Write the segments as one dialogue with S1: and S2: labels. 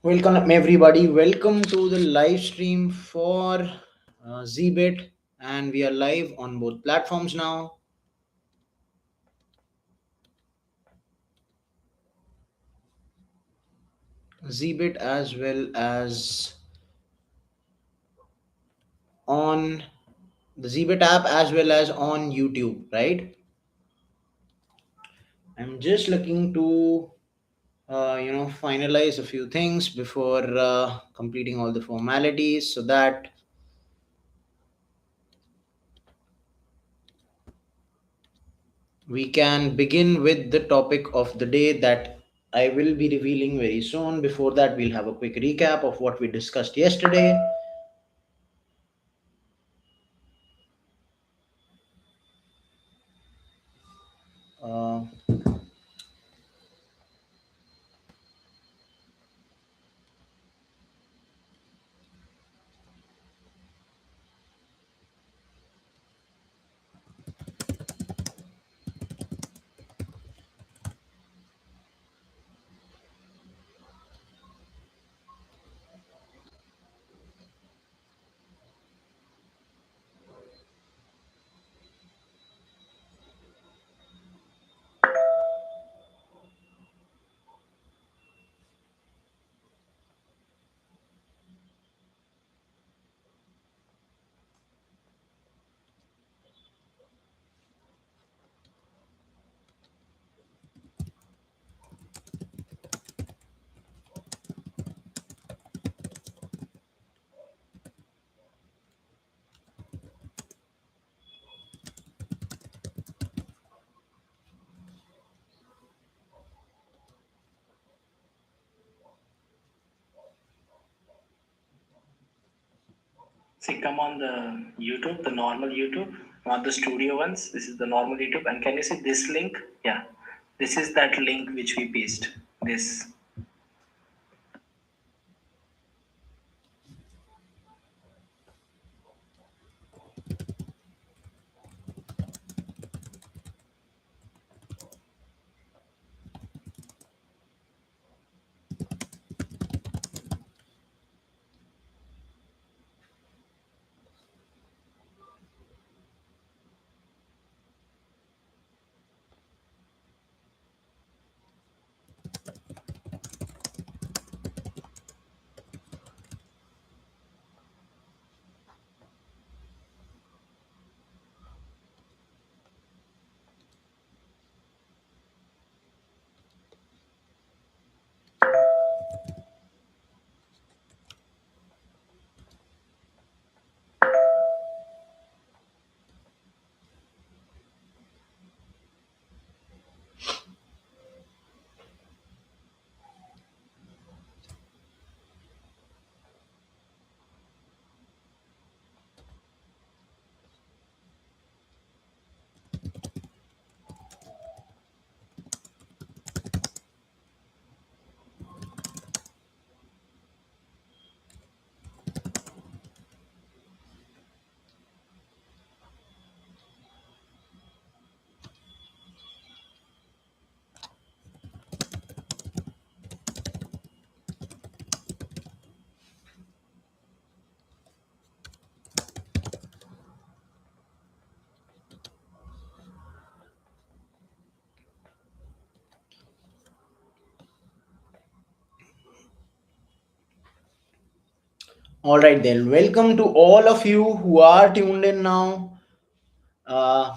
S1: Welcome everybody. Welcome to the live stream for Zbit, and we are live on both platforms now. Zbit as well as on the Zbit app as well as on YouTube. Right? I'm just looking to finalize a few things before completing all the formalities so that we can begin with the topic of the day that I will be revealing very soon. Before that, we'll have a quick recap of what we discussed yesterday. Uh,
S2: See, come on the YouTube, the normal YouTube, not the studio ones. This is the normal YouTube. And can you see this link? Yeah, this is that link which we paste. This.
S1: all right, then. Welcome to all of you who are tuned in now. Uh,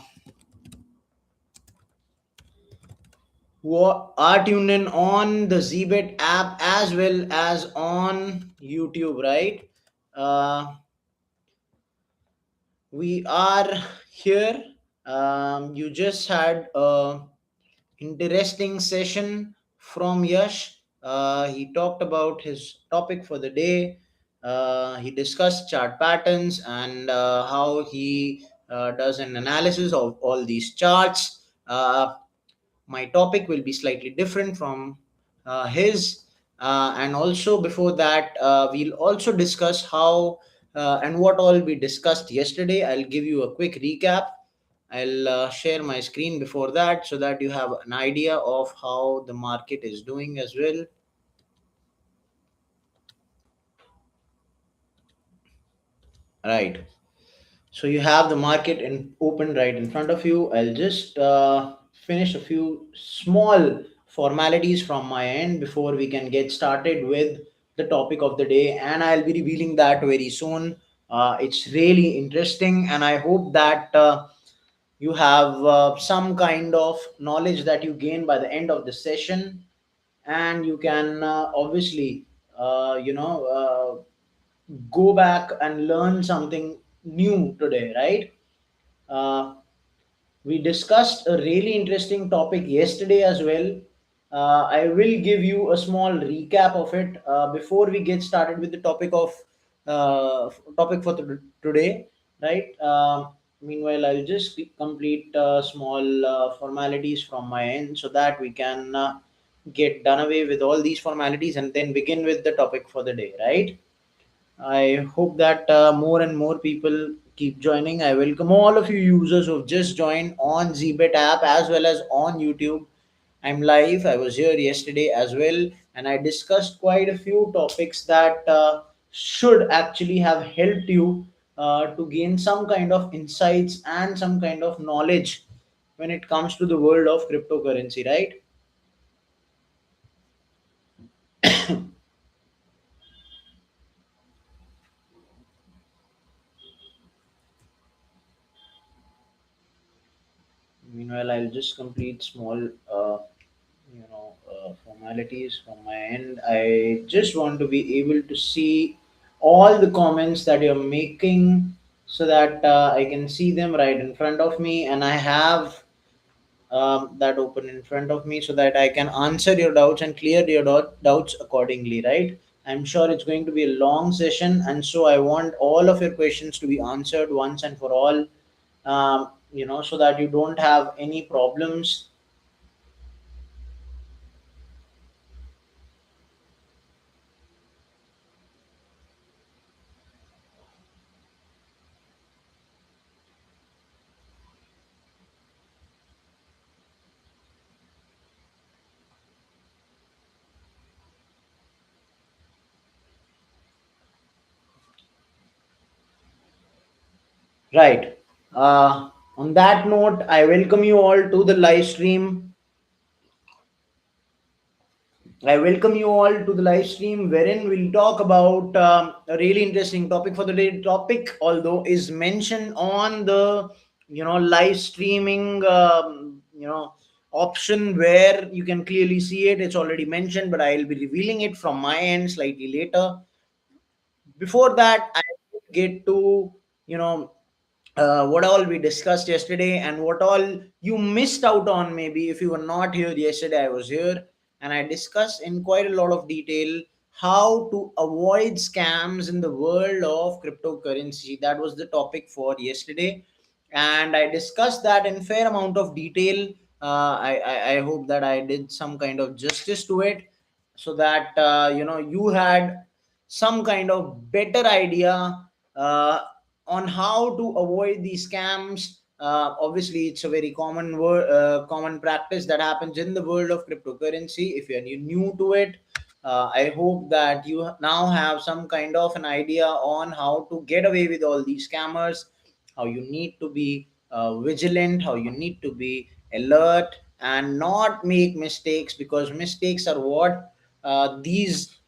S1: who are tuned in on the Zbit app as well as on YouTube, right? Uh, we are here. You just had a interesting session from Yash. He talked about his topic for the day. He discussed chart patterns and how he does an analysis of all these charts. My topic will be slightly different from his. And also, before that, we'll also discuss how and what all we discussed yesterday. I'll give you a quick recap. I'll share my screen before that so that you have an idea of how the market is doing as well. Right. So you have the market in open right in front of you. I'll just finish a few small formalities from my end before we can get started with the topic of the day, and I'll be revealing that very soon. It's really interesting, and I hope that you have some kind of knowledge that you gain by the end of the session, and you can obviously go back and learn something new today, right? uh, we discussed a really interesting topic yesterday as well. I will give you a small recap of it before we get started with the topic for today, right? Meanwhile, I'll just complete small formalities from my end so that we can get done away with all these formalities and then begin with the topic for the day, right? I hope that more and more people keep joining. I welcome all of you users who've just joined on Zbet app as well as on YouTube. I'm live. I was here yesterday as well, and I discussed quite a few topics that should actually have helped you to gain some kind of insights and some kind of knowledge when it comes to the world of cryptocurrency, right? Meanwhile, I'll just complete small formalities from my end. I just want to be able to see all the comments that you're making so that I can see them right in front of me, and I have that open in front of me so that I can answer your doubts and clear your doubts accordingly, right? I'm sure it's going to be a long session, and so I want all of your questions to be answered once and for all, so that you don't have any problems. Right. On that note, I welcome you all to the live stream. I welcome you all to the live stream wherein we'll talk about a really interesting topic for the day. Topic, although, is mentioned on the live streaming option where you can clearly see it. It's already mentioned, but I'll be revealing it from my end slightly later. Before that, I will get to what all we discussed yesterday and what all you missed out on. Maybe if you were not here yesterday, I was here, and I discussed in quite a lot of detail how to avoid scams in the world of cryptocurrency. That was the topic for yesterday, and I discussed that in fair amount of detail. I hope that I did some kind of justice to it, so that you had some kind of better idea on how to avoid these scams. Obviously, it's a very common practice that happens in the world of cryptocurrency. If you're new to it, I hope that you now have some kind of an idea on how to get away with all these scammers, how you need to be vigilant, how you need to be alert and not make mistakes, because mistakes are what these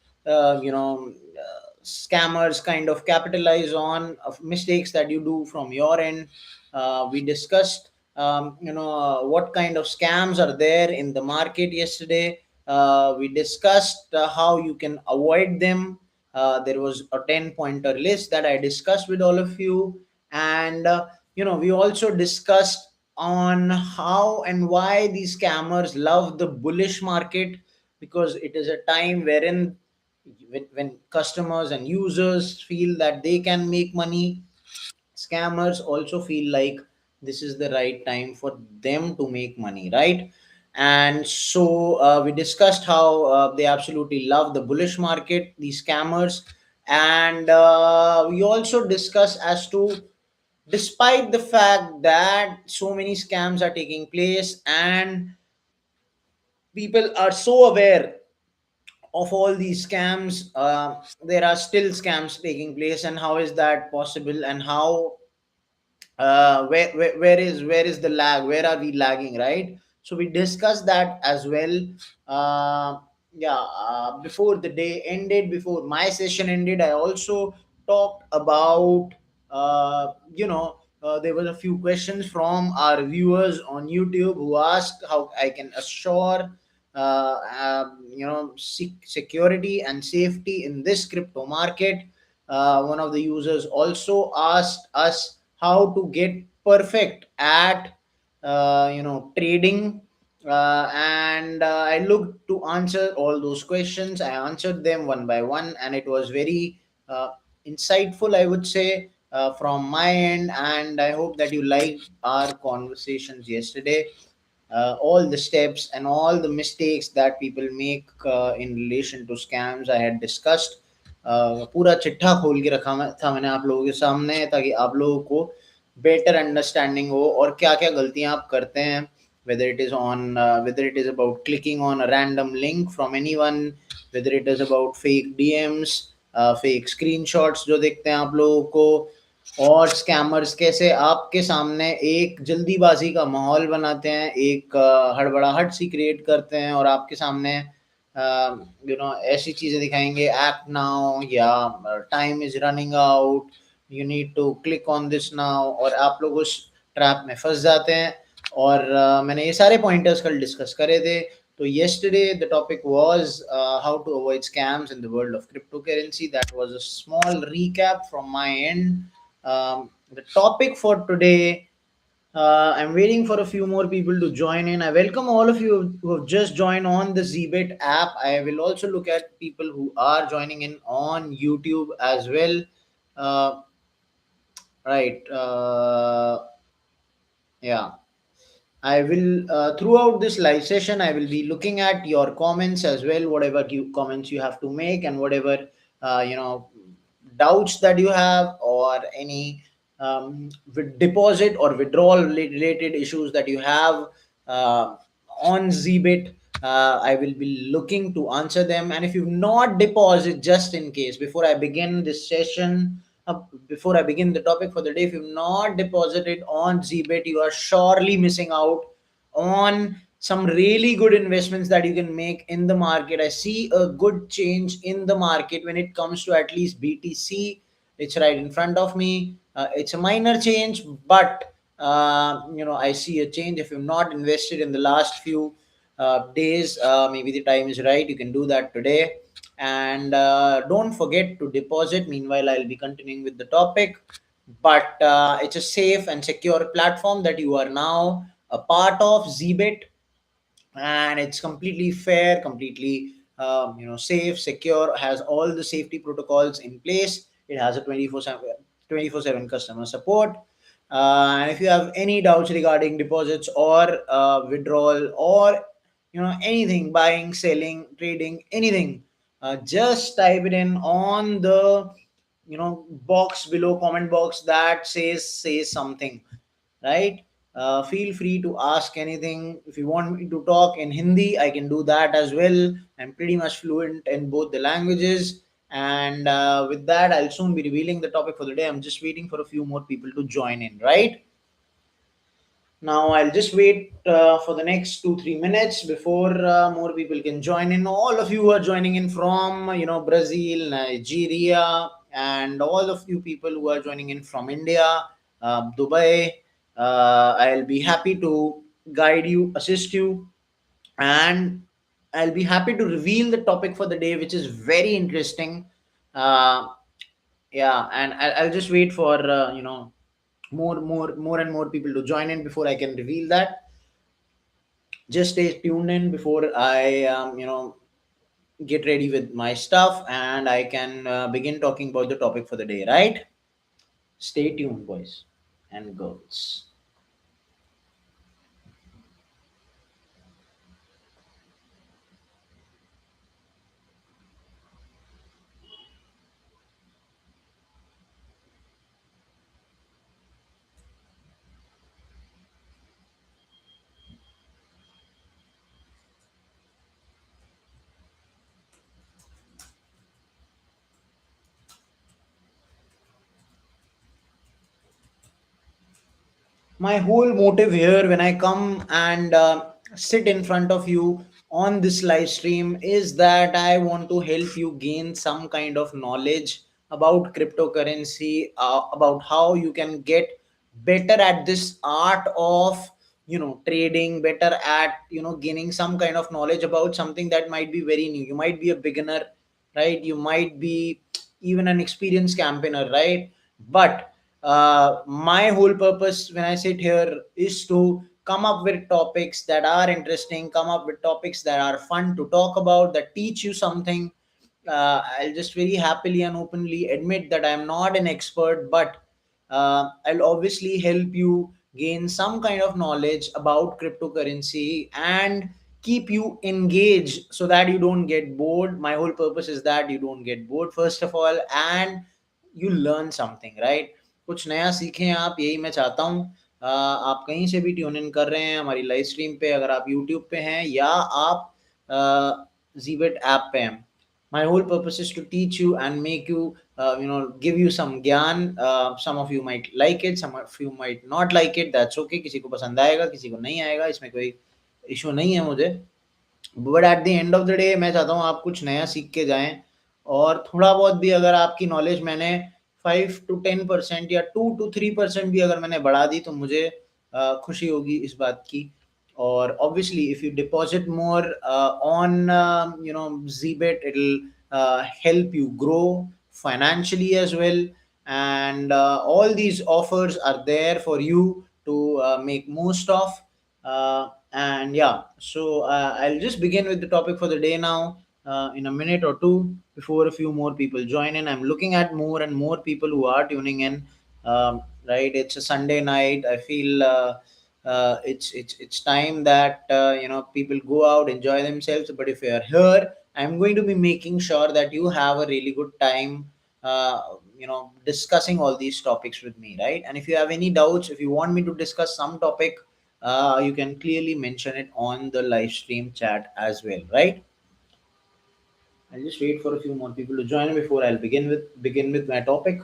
S1: scammers kind of capitalize on of mistakes that you do from your end. We discussed what kind of scams are there in the market yesterday. We discussed how you can avoid them. There was a 10 pointer list that I discussed with all of you, and we also discussed on how and why these scammers love the bullish market, because it is a time wherein when customers and users feel that they can make money, scammers also feel like this is the right time for them to make money, right? And so we discussed how they absolutely love the bullish market, these scammers. And we also discussed as to, despite the fact that so many scams are taking place and people are so aware of all these scams, there are still scams taking place, and how is that possible, and how where is the lag, where are we lagging, right? So we discussed that as well. uh, Before the day ended, before my session ended, I also talked about, there were a few questions from our viewers on YouTube who asked how I can assure security and safety in this crypto market. One of the users also asked us how to get perfect at trading, and I looked to answer all those questions. I answered them one by one, and it was very insightful, I would say, from my end. And I hope that you liked our conversations yesterday. All the steps and all the mistakes that people make in relation to scams I had discussed. पूरा चिट्ठा खोल के रखा था मैंने आप लोगों के सामने, ताकि आप लोगों को बेटर अंडरस्टैंडिंग हो और क्या क्या गलतियां आप करते हैं, whether it is about clicking on a random link from anyone, whether it is about fake DMs, fake screenshots जो देखते हैं आप लोगों को, और स्कैमर्स कैसे आपके सामने एक जल्दीबाजी का माहौल बनाते हैं, एक हड़बड़ाहट सी क्रिएट करते हैं, और आपके सामने ऐसी चीजें दिखाएंगे, एक्ट नाउ, या time is running out, you need to click on this now, और आप लोग उस ट्रैप में फंस जाते हैं। और मैंने ये सारे पॉइंटर्स कल डिस्कस करे थे। तो yesterday the topic was how to avoid scams in the world of cryptocurrency. That was a small recap from my end. The topic for today, I'm waiting for a few more people to join in. I welcome all of you who have just joined on the Zbit app. I will also look at people who are joining in on YouTube as well. Uh, right. Yeah. I will, throughout this live session, I will be looking at your comments as well, whatever comments you have to make, and whatever, uh, you know, doubts that you have, or any with deposit or withdrawal related issues that you have uh, on Zbit. I will be looking to answer them. And if you've not deposit, just in case, before I begin this session, before I begin the topic for the day, if you've not deposited on Zbit, you are surely missing out on some really good investments that you can make in the market. I see a good change in the market when it comes to at least BTC. It's right in front of me. It's a minor change, but I see a change. If you've not invested in the last few days, maybe the time is right. You can do that today. And don't forget to deposit. Meanwhile, I'll be continuing with the topic. But it's a safe and secure platform that you are now a part of, Zbit, and it's completely fair, completely safe, secure, has all the safety protocols in place. It has a 24/7 customer support. And if you have any doubts regarding deposits or withdrawal, or anything, buying, selling, trading, anything, just type it in on the box below, comment box that says something, right? Feel free to ask anything. If you want me to talk in Hindi, I can do that as well. I'm pretty much fluent in both the languages. And with that, I'll soon be revealing the topic for the day. I'm just waiting for a few more people to join in, right? Now I'll just wait for the next 2-3 minutes before more people can join in. All of you who are joining in from Brazil, Nigeria, and all of you people who are joining in from India, Dubai. I'll be happy to guide you, assist you, and I'll be happy to reveal the topic for the day, which is very interesting. Uh, yeah, and I'll just wait for more and more people to join in before I can reveal that. Just stay tuned in before I get ready with my stuff, and I can begin talking about the topic for the day, right? Stay tuned, boys and girls. my whole motive here when I come and sit in front of you on this live stream is that I want to help you gain some kind of knowledge about cryptocurrency, about how you can get better at this art of trading, better at gaining some kind of knowledge about something that might be very new. You might be a beginner, right? You might be even an experienced campaigner, right? But my whole purpose when I sit here is to come up with topics that are interesting, come up with topics that are fun to talk about, that teach you something. I'll just very happily and openly admit that I'm not an expert, but I'll obviously help you gain some kind of knowledge about cryptocurrency and keep you engaged so that you don't get bored. My whole purpose is that you don't get bored, first of all, and you learn something, right? कुछ नया सीखें आप, यही मैं चाहता हूँ। आप कहीं से भी ट्यून इन कर रहे हैं हमारी लाइव स्ट्रीम पे, अगर आप यूट्यूब पे हैं या आप जीबेट ऐप पे हैं, my whole purpose is to teach you and make you give you some gyan. Some of you might like it, some of you might not like it, that's okay, किसी को पसंद आएगा किसी को नहीं आएगा, इसमें कोई इशू नहीं है मुझे। But at the end of the day मैं चाहता हूँ आप कुछ नया सीख के जाएं, और थोड़ा बहुत भी अगर आपकी नॉलेज मैंने 5 to 10% या 2 to 3% भी अगर मैंने बढ़ा दी तो मुझे खुशी होगी इस बात की। और obviously if you deposit more on Zbit, it'll help you grow financially as well. And all these offers are there for you to make most of. And yeah, so I'll just begin with the topic for the day now. In a minute or two, before a few more people join in, I'm looking at more and more people who are tuning in. Right, it's a Sunday night. I feel it's time that people go out, enjoy themselves. But if you are here, I'm going to be making sure that you have a really good time discussing all these topics with me, right? And if you have any doubts, if you want me to discuss some topic, you can clearly mention it on the live stream chat as well, right? I'll just wait for a few more people to join before I'll begin with my topic.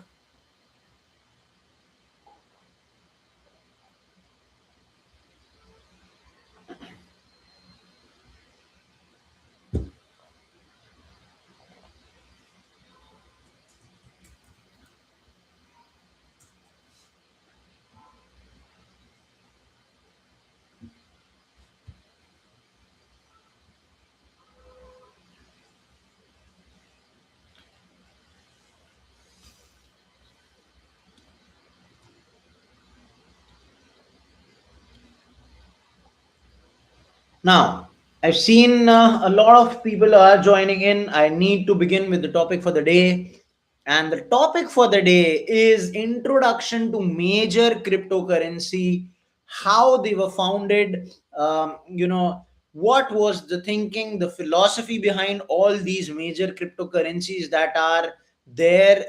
S1: Now, I've seen a lot of people are joining in. I need to begin with the topic for the day. And the topic for the day is introduction to major cryptocurrency, how they were founded, what was the thinking, the philosophy behind all these major cryptocurrencies that are there,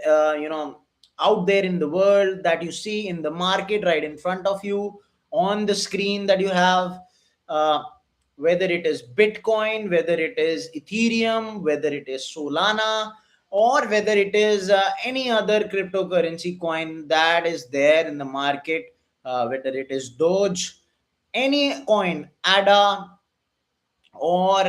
S1: out there in the world, that you see in the market right in front of you on the screen that you have. Uh, whether it is Bitcoin, whether it is Ethereum, whether it is Solana, or whether it is any other cryptocurrency coin that is there in the market, whether it is Doge, any coin, ADA, or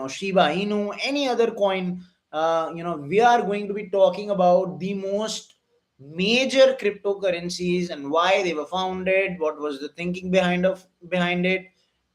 S1: Shiba Inu, any other coin. We are going to be talking about the most major cryptocurrencies and why they were founded, what was the thinking behind it,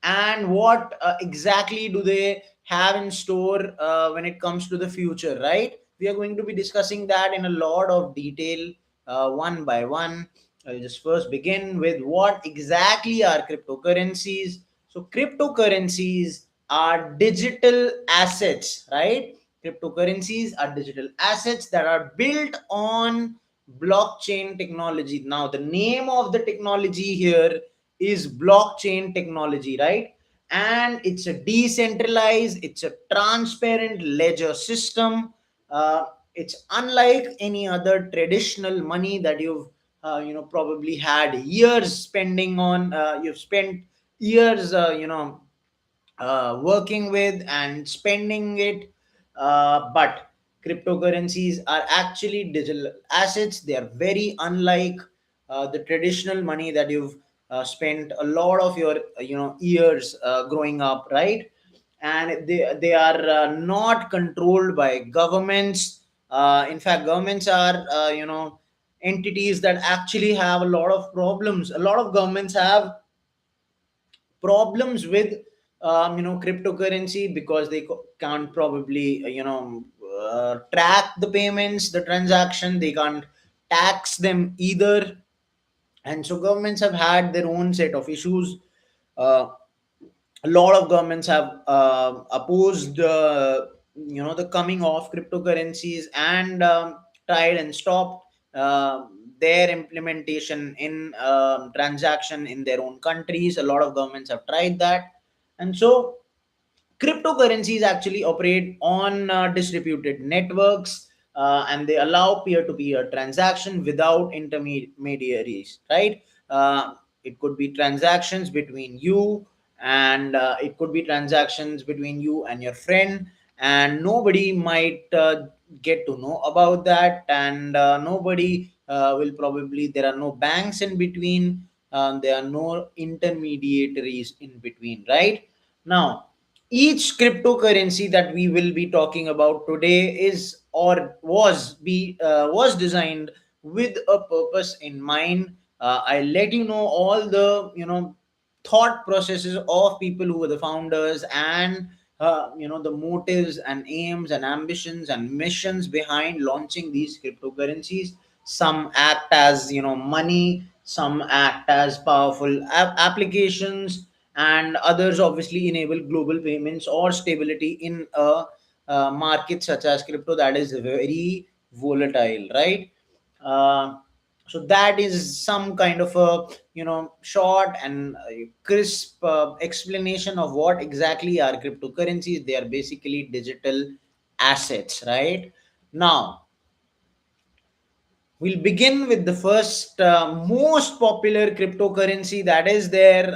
S1: and what exactly do they have in store when it comes to the future, right? We are going to be discussing that in a lot of detail, one by one. I'll just first begin with what exactly are cryptocurrencies. So cryptocurrencies are digital assets, right? Cryptocurrencies are digital assets that are built on blockchain technology. Now, the name of the technology here is blockchain technology, right? And it's a decentralized, it's a transparent ledger system. It's unlike any other traditional money that you've probably had years spending on. You've spent years working with and spending it. But cryptocurrencies are actually digital assets. They are very unlike the traditional money that you've spent a lot of your years growing up, right? And they are not controlled by governments. In fact, governments are entities that actually have a lot of problems. A lot of governments have problems with cryptocurrency because they can't probably track the payments, the transaction. They can't tax them either. And so governments have had their own set of issues. uh, a lot of governments have opposed the coming of cryptocurrencies, and tried and stopped their implementation in transaction in their own countries. A lot of governments have tried that. And so cryptocurrencies actually operate on distributed networks, and they allow peer-to-peer transaction without intermediaries, right? It could be transactions between you, and it could be transactions between you and your friend, and nobody might get to know about that. And nobody will probably, there are no banks in between, there are no intermediaries in between, right? Now, each cryptocurrency that we will be talking about today is, or was designed with a purpose in mind. I'll let you know all the thought processes of people who were the founders, and the motives and aims and ambitions and missions behind launching these cryptocurrencies. Some act as money, some act as powerful applications, and others obviously enable global payments or stability in a market such as crypto that is very volatile, right? uh, so that is some kind of a short and crisp explanation of what exactly are cryptocurrencies. They are basically digital assets, right? Now, we'll begin with the first most popular cryptocurrency that is there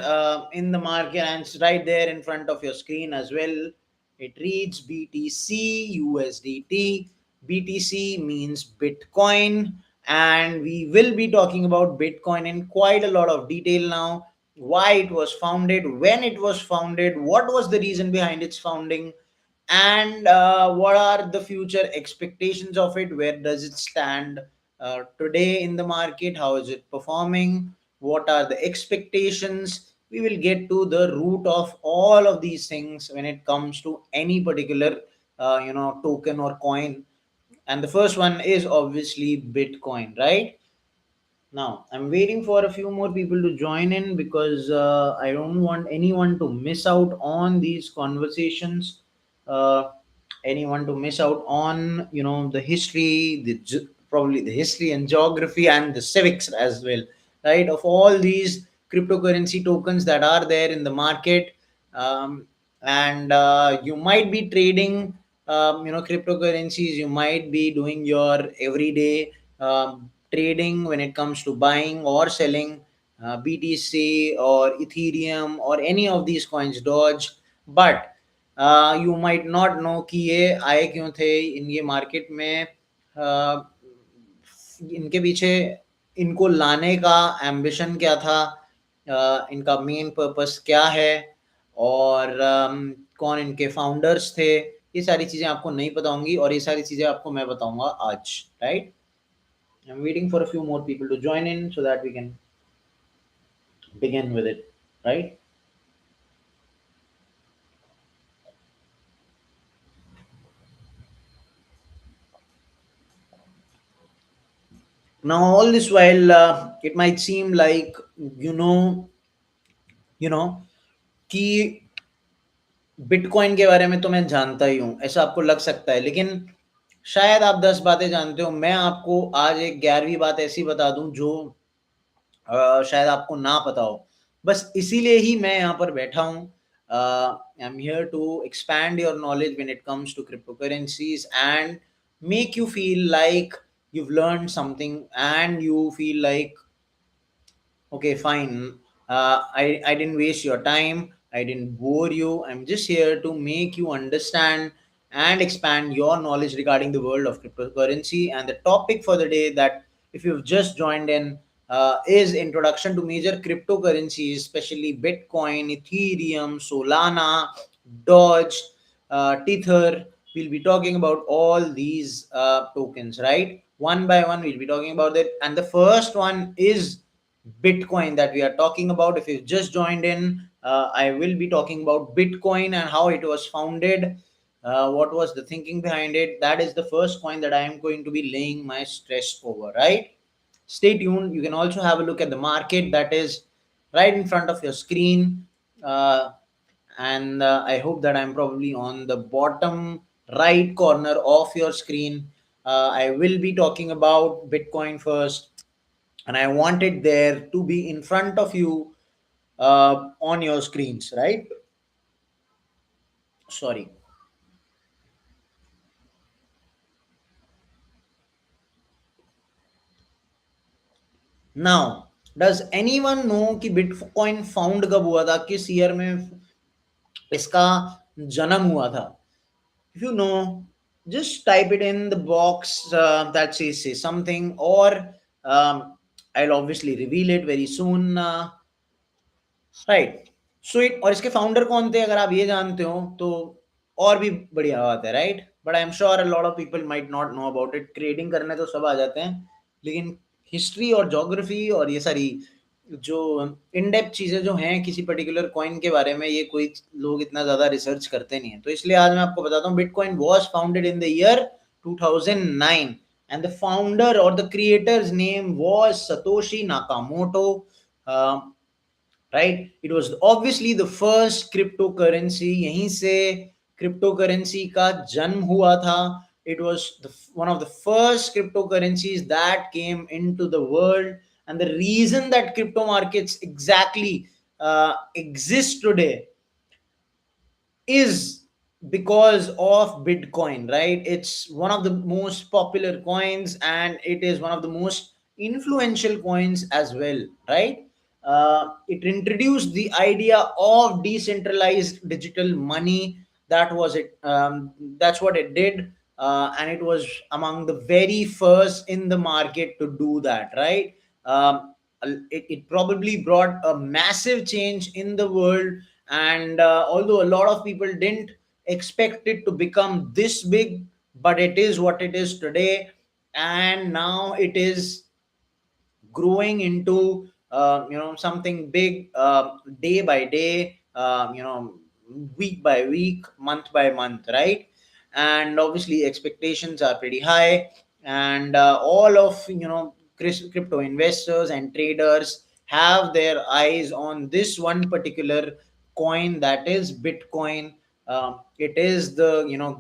S1: in the market, and it's right there in front of your screen as well. It reads BTC USDT. BTC means Bitcoin, and we will be talking about Bitcoin in quite a lot of detail now. Why it was founded, when it was founded, what was the reason behind its founding, and what are the future expectations of it, where does it stand today in the market, how is it performing, what are the expectations. We will get to the root of all of these things when it comes to any particular token or coin. And the first one is obviously Bitcoin, right? Now, I'm waiting for a few more people to join in because I don't want anyone to miss out on these conversations. Uh, Anyone to miss out on, the history, probably the history and geography and the civics as well, right? Of all these cryptocurrency tokens that are there in the market. And you might be trading, cryptocurrencies. You might be doing your everyday trading when it comes to buying or selling BTC or Ethereum or any of these coins, Doge. But you might not know कि ये आए क्यों थे इन ये market में, uh, इनके पीछे इनको लाने का एम्बिशन क्या था, इनका मेन पर्पस क्या है, और कौन इनके फाउंडर्स थे। ये सारी चीज़ें आपको नहीं पता होंगी, और ये सारी चीज़ें आपको मैं बताऊंगा आज, right? I'm waiting for a few more people to join in so that we can begin with it, right? Now, all this while, it might seem like you know, you know, कि bitcoin के बारे में तो मैं जानता ही हूँ, ऐसा आपको लग सकता है। लेकिन शायद आप 10 बातें जानते हो, मैं आपको आज एक 11वीं बात ऐसी बता दूं जो शायद आपको ना पता हो। बस इसीलिए ही मैं यहाँ पर बैठा हूँ। I am here to expand your knowledge when it comes to cryptocurrencies and make you feel like you've learned something, and you feel like, okay, fine. I didn't waste your time. I didn't bore you. I'm just here to make you understand and expand your knowledge regarding the world of cryptocurrency. And the topic for the day, that if you've just joined in, is introduction to major cryptocurrencies, especially Bitcoin, Ethereum, Solana, Doge, Tether. We'll be talking about all these tokens, right? One by one, we'll be talking about it. And the first one is Bitcoin that we are talking about. If you've just joined in, I will be talking about Bitcoin and how it was founded. What was the thinking behind it? That is the first coin that I am going to be laying my stress over, right? Stay tuned. You can also have a look at the market that is right in front of your screen. Uh, and I hope that I'm probably on the bottom right corner of your screen. I will be talking about Bitcoin first, and I want it there to be in front of you on your screens, right? Sorry. Now, does anyone know कि bitcoin found कब हुआ था, किस year में इसका जन्म हुआ था? If you know, just type it in the box that says say something, or I'll obviously reveal it very soon. Right, sweet. और इसके फाउंडर कौन थे, अगर आप ये जानते हो तो और भी बढ़िया बात है, right? But I am sure a lot of people might not know about it. Trading करने तो सब आ जाते हैं, लेकिन हिस्ट्री और ज्योग्राफी और ये सारी जो इन डेप्थ चीज़ें जो हैं किसी पर्टिकुलर कॉइन के बारे में, ये कोई लोग इतना ज़्यादा रिसर्च करते नहीं है। तो इसलिए आज मैं आपको बताता हूँ, bitcoin was founded in the year 2009 and the founder or the creator's name was Satoshi Nakamoto. Right, it was obviously the first crypto currency, यहीं से क्रिप्टो करेंसी का जन्म हुआ था। It was one of the first crypto currencies that came in to the world, and the reason that crypto markets exactly exist today is because of Bitcoin, right? It's one of the most popular coins, and it is one of the most influential coins as well, right? It introduced the idea of decentralized digital money. That was it. That's what it did, and it was among the very first in the market to do that, right? It probably brought a massive change in the world, and although a lot of people didn't expect it to become this big, but it is what it is today. And now it is growing into something big, day by day, week by week, month by month, right? And obviously expectations are pretty high, and all of crypto investors and traders have their eyes on this one particular coin, that is Bitcoin. It is the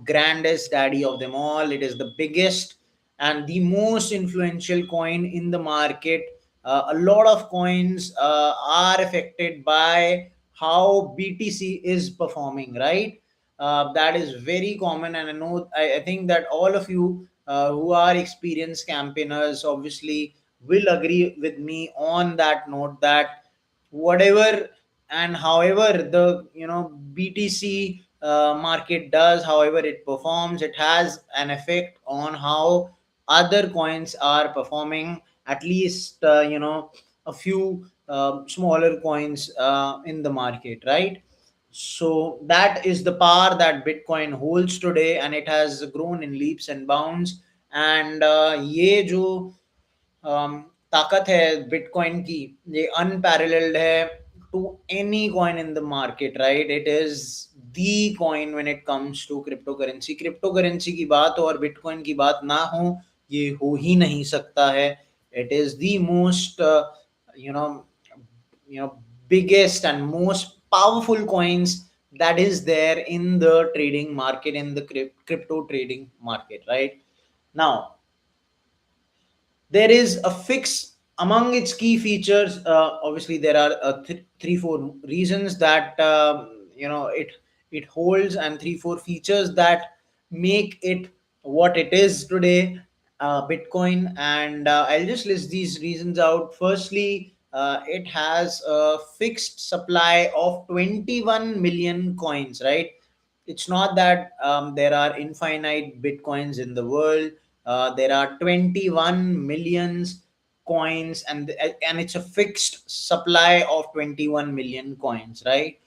S1: grandest daddy of them all. It is the biggest and the most influential coin in the market. A lot of coins are affected by how BTC is performing, right? That is very common, and I think that all of you who are experienced campaigners obviously will agree with me on that note, that whatever and however the BTC market does, however it performs, it has an effect on how other coins are performing. At least a few smaller coins in the market, right? So that is the power that Bitcoin holds today, and it has grown in leaps and bounds. And ये जो ताकत है bitcoin की, ये unparalleled है to any coin in the market, right? It is the coin when it comes to crypto currency की बात हो और बिटकॉइन की बात ना हो, ये हो ही नहीं सकता है। It is the most you know you know biggest and most powerful coins that is there in the trading market, in the crypto trading market, right? Now, there is a fix among its key features. Obviously there are three four reasons that it holds, and three four features that make it what it is today, Bitcoin. And I'll just list these reasons out. Firstly, it has a fixed supply of 21 million coins, right? It's not that there are infinite Bitcoins in the world. There are 21 millions coins, and it's a fixed supply of 21 million coins, right?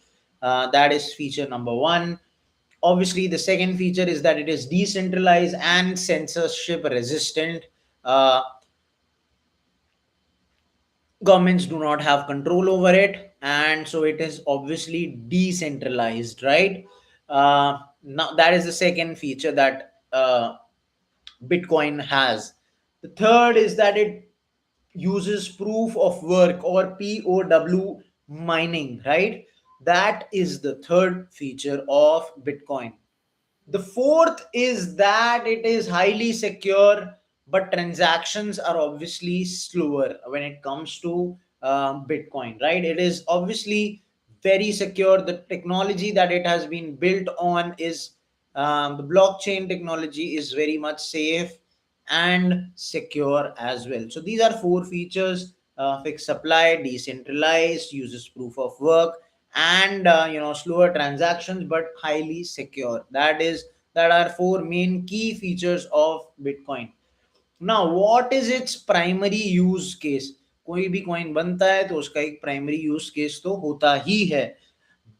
S1: That is feature number one. Obviously, the second feature is that it is decentralized and censorship resistant. uh, Governments do not have control over it, and so it is obviously decentralized, right? Now that is the second feature that Bitcoin has. The third is that it uses proof of work, or POW mining, right? That is the third feature of Bitcoin. The fourth is that it is highly secure, but transactions are obviously slower when it comes to Bitcoin, right? It is obviously very secure. The technology that it has been built on is the blockchain technology is very much safe and secure as well. So these are four features: fixed supply, decentralized, uses proof of work, and slower transactions but highly secure. That are four main key features of Bitcoin. Now, what is its primary use case? कोई भी coin बनता है तो उसका एक primary use case तो होता ही है.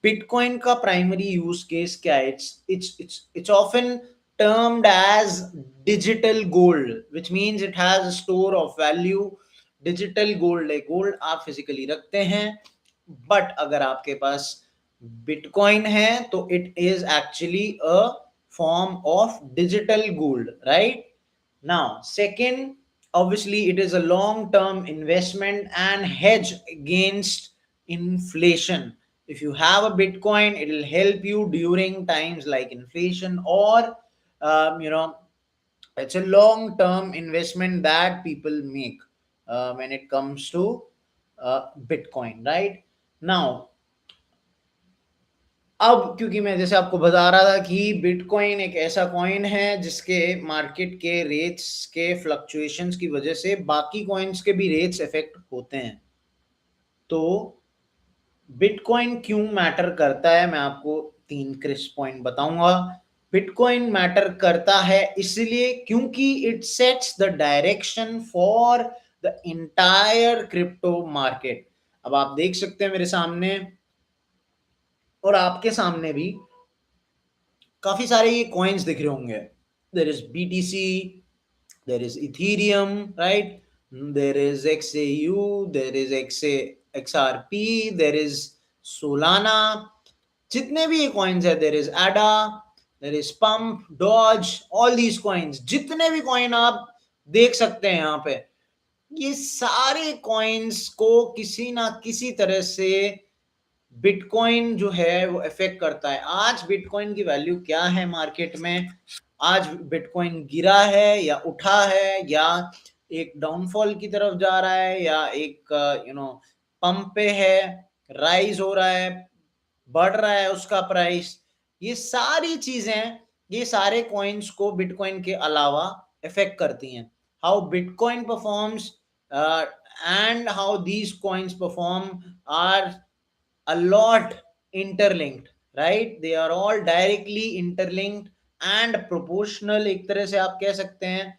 S1: Bitcoin का primary use case क्या है? It's often termed as digital gold, which means it has a store of value. Digital gold है, gold आप physically रखते हैं, but अगर आपके पास Bitcoin है तो it is actually a form of digital gold, right? Now, second, obviously, it is a long term investment and hedge against inflation. If you have a Bitcoin, it will help you during times like inflation, or, um, you know, it's a long term investment that people make when it comes to Bitcoin, right? Now, अब क्योंकि मैं जैसे आपको बता रहा था कि bitcoin एक ऐसा कॉइन है जिसके मार्केट के रेट्स के फ्लक्चुएशंस की वजह से बाकी कॉइन्स के भी रेट्स इफेक्ट होते हैं, तो बिटकॉइन क्यों मैटर करता है, मैं आपको तीन क्रिस्प पॉइंट बताऊंगा. बिटकॉइन मैटर करता है इसलिए क्योंकि it sets the direction for the entire crypto market. अब आप देख सकते हैं मेरे सामने और आपके सामने भी काफी सारे ये कॉइन्स दिख रहे होंगे. There is BTC, there is Ethereum, right? There is XAU, there is XRP, there is Solana. जितने भी ये कॉइन्स है, there is ADA, there is pump, Doge, all these coins, जितने भी कॉइन आप देख सकते हैं यहाँ पे, ये सारे कॉइन्स को किसी ना किसी तरह से बिटकॉइन जो है वो इफेक्ट करता है. आज बिटकॉइन की वैल्यू क्या है मार्केट में? आज बिटकॉइन गिरा है या उठा है, या एक डाउनफॉल की तरफ जा रहा है, या एक पंप पे है, राइज हो रहा है, बढ़ रहा है उसका प्राइस? ये सारी चीजें, ये सारे कॉइन्स को बिटकॉइन के अलावा इफेक्ट करती हैं. How bitcoin performs and how these coins perform are a lot interlinked, right? They are all directly interlinked and proportional, एक तरह से आप कह सकते हैं.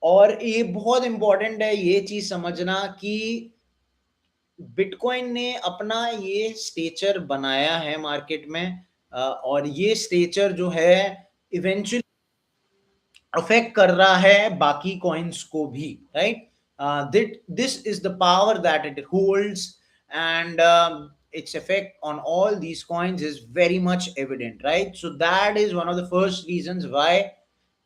S1: और ये बहुत इंपॉर्टेंट है ये चीज समझना कि बिटकॉइन ने अपना ये स्टेचर बनाया है मार्केट में, और ये स्टेचर जो है इवेंचुअली अफेक्ट कर रहा है बाकी कॉइन्स को भी, right? This is the power that it holds, and its effect on all these coins is very much evident, right? So that is one of the first reasons why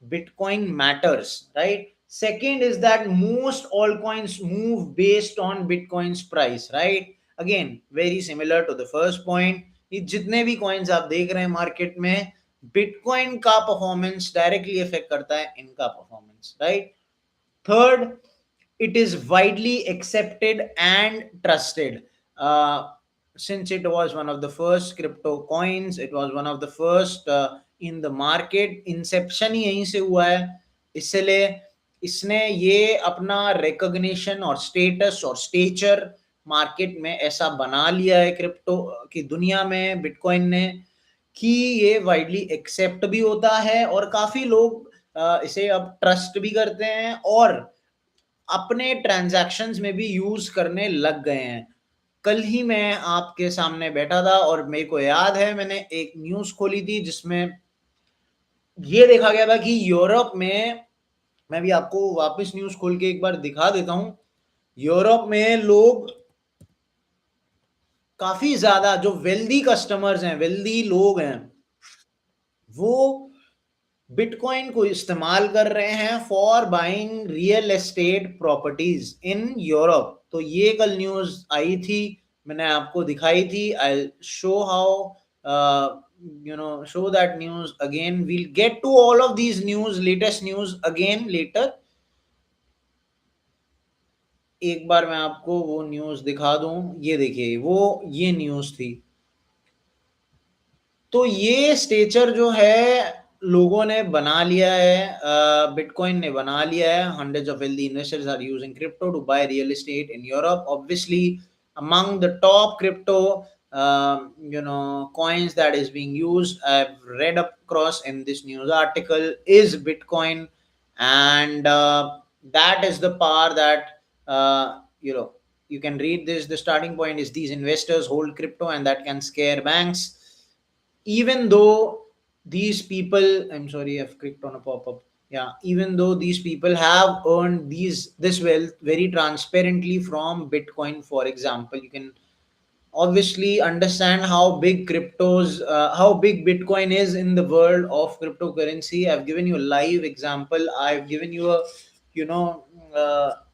S1: Bitcoin matters, right? Second is that most altcoins move based on Bitcoin's price, right? Again, very similar to the first point. ये जितने भी coins आप देख रहे हैं market में, bitcoin का performance directly effect करता है इनका performance, right? Third, it is widely accepted and trusted. Since it was one of the first crypto coins, it was one of the first in the market. Inception ही यहीं से हुआ है, इसलिए इसने ये अपना रिकॉग्निशन और स्टेटस और स्टेचर मार्केट में ऐसा बना लिया है क्रिप्टो की दुनिया में बिटकॉइन ने, कि ये वाइडली एक्सेप्ट भी होता है और काफी लोग इसे अब ट्रस्ट भी करते हैं, और अपने ट्रांजैक्शंस में भी यूज करने लग गए हैं। कल ही मैं आपके सामने बैठा था और मेरे को याद है मैंने एक न्यूज़ खोली थी जिसमें ये देखा गया था कि यूरोप में, मैं भी आपको वापस न्यूज़ खोल के एक बार दिखा देता हूं, यूरोप में लोग काफी ज्यादा, जो वेल्दी कस्टमर्स हैं, वेल्दी लोग हैं, वो बिटकॉइन को इस्तेमाल कर रहे हैं for buying real estate properties in Europe. तो ये कल न्यूज आई थी, मैंने आपको दिखाई थी। I show how, show that news again, we'll get to all of these news, latest news again later. एक बार मैं आपको वो न्यूज दिखा दूं, ये देखिए, वो ये न्यूज थी। तो ये स्टेचर जो है लोगों ने बना लिया है, बिटकॉइन ने बना लिया है। Hundreds of wealthy investors are using crypto to buy real estate in Europe. Obviously, among the top crypto, coins that is being used, I've read across in this news article, is Bitcoin, and that is the power that you can read this. The starting point is these investors hold crypto, and that can scare banks. Even though these people, I'm sorry, I've clicked on a pop-up. Yeah, even though these people have earned this wealth very transparently from Bitcoin, for example, you can obviously understand how big Bitcoin is in the world of cryptocurrency. I've given you a live example. I've given you a, you know,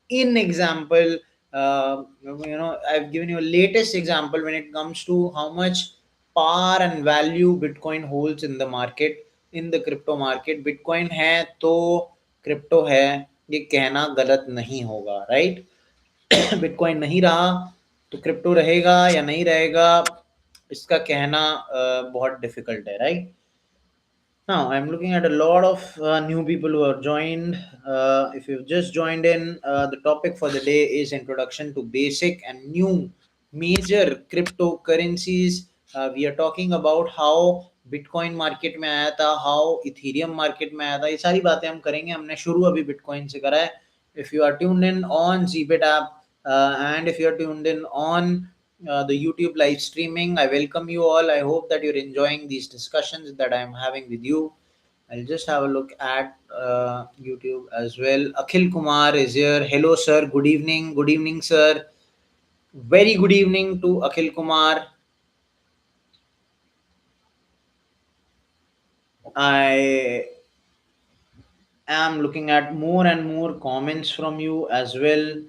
S1: in example. I've given you a latest example when it comes to how much power and value Bitcoin holds in the market, in the crypto market. Bitcoin है तो crypto है, ये कहना गलत नहीं होगा, right? Bitcoin नहीं रहा तो क्रिप्टो रहेगा या नहीं रहेगा, इसका कहना बहुत डिफिकल्ट है, right? Now, I'm looking at a lot of new people who have joined. If you've just joined in, the topic for the day is introduction to basic and new major cryptocurrencies. We are talking about how Bitcoin market में आया था, how Ethereum market में आया था, ये सारी बातें हम करेंगे। हमने शुरू अभी Bitcoin से करा है. If you are tuned in on Zbit app, and if you are tuned in on the YouTube live streaming, I welcome you all. I hope that you're enjoying these discussions that I'm having with you. I'll just have a look at YouTube as well. Akhil Kumar is here. Hello, sir. Good evening. Good evening, sir. Very good evening to Akhil Kumar. I am looking at more and more comments from you as well.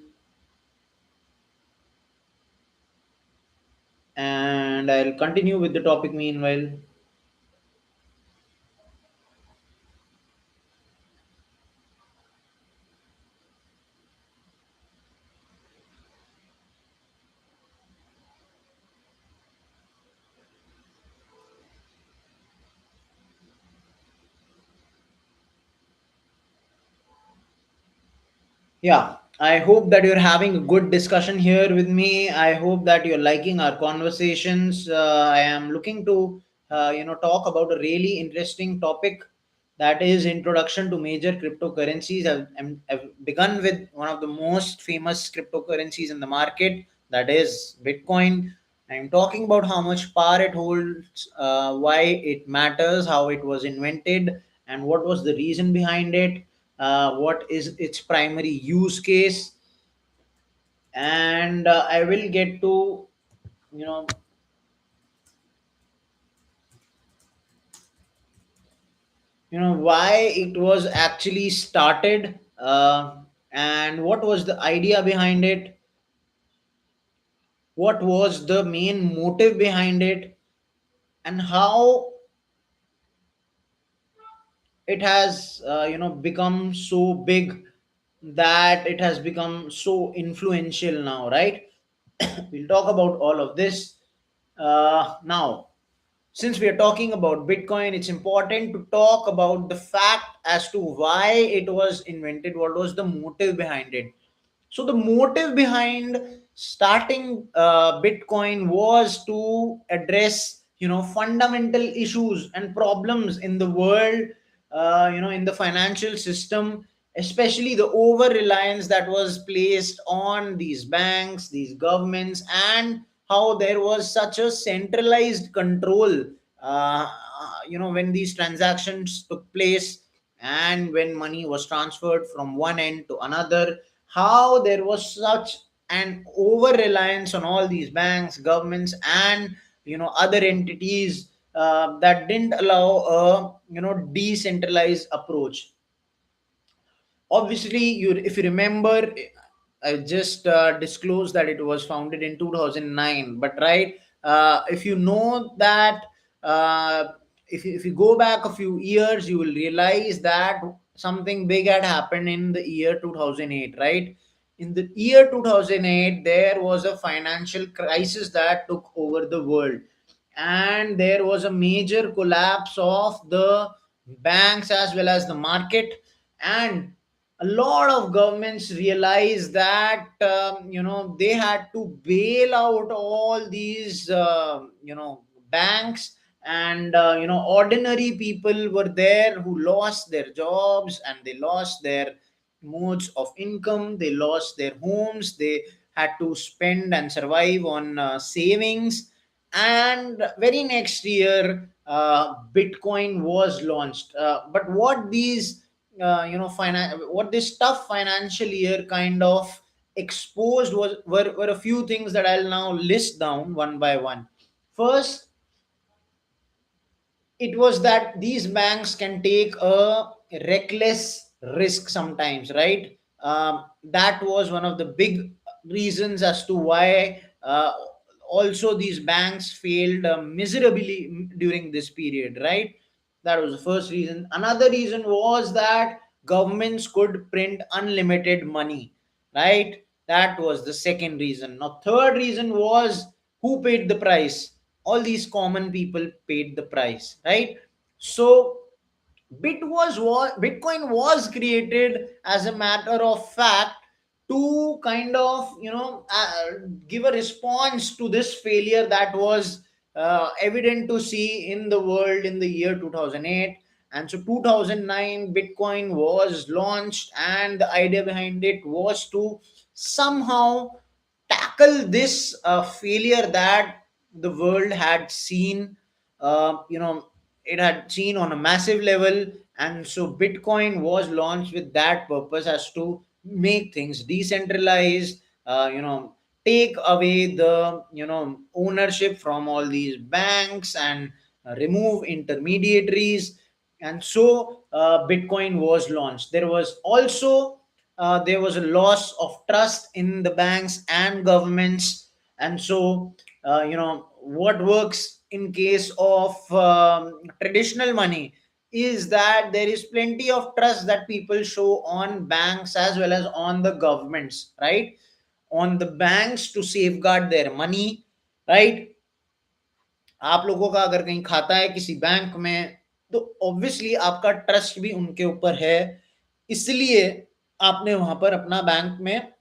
S1: And I'll continue with the topic meanwhile. Yeah, I hope that you're having a good discussion here with me. I hope that you're liking our conversations. I am looking to, talk about a really interesting topic, that is introduction to major cryptocurrencies. I've begun with one of the most famous cryptocurrencies in the market, that is Bitcoin. I'm talking about how much power it holds, why it matters, how it was invented, and what was the reason behind it, what is its primary use case, and I will get to, you know why it was actually started, and what was the idea behind it, what was the main motive behind it, and how it has become so big that it has become so influential now, right? We'll talk about all of this. Now, since we are talking about Bitcoin, it's important to talk about the fact as to why it was invented, what was the motive behind it. So the motive behind starting Bitcoin was to address, fundamental issues and problems in the world, in the financial system, especially the over reliance that was placed on these banks, these governments, and how there was such a centralized control, when these transactions took place and when money was transferred from one end to another, how there was such an over reliance on all these banks, governments, and other entities, that didn't allow a decentralized approach. Obviously, if you remember, I just disclosed that it was founded in 2009, but right, if you know that, uh, if you go back a few years, you will realize that something big had happened in the year 2008, right? In the year 2008, there was a financial crisis that took over the world, and there was a major collapse of the banks as well as the market. And a lot of governments realized that, they had to bail out all these banks, and ordinary people were there who lost their jobs, and they lost their modes of income, they lost their homes, they had to spend and survive on savings. And very next year, Bitcoin was launched. But what this tough financial year kind of exposed were a few things that I'll now list down one by one. First, it was that these banks can take a reckless risk sometimes, right? That was one of the big reasons as to why, also these banks failed miserably during this period, right? That was the first reason. Another reason was that governments could print unlimited money, right? That was the second reason. Now, third reason was, who paid the price? All these common people paid the price, right? So Bitcoin was created, as a matter of fact, to kind of give a response to this failure that was evident to see in the world in the year 2008. And so 2009 Bitcoin was launched, and the idea behind it was to somehow tackle this failure that the world had seen, it had seen on a massive level. And so Bitcoin was launched with that purpose, as to make things decentralized, take away the ownership from all these banks, and remove intermediaries. And so Bitcoin was launched. There was a loss of trust in the banks and governments. And so, what works in case of traditional money is that there is plenty of trust that people show on banks as well as on the governments, right? On the banks to safeguard their money, right? आप लोगों का अगर कहीं खाता है किसी bank में, तो ऑब्वियसली आपका ट्रस्ट भी उनके ऊपर है, इसलिए आपने वहां पर अपना बैंक में,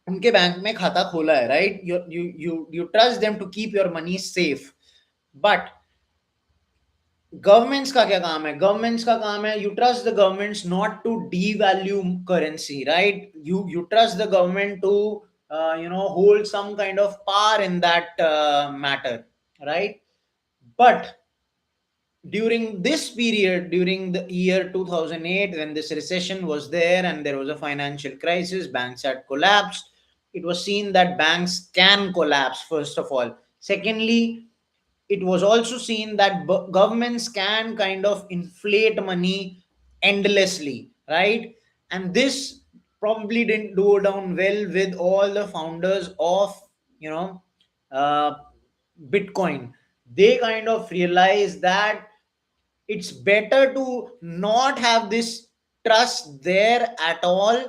S1: उनके बैंक में खाता खोला है, right? You trust them to keep your money safe. But governments का क्या काम है? गवर्नमेंट्स का काम है, you trust the governments not to devalue currency, right? You trust the government to hold some kind of power in that matter, right? But during this period, during the year 2008, when this recession was there and there was a financial crisis, banks had collapsed. It was seen that banks can collapse, first of all. Secondly, it was also seen that governments can kind of inflate money endlessly, right? And this probably didn't go down well with all the founders of, you know, uh, Bitcoin. They kind of realized that it's better to not have this trust there at all,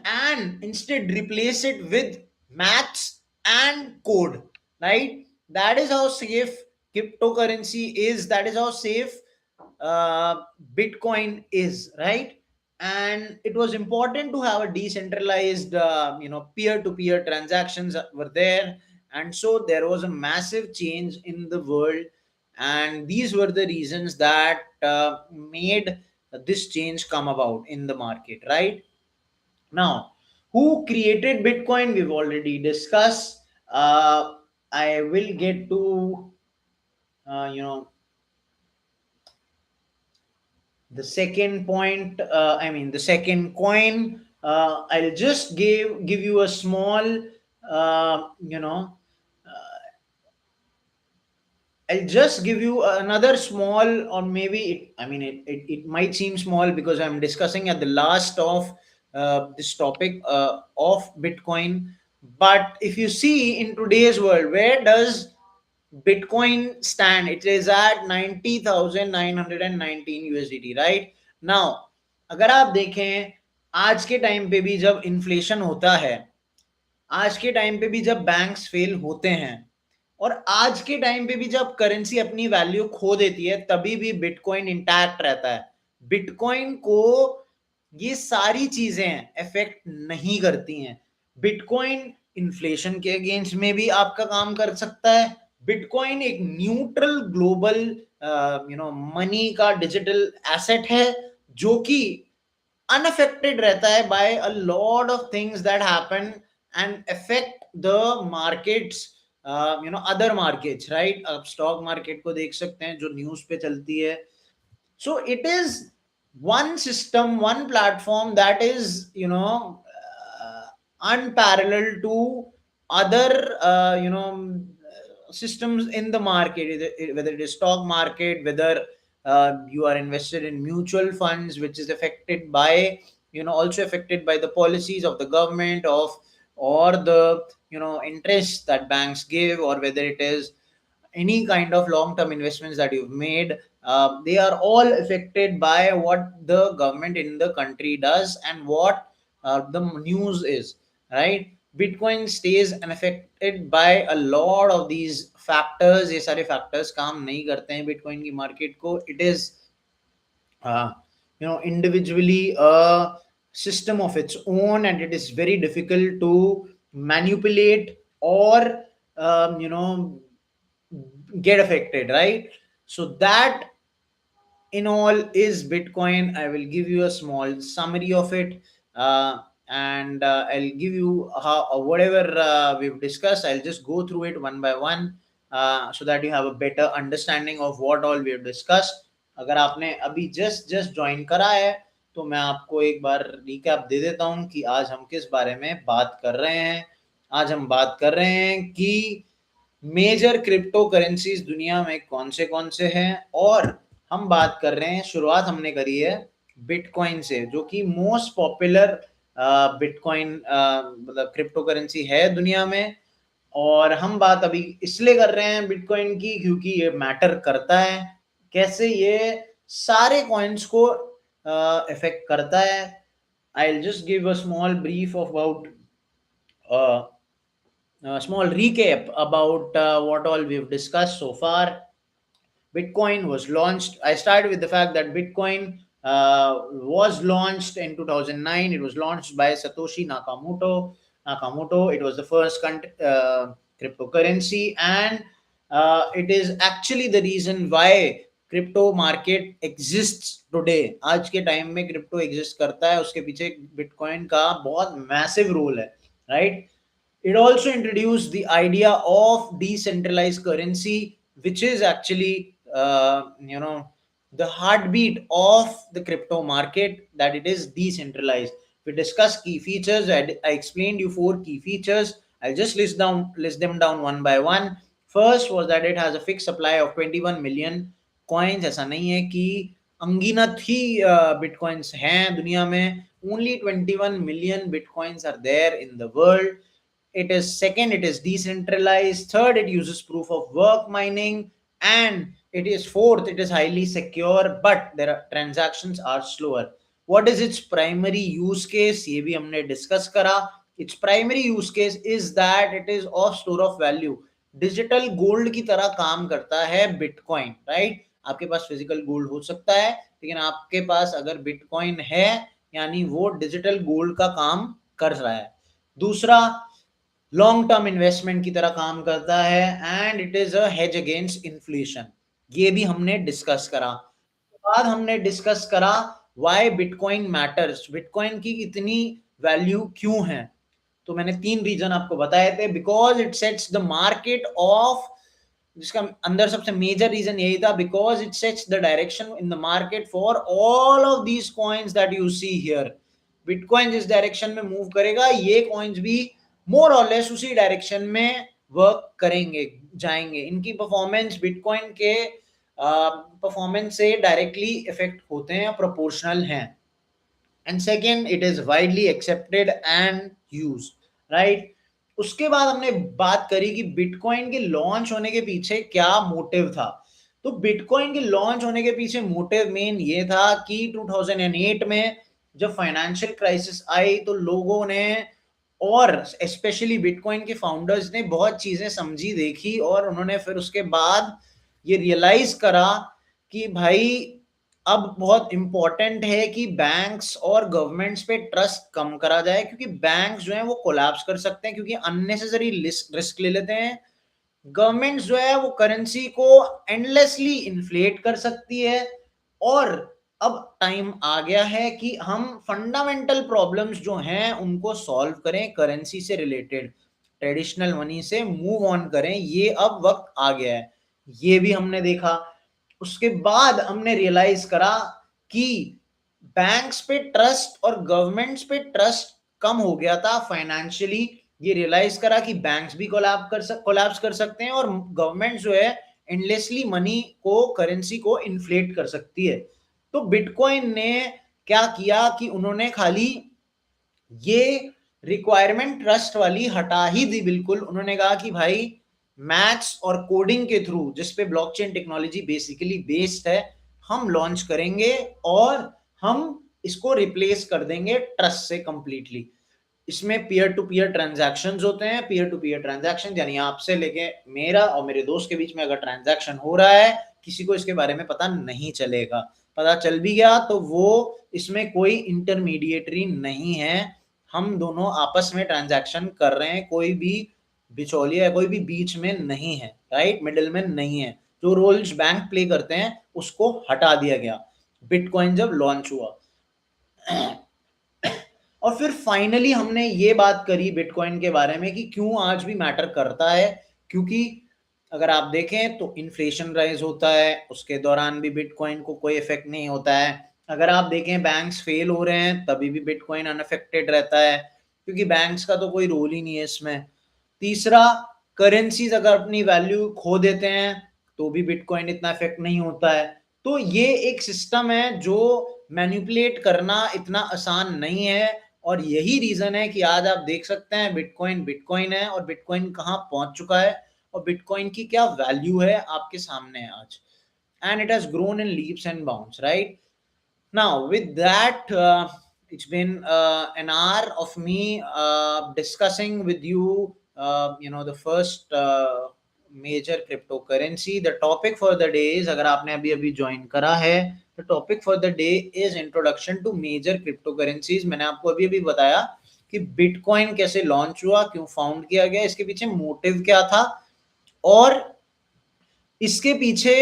S1: and instead replace it with maths and code, right? That is how safe cryptocurrency is, that is how safe Bitcoin is, right? And it was important to have a decentralized, peer-to-peer transactions were there. And so there was a massive change in the world, and these were the reasons that made this change come about in the market, right? Now, who created Bitcoin? We've already discussed. I will get to you know the second point. I mean the second coin. I'll just give you a small uh, you know I'll just give you another small, or maybe it might seem small because I'm discussing at the last of this topic of Bitcoin. But if you see in today's world, where does Bitcoin stand? It is at 90,919 USDT, right? Now, अगर आप देखें आज के time पे भी जब inflation होता है, आज के टाइम पे भी जब बैंक्स फेल होते हैं, और आज के टाइम पे भी जब करेंसी अपनी वैल्यू खो देती है, तभी भी बिटकॉइन इंटैक्ट रहता है। बिटकॉइन को ये सारी चीजें इफेक्ट नहीं करती हैं। बिटकॉइन इन्फ्लेशन के अगेंस्ट में भी आपका काम कर सकता है। बिटकॉइन एक न्यूट्रल ग्लोबल मनी का डिजिटल एसेट है, जो कि unaffected रहता है by a lot of things that happen and affect the markets, other markets, right? आप स्टॉक मार्केट को देख सकते हैं जो न्यूज पे चलती है। So it is one system, one platform that is, unparalleled to other, systems in the market, whether it is stock market, whether you are invested in mutual funds, which is affected by, also affected by the policies of the government of, or the, interest that banks give, or whether it is any kind of long term investments that you've made, they are all affected by what the government in the country does and what the news is, right? Bitcoin stays unaffected by a lot of these factors। ये सारे factors काम नहीं करते हैं bitcoin की market को। it is individually a system of its own, and it is very difficult to manipulate or get affected, right? So that in all is Bitcoin. I will give you a small summary of it, and I'll give you how whatever we've discussed. I'll just go through it one by one, so that you have a better understanding of what all we have discussed। अगर आपने अभी just join करा है, तो मैं आपको एक बार recap दे देता हूं कि आज हम किस बारे में बात कर रहे हैं। आज हम बात कर रहे हैं कि मेजर क्रिप्टो करेंसीज दुनिया में कौन से हैं, और हम बात कर रहे हैं, शुरुआत हमने करी है बिटकॉइन से, जो कि मोस्ट पॉपुलर बिटकॉइन मतलब क्रिप्टो करेंसी है दुनिया में। और हम बात अभी इसलिए कर रहे हैं बिटकॉइन की क्योंकि ये मैटर करता है, कैसे ये सारे कॉइन्स को इफेक्ट करता है। I will just give a small brief about a small recap about what all we've discussed so far। Bitcoin was launched. I started with the fact that Bitcoin was launched in 2009. It was launched by Satoshi Nakamoto. It was the first cryptocurrency, and it is actually the reason why crypto market exist today. आज के time में crypto exist करता है, उसके पीछे bitcoin का बहुत massive role है, right? It also introduced the idea of decentralized currency, which is actually, the heartbeat of the crypto market, that it is decentralized। We discussed key features. I explained you 4 key features। I'll just list them down one by one। First was that it has a fixed supply of 21 million coins। ऐसा नहीं है कि अनगिनत ही bitcoins हैं दुनिया में। Only 21 million bitcoins are there in the world। It is second, it is decentralized। Third, it uses proof of work mining। And it is fourth, it is highly secure, but their transactions are slower। What is its primary use case? ये भी हमने discuss करा। Its primary use case is that it is of store of value। Digital gold की तरह काम करता है bitcoin, right? आपके पास फिजिकल गोल्ड हो सकता है, लेकिन आपके पास अगर बिटकॉइन है, यानी वो डिजिटल गोल्ड का काम कर रहा है। दूसरा, लॉन्ग टर्म इन्वेस्टमेंट की तरह काम करता है, and it is a hedge against inflation. ये भी हमने डिस्कस करा। बाद हमने डिस्कस करा व्हाई बिटकॉइन मैटर्स, बिटकॉइन की इतनी वैल्यू क्यों है। तो मैंने 3 रीजन आपको बताए थे। Because it sets the market of, जिसका अंदर सबसे मेजर रीजन यही था, because it sets the direction in the market for all of these coins that you see here. Bitcoin जिस डायरेक्शन में मूव करेगा, ये कॉइन्स भी मोर और लेस उसी डायरेक्शन में वर्क करेंगे, जाएंगे। इनकी परफॉर्मेंस बिटकॉइन के परफॉर्मेंस से डायरेक्टली इफेक्ट होते हैं, प्रोपोर्शनल हैं। And second, it is widely accepted and use, right. उसके बाद हमने बात करी कि बिटकॉइन के लॉन्च होने के पीछे क्या मोटिव था। तो बिटकॉइन के लॉन्च होने के पीछे मोटिव मेन ये था कि 2008 में जब फाइनेंशियल क्राइसिस आई, तो लोगों ने, और स्पेशली बिटकॉइन के फाउंडर्स ने बहुत चीजें समझी, देखी, और उन्होंने फिर उसके बाद ये रियलाइज करा कि भाई अब बहुत इंपॉर्टेंट है कि बैंक्स और गवर्नमेंट्स पे ट्रस्ट कम करा जाए, क्योंकि बैंक्स जो है वो कोलैप्स कर सकते हैं, क्योंकि अननेसेसरी रिस्क ले लेते हैं। गवर्नमेंट जो है वो करेंसी को एंडलेसली इन्फ्लेट कर सकती है। और अब टाइम आ गया है कि हम फंडामेंटल प्रॉब्लम्स जो हैं उनको सॉल्व करें, करेंसी से रिलेटेड, ट्रेडिशनल मनी से मूव ऑन करें, ये अब वक्त आ गया है। ये भी हमने देखा। उसके बाद हमने रियलाइज करा कि बैंक्स पे ट्रस्ट और गवर्नमेंट्स पे ट्रस्ट कम हो गया था फाइनेंशियली। ये रियलाइज करा कि बैंक्स भी कोलैप्स कर सकते हैं, और गवर्नमेंट जो है एंडलेसली मनी को, करेंसी को इन्फ्लेट कर सकती है। तो बिटकॉइन ने क्या किया कि उन्होंने खाली ये रिक्वायरमेंट ट्रस्ट वाली हटा ही दी बिल्कुल। उन्होंने कहा कि भाई मैथ्स और कोडिंग के थ्रू, जिसपे ब्लॉकचेन टेक्नोलॉजी बेसिकली बेस्ड है, हम लॉन्च करेंगे और हम इसको रिप्लेस कर देंगे ट्रस्ट से कंप्लीटली। इसमें पीयर टू पीयर ट्रांजैक्शंस होते हैं। पीयर टू पीयर ट्रांजैक्शन यानी आपसे लेके मेरा और मेरे दोस्त के बीच में अगर ट्रांजैक्शन हो रहा है, किसी को इसके बारे में पता नहीं चलेगा। पता चल भी गया तो वो, इसमें कोई इंटरमीडिएटरी नहीं है, हम दोनों आपस में ट्रांजैक्शन कर रहे हैं, कोई भी बिचौलिया या कोई भी बीच में नहीं है, राइट, मिडिल में नहीं है। जो रोल्स बैंक प्ले करते हैं उसको हटा दिया गया बिटकॉइन जब लॉन्च हुआ। और फिर फाइनली हमने ये बात करी बिटकॉइन के बारे में कि क्यों आज भी मैटर करता है। क्योंकि अगर आप देखें तो इन्फ्लेशन राइज होता है, उसके दौरान भी बिटकॉइन को कोई इफेक्ट नहीं होता है। अगर आप देखें बैंक्स फेल हो रहे हैं तभी भी बिटकॉइन अनअफेक्टेड रहता है, क्योंकि बैंक्स का तो कोई रोल ही नहीं है इसमें। तीसरा, करेंसीज अगर अपनी वैल्यू खो देते हैं तो भी बिटकॉइन इतना इफेक्ट नहीं होता है। तो ये एक सिस्टम है जो मैनिपुलेट करना इतना आसान नहीं है। और यही रीजन है कि आज आप देख सकते हैं बिटकॉइन बिटकॉइन है, और बिटकॉइन कहाँ पहुंच चुका है, और बिटकॉइन की क्या वैल्यू है आपके सामने है आज। And it has grown in leaps and bounds, right. Now, with that, it's been an hour of me discussing with you, the first major cryptocurrency. The topic for the day is, अगर आपने अभी अभी join करा है, the topic for the day is introduction to major cryptocurrencies. मैंने आपको अभी अभी बताया कि बिटकॉइन कैसे लॉन्च हुआ, क्यों फाउंड किया गया, इसके पीछे मोटिव क्या था, और इसके पीछे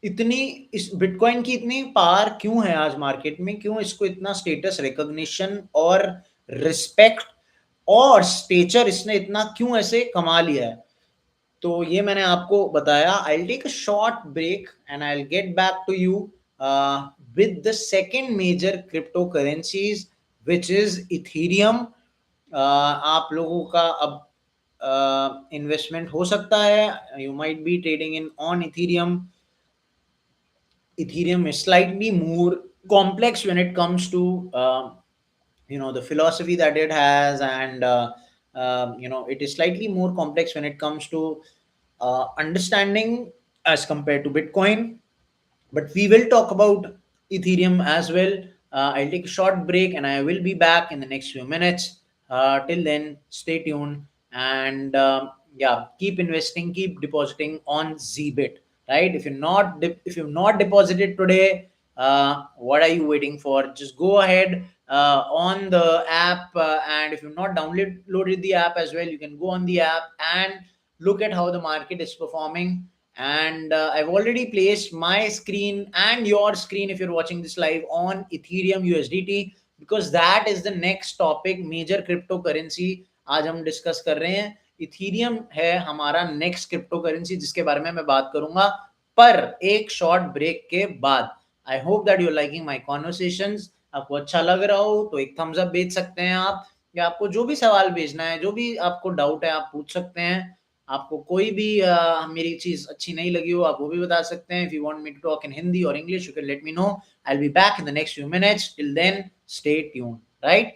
S1: इतनी, इस बिटकॉइन की इतनी पावर क्यों है आज मार्केट में, क्यों इसको इतना स्टेटस, रिकॉग्निशन और रिस्पेक्ट और स्टेचर इसने इतना क्यों ऐसे कमा लिया है। तो ये मैंने आपको बताया। I take a short break and I get back to you with the second major crypto currencies which is Ethereum. आप लोगों का अब इन्वेस्टमेंट हो सकता है, you might be trading in on Ethereum. Ethereum is slightly more complex when it comes to the philosophy that it has, and it is slightly more complex when it comes to understanding as compared to Bitcoin. But we will talk about Ethereum as well. I'll take a short break and I will be back in the next few minutes. Till then, stay tuned, and yeah, keep investing, keep depositing on Zbit. Right? If you've not deposited today, what are you waiting for? Just go ahead on the app, and if you've not downloaded the app as well, you can go on the app and look at how the market is performing, And I've already placed my screen and your screen if you're watching this live on Ethereum USDT, because that is the next topic, major crypto currency आज हम discuss कर रहे हैं. Ethereum है हमारा next crypto currency जिसके बारे में मैं बात करूंगा, पर एक शॉर्ट ब्रेक के बाद. आई hope that you liking my conversations. आपको अच्छा लग रहा हो तो एक थम्स अप भेज सकते हैं आप, या आपको जो भी सवाल भेजना है, जो भी आपको डाउट है, आप पूछ सकते हैं. आपको कोई भी मेरी चीज अच्छी नहीं लगी हो आप वो भी बता सकते हैं. If you want me to talk in Hindi और English, you can let me know. I will be back in the next few minutes. Till then stay tuned, right?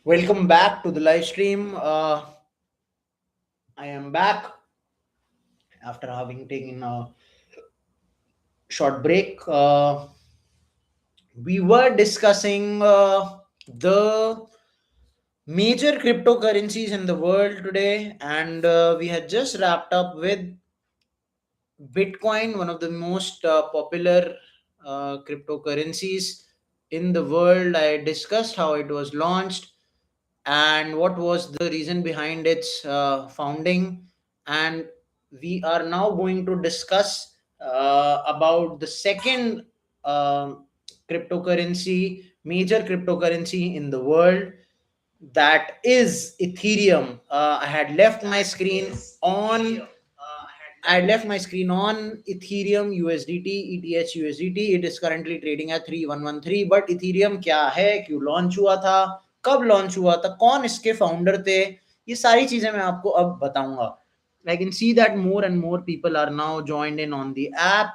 S1: Welcome back to the live stream. I am back after having taken a short break. We were discussing the major cryptocurrencies in the world today, and we had just wrapped up with Bitcoin, one of the most popular cryptocurrencies in the world. I discussed how it was launched and what was the reason behind its founding. And we are now going to discuss about the second cryptocurrency, major cryptocurrency in the world, that is Ethereum. I had left my screen on. I left my screen on Ethereum USDT, ETH USDT. It is currently trading at 3113. But Ethereum क्या है, क्यों launch हुआ था, कब launch हुआ था, कौन इसके फाउंडर थे, ये सारी चीजें मैं आपको अब बताऊंगा. I can see that more and more people are now joined in on the app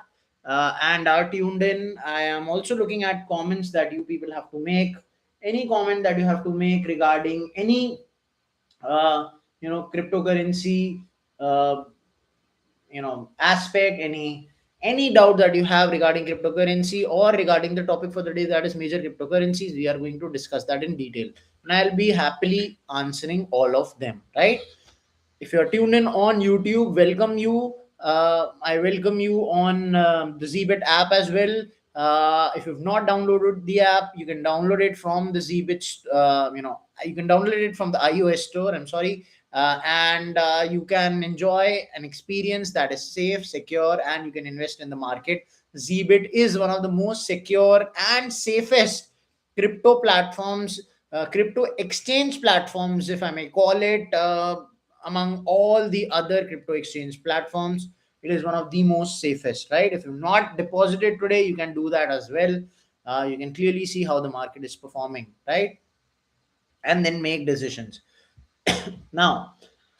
S1: and are tuned in. I am also looking at comments that you people have to make. Any comment that you have to make regarding any cryptocurrency uh, aspect, any doubt that you have regarding cryptocurrency or regarding the topic for the day, that is major cryptocurrencies, we are going to discuss that in detail, and I'll be happily answering all of them, right? If you're tuned in on YouTube, welcome you. I welcome you on the Zbit app as well. If you've not downloaded the app, you can download it from the Zbit. You can download it from the iOS store. I'm sorry, and you can enjoy an experience that is safe, secure, and you can invest in the market. Zbit is one of the most secure and safest crypto platforms, crypto exchange platforms, if I may call it. Among all the other crypto exchange platforms, it is one of the most safest, right? If you've not deposited today, you can do that as well. You can clearly see how the market is performing, right? And then make decisions. Now,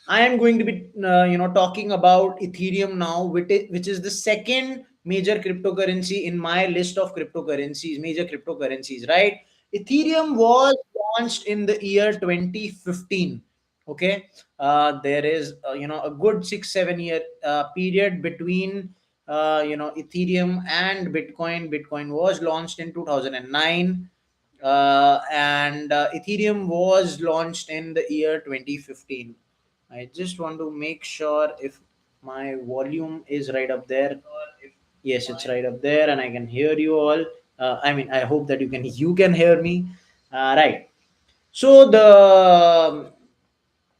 S1: I am going to be talking about Ethereum now, which is the second major cryptocurrency in my list of cryptocurrencies, major cryptocurrencies, right? Ethereum was launched in the year 2015. Okay, there is a good 6 7 year period between Ethereum and Bitcoin. Bitcoin was launched in 2009, and Ethereum was launched in the year 2015. I just want to make sure if my volume is right up there. Yes, it's right up there, and I can hear you all. I mean, I hope that you can hear me. Right. So the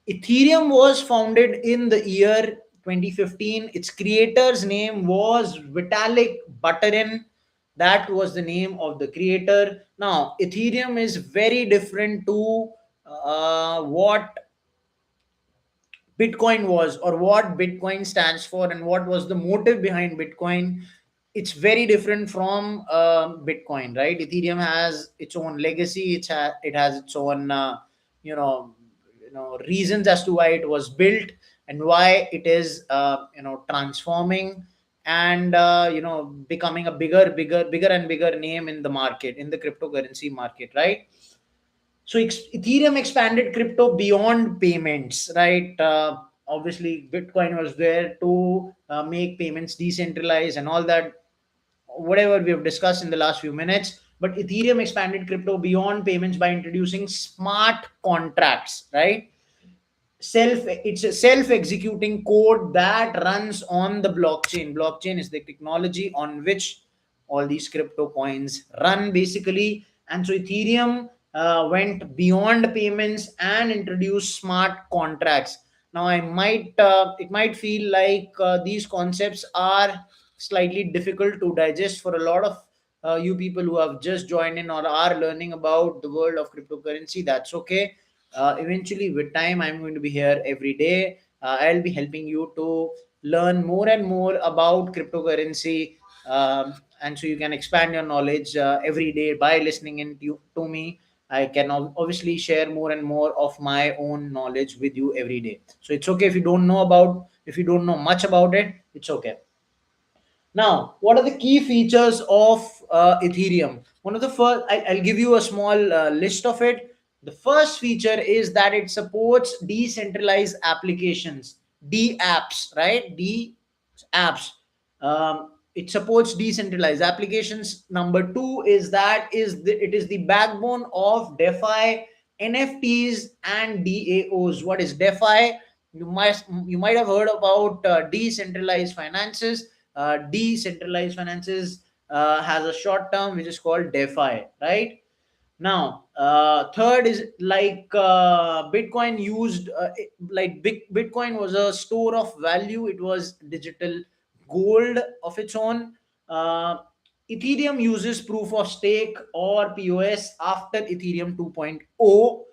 S1: Ethereum was founded in the year 2015. Its creator's name was Vitalik Buterin. That was the name of the creator. Now, Ethereum is very different to what Bitcoin was, or what Bitcoin stands for, and what was the motive behind Bitcoin. It's very different from Bitcoin, right? Ethereum has its own legacy. It has its own you know reasons as to why it was built and why it is transforming and becoming a bigger and bigger name in the market, in the cryptocurrency market, right? So Ethereum expanded crypto beyond payments, right? Obviously, Bitcoin was there to make payments decentralized and all that, whatever we have discussed in the last few minutes. But Ethereum expanded crypto beyond payments by introducing smart contracts, right? It's a self-executing code that runs on the blockchain is the technology on which all these crypto coins run, basically. And so Ethereum went beyond payments and introduced smart contracts. Now it might feel like these concepts are slightly difficult to digest for a lot of you people who have just joined in or are learning about the world of cryptocurrency. That's okay. Eventually, with time, I'm going to be here every day. I'll be helping you to learn more and more about cryptocurrency, and so you can expand your knowledge every day by listening in to me. I can obviously share more and more of my own knowledge with you every day. So it's okay if you don't know much about it. It's okay. Now, what are the key features of Ethereum? One of the first, I'll give you a small list of it. The first feature is that it supports decentralized applications, D apps, right? D apps. It supports decentralized applications. Number two is that it is the backbone of DeFi, NFTs, and DAOs. What is DeFi? You might have heard about decentralized finances. Decentralized finances has a short term which is called DeFi, right? Now, third is like Bitcoin used, Bitcoin was a store of value. It was digital gold of its own. Uh, Ethereum uses proof of stake or POS after Ethereum 2.0,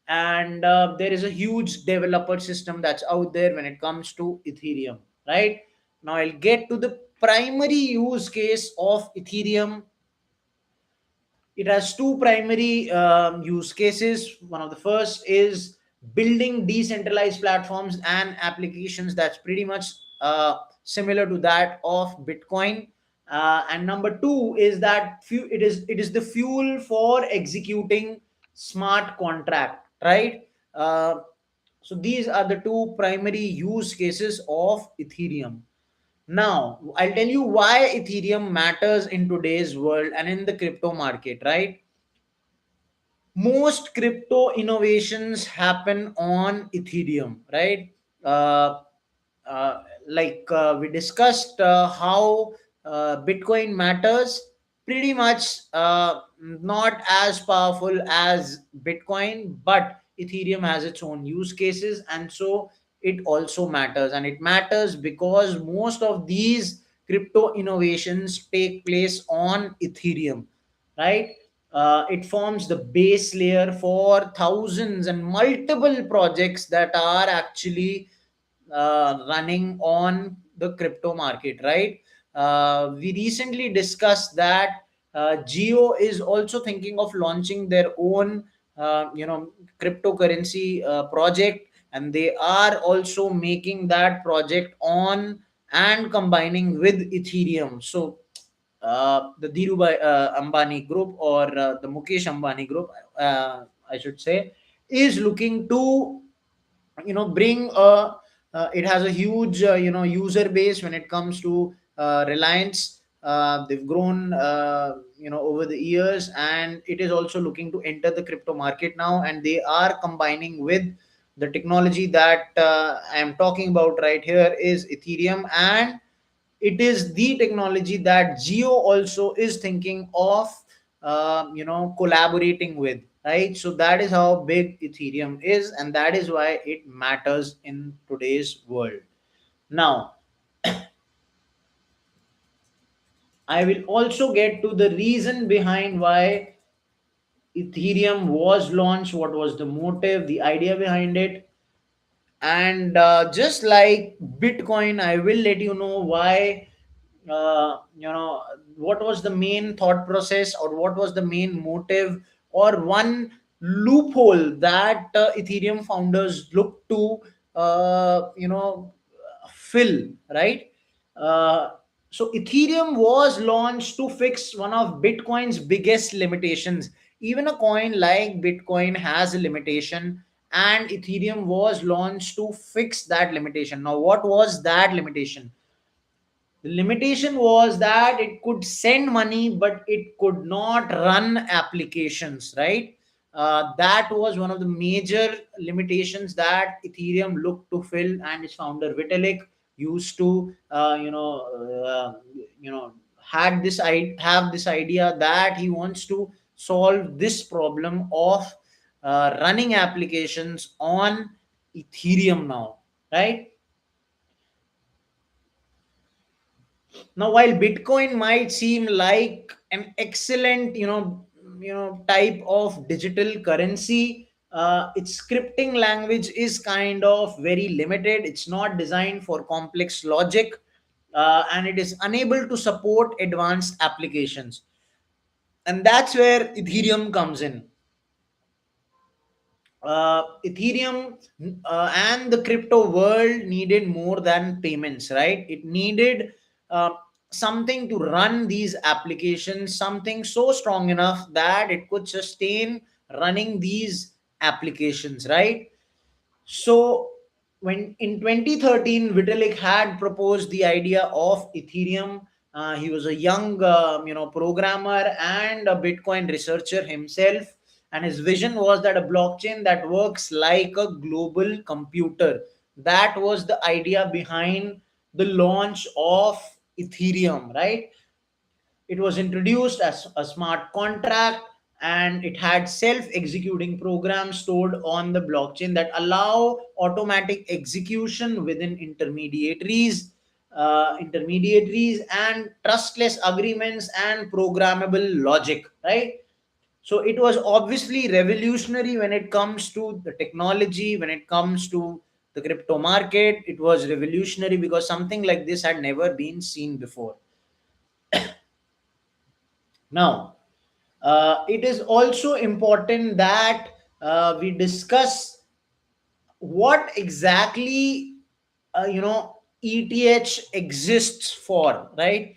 S1: and there is a huge developer system that's out there when it comes to Ethereum, right? Now, I'll get to the primary use case of Ethereum. It has two primary use cases. One of the first is building decentralized platforms and applications that's pretty much similar to that of Bitcoin. And number two is that it is the fuel for executing smart contract, right? So these are the two primary use cases of Ethereum. Now, I'll tell you why Ethereum matters in today's world and in the crypto market, right? Most crypto innovations happen on Ethereum, right? Uh, we discussed how Bitcoin matters, pretty much not as powerful as Bitcoin, but Ethereum has its own use cases, and so it also matters. And it matters because most of these crypto innovations take place on Ethereum, right? It forms the base layer for thousands and multiple projects that are actually running on the crypto market, right? We recently discussed that Geo is also thinking of launching their own, cryptocurrency project, and they are also making that project on and combining with Ethereum. So the Dhirubhai Ambani group, or the Mukesh Ambani group, I should say, is looking to bring it has a huge user base when it comes to Reliance. They've grown over the years, and it is also looking to enter the crypto market now, and they are combining with the technology that I am talking about right here is Ethereum, and it is the technology that Geo also is thinking of collaborating with, right? So that is how big Ethereum is, and that is why it matters in today's world. Now, I will also get to the reason behind why Ethereum was launched, what was the motive, the idea behind it. And just like Bitcoin, I will let you know why, what was the main thought process, or what was the main motive, or one loophole that Ethereum founders look to fill, right? uh, so Ethereum was launched to fix one of Bitcoin's biggest limitations. Even a coin like Bitcoin has a limitation, and Ethereum was launched to fix that limitation. Now, what was that limitation? The limitation was that it could send money, but it could not run applications, right? That was one of the major limitations that Ethereum looked to fill, and its founder Vitalik used to, had this have this idea that he wants to solve this problem of running applications on Ethereum now, right? Now, while Bitcoin might seem like an excellent, type of digital currency, its scripting language is kind of very limited. It's not designed for complex logic, and it is unable to support advanced applications. And that's where Ethereum comes in. Ethereum and the crypto world needed more than payments, right? It needed uh, something to run these applications, something so strong enough that it could sustain running these applications, right? So when in 2013 Vitalik had proposed the idea of Ethereum, he was a young programmer and a Bitcoin researcher himself, and his vision was that a blockchain that works like a global computer. That was the idea behind the launch of Ethereum, right? It was introduced as a smart contract, and it had self-executing programs stored on the blockchain that allow automatic execution within intermediaries and trustless agreements and programmable logic, right? So it was obviously revolutionary when it comes to the technology, when it comes to the crypto market. It was revolutionary because something like this had never been seen before. Now, it is also important that we discuss what exactly ETH exists for, right?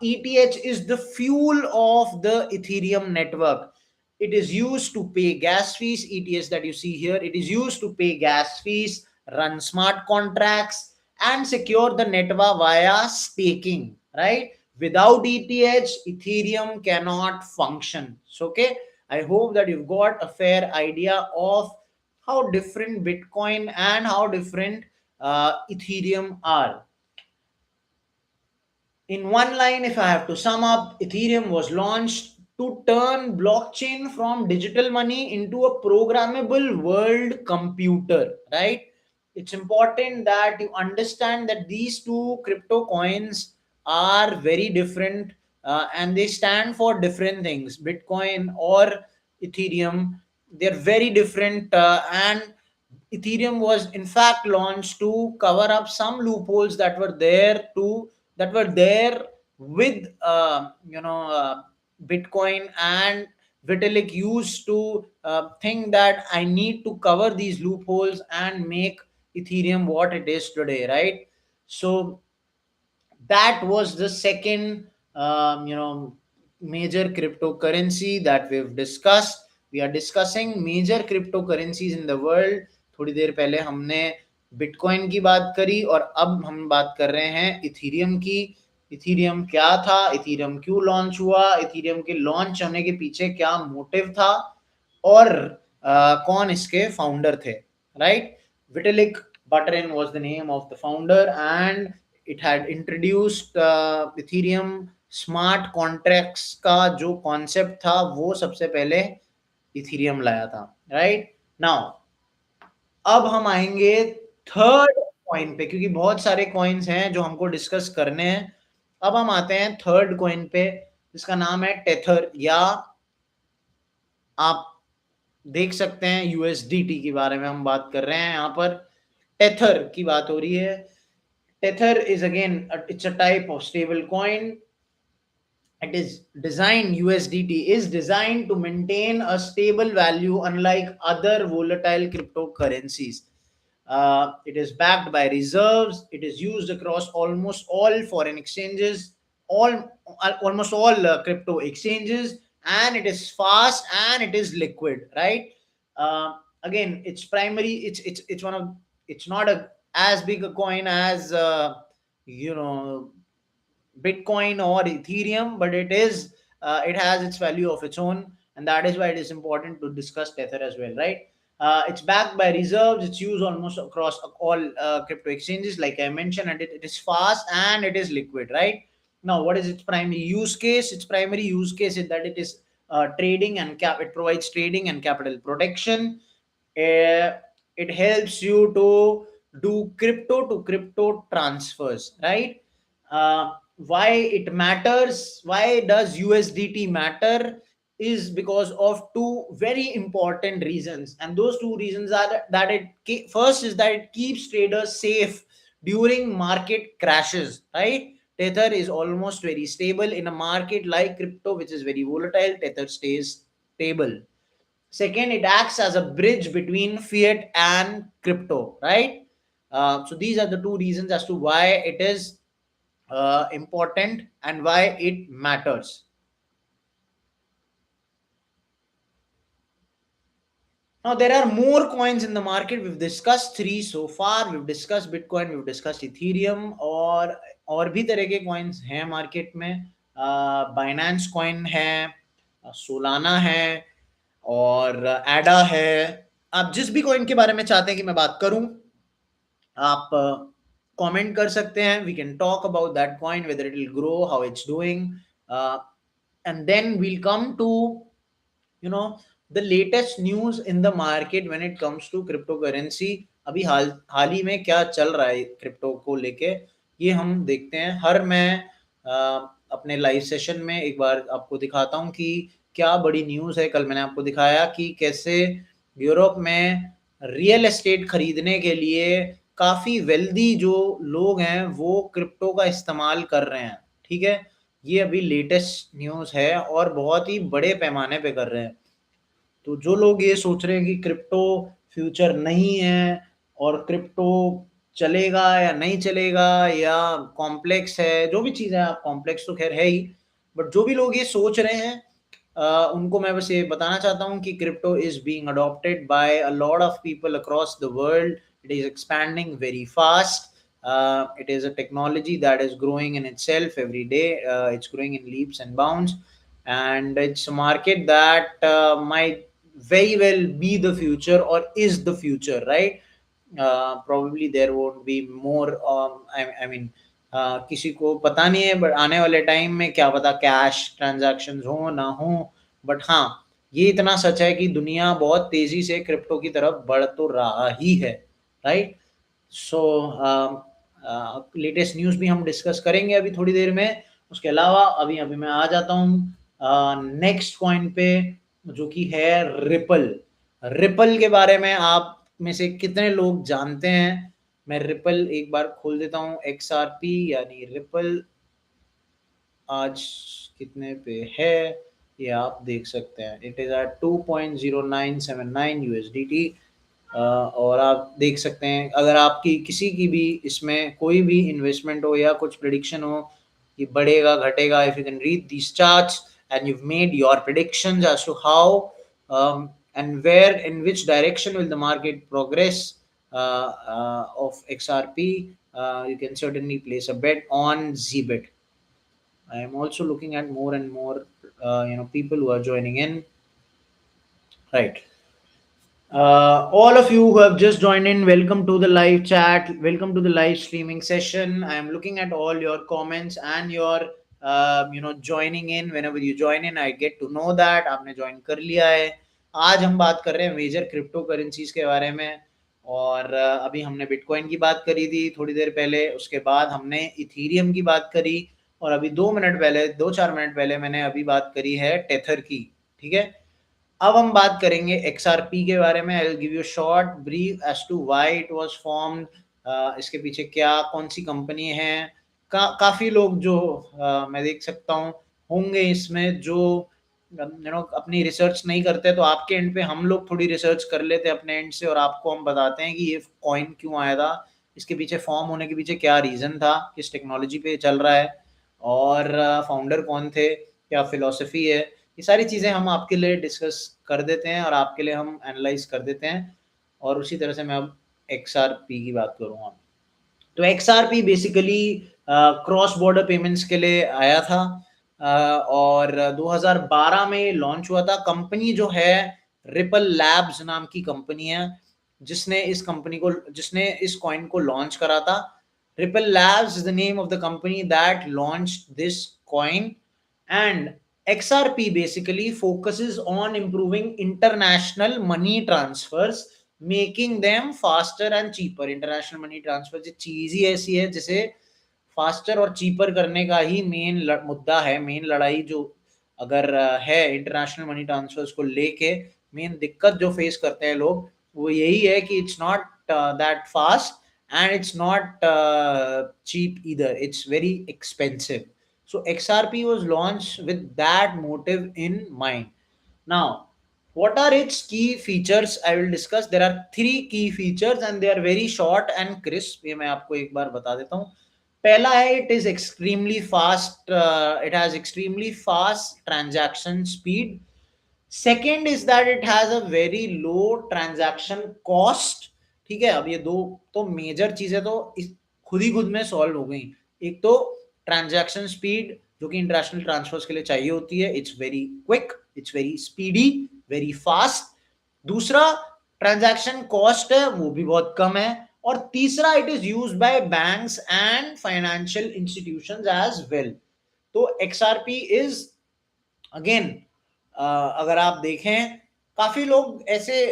S1: ETH is the fuel of the Ethereum network. It is used to pay gas fees. ETH that you see here, it is used to pay gas fees, run smart contracts, and secure the network via staking, right? Without ETH, Ethereum cannot function. So, okay, I hope that you've got a fair idea of how different Bitcoin and how different Ethereum are. In one line, if I have to sum up, Ethereum was launched to turn blockchain from digital money into a programmable world computer, right? It's important that you understand that these two crypto coins are very different, and they stand for different things. Bitcoin or Ethereum, they're very different, and Ethereum was in fact launched to cover up some loopholes that were there with Bitcoin, and Vitalik used to think that I need to cover these loopholes and make Ethereum what it is today, right? So that was the second major cryptocurrency that we've discussed. We are discussing major cryptocurrencies in the world. थोड़ी देर पहले हमने bitcoin की बात करी और अब हम बात कर रहे हैं इथीरियम की. इथीरियम क्या था, इथीरियम क्यों लॉन्च हुआ, इथीरियम के लॉन्च होने के पीछे क्या मोटिव था, और कौन इसके फाउंडर थे, right? विटेलिक Bertrand was the name of the founder, and it had introduced Ethereum smart contracts का जो कॉन्सेप्ट था वो सबसे पहले इथीरियम लाया था, राइट? नाउ अब हम आएंगे थर्ड कॉइन पे, क्योंकि बहुत सारे कॉइन्स हैं जो हमको डिस्कस करने हैं. अब हम आते हैं थर्ड कॉइन पे, जिसका नाम है टेथर, या आप देख सकते हैं यूएसडीटी के बारे में हम बात कर रहे हैं. यहाँ पर टेथर की बात हो रही है. Tether is again it's a type of stable coin. It is designed, USDT is designed to maintain a stable value unlike other volatile cryptocurrencies. It is backed by reserves. It is used across almost all foreign exchanges, almost all crypto exchanges, and it is fast and it is liquid, right? Again, it's primary. It's one of, it's not a as big a coin as you know Bitcoin or Ethereum, but it has its value of its own, and that is why it is important to discuss Tether as well, right? It's backed by reserves. It's used almost across all crypto exchanges, like I mentioned, and it is fast and it is liquid, right? Now, what is its primary use case? Its primary use case is that it is trading and it provides trading and capital protection. Uh, it helps you to do crypto to crypto transfers, right? Why it matters, why does USDT matter, is because of two very important reasons, and those two reasons are that first is that it keeps traders safe during market crashes, right? Tether is almost very stable in a market like crypto, which is very volatile. Tether stays stable. Second, it acts as a bridge between fiat and crypto, right? So these are the two reasons as to why it is important and why it matters. Now there are more coins in the market. We've discussed three so far. We've discussed Bitcoin, we've discussed Ethereum, और भी तरह के coins हैं market में. Binance coin है, Solana है, और ADA है. आप जिस भी coin के बारे में चाहते हैं कि मैं बात करूं, आप कमेंट कर सकते हैं. We can talk about that coin, whether it will grow, how it's doing, and then we'll come to you know the latest news in the market when it comes to cryptocurrency. अभी हाल ही में क्या चल रहा है crypto को लेके, ये हम देखते हैं. मैं अपने लाइव सेशन में एक बार आपको दिखाता हूँ कि क्या बड़ी न्यूज़ है. कल मैंने आपको दिखाया कि कैसे यूरोप में रियल एस्टेट खरीदने के लिए काफ़ी वेल्दी जो लोग हैं वो क्रिप्टो का इस्तेमाल कर रहे हैं. ठीक है, ये अभी लेटेस्ट न्यूज़ है और बहुत ही बड़े पैमाने पे कर रहे हैं. तो जो लोग ये सोच रहे हैं कि क्रिप्टो फ्यूचर नहीं है और क्रिप्टो चलेगा या नहीं चलेगा या कॉम्प्लेक्स है, जो भी चीज़ है, आप कॉम्प्लेक्स तो खैर है ही, बट जो भी लोग ये सोच रहे हैं उनको मैं बस ये बताना चाहता हूँ कि crypto is being adopted by a lot of people across the world. It is expanding very fast. It is a technology that is growing in itself every day. It's growing in leaps and bounds, and it's a market that might very well be the future or is the future, right? Probably there won't be more. I mean, किसी को पता नहीं है, but आने वाले time में क्या पता कैश ट्रांजैक्शंस हो ना हो. बट हाँ, ये इतना सच है कि दुनिया बहुत तेजी से क्रिप्टो की तरफ बढ़ तो रहा ही है, राइट? सो लेटेस्ट न्यूज़ भी हम डिस्कस करेंगे अभी थोड़ी देर में. उसके अलावा अभी अभी मैं आ जाता हूँ नेक्स्ट कॉइन पे, जो कि है रिपल. रिपल के बारे में आप में से कितने लोग जानते हैं? मैं रिपल एक बार खोल देता हूँ. XRP यानी रिपल आज कितने पे है ये आप देख सकते हैं. It is at 2.0979 USDT. और आप देख सकते हैं, अगर आपकी किसी की भी इसमें कोई भी इन्वेस्टमेंट हो या कुछ प्रिडिक्शन हो कि बढ़ेगा घटेगा, if you can read these charts and you've made your predictions as to how and where in which direction will the market progress of XRP, you can certainly place a bet on ZBit. I am also looking at more and more people who are joining in, right? All of you who have just joined in, welcome to the live chat. Welcome to the live streaming session. I am looking at all your comments and your joining in. Whenever you join in, I get to know that आपने join कर लिया है. आज हम बात कर रहे हैं मेजर क्रिप्टो करेंसीज के बारे में. और अभी हमने बिटकॉइन की बात करी थी थोड़ी देर पहले. उसके बाद हमने इथीरियम की बात करी, और अभी 2 मिनट पहले, 2-4 मिनट पहले मैंने अभी बात करी है टेथर की. ठीक है, अब हम बात करेंगे XRP के बारे में. I will give you short brief as to why it was formed. इसके पीछे क्या कौन सी कंपनी है. काफ़ी लोग जो मैं देख सकता हूँ होंगे इसमें जो अपनी रिसर्च नहीं करते, तो आपके एंड पे हम लोग थोड़ी रिसर्च कर लेते हैं अपने एंड से, और आपको हम बताते हैं कि ये कॉइन क्यों आया था, इसके पीछे फॉर्म होने के पीछे क्या रीज़न था, किस टेक्नोलॉजी पे चल रहा है, और फाउंडर कौन थे, क्या फिलॉसफी है. ये सारी चीज़ें हम आपके लिए डिस्कस कर देते हैं और आपके लिए हम एनालाइज कर देते हैं. और उसी तरह से मैं अब XRP की बात करूँगा. तो XRP basically cross border payments के लिए आया था, और 2012 में लॉन्च हुआ था. कंपनी जो है रिपल लैब्स नाम की कंपनी है, जिसने इस कॉइन को लॉन्च करा था. Ripple Labs is the name of the company that launched this coin, and XRP basically focuses on improving international money transfers, making them faster and cheaper. International money transfer ये चीज ही ऐसी है जिसे faster और cheaper करने का ही main मुद्दा है. मेन लड़ाई जो अगर है इंटरनेशनल मनी ट्रांसफर्स को लेके, मेन दिक्कत जो फेस करते हैं लोग वो यही है कि it's not that fast and it's not cheap either. It's very expensive. So XRP was launched with that motive in mind. Now, what are its key features? I will discuss. There are 3 key features and they are very short and crisp. ये मैं आपको एक बार बता देता हूँ. पहला है, it is extremely fast. It has extremely fast transaction speed. Second is that it has a very low transaction cost. ठीक है, अब ये दो तो मेजर चीजें तो खुद ही खुद में सॉल्व हो गई। एक तो ट्रांजैक्शन स्पीड जो कि इंटरनेशनल ट्रांसफर्स के लिए चाहिए होती है, it's very quick, it's very speedy, very fast. दूसरा, ट्रांजैक्शन कॉस्ट है वो भी बहुत कम है। और तीसरा, it is used by banks and financial institutions as well. तो XRP इज अगेन, अगर आप देखें, काफी लोग ऐसे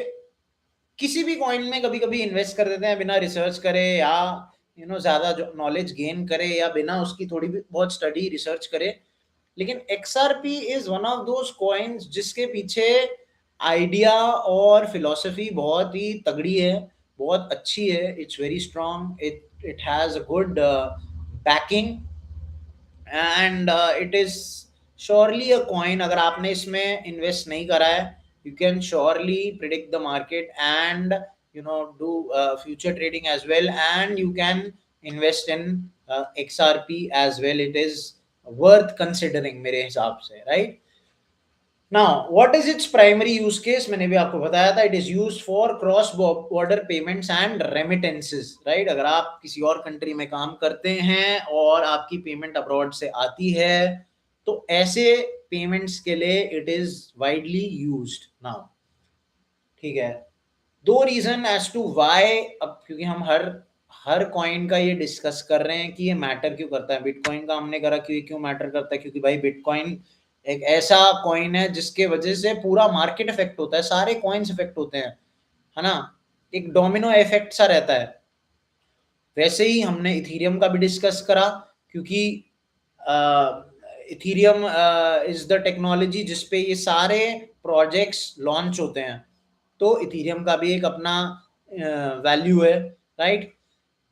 S1: किसी भी कॉइन में कभी कभी इन्वेस्ट कर देते हैं बिना रिसर्च करे, या ज्यादा जो नॉलेज गेन करे, या बिना उसकी थोड़ी भी बहुत स्टडी रिसर्च करे। लेकिन XRP is one of those coins जिसके पीछे आइडिया और फिलोसफी बहुत ही तगड़ी है, बहुत अच्छी है। It's very strong, it it has a good backing, and it is surely a coin. अगर आपने इसमें इन्वेस्ट नहीं करा है, you can surely predict the market and do future trading as well, and you can invest in XRP as well. It is worth considering मेरे हिसाब से, right. Now what is its primary use case, मैंने भी आपको बताया था, it is used for cross border payments and remittances, right. अगर आप किसी और कंट्री में काम करते हैं और आपकी पेमेंट अब्रॉड से आती है, तो ऐसे पेमेंट्स के लिए it is widely used now. ठीक है, दो रीजन एज टू व्हाई। अब क्योंकि हम हर हर कॉइन का ये डिस्कस कर रहे हैं कि ये मैटर क्यों करता है, बिटकॉइन का हमने करा कि ये क्यों मैटर करता है, क्योंकि भाई बिटकॉइन एक ऐसा कॉइन है जिसके वजह से पूरा मार्केट इफेक्ट होता है, सारे कॉइन्स इफेक्ट होते हैं, है ना। एक डोमिनो इफेक्ट सा रहता है। वैसे ही हमने इथीरियम का भी डिस्कस करा, क्योंकि इथीरियम इज द टेक्नोलॉजी जिसपे ये सारे प्रोजेक्ट्स लॉन्च होते हैं। तो इथीरियम का भी एक अपना वैल्यू है, राइट।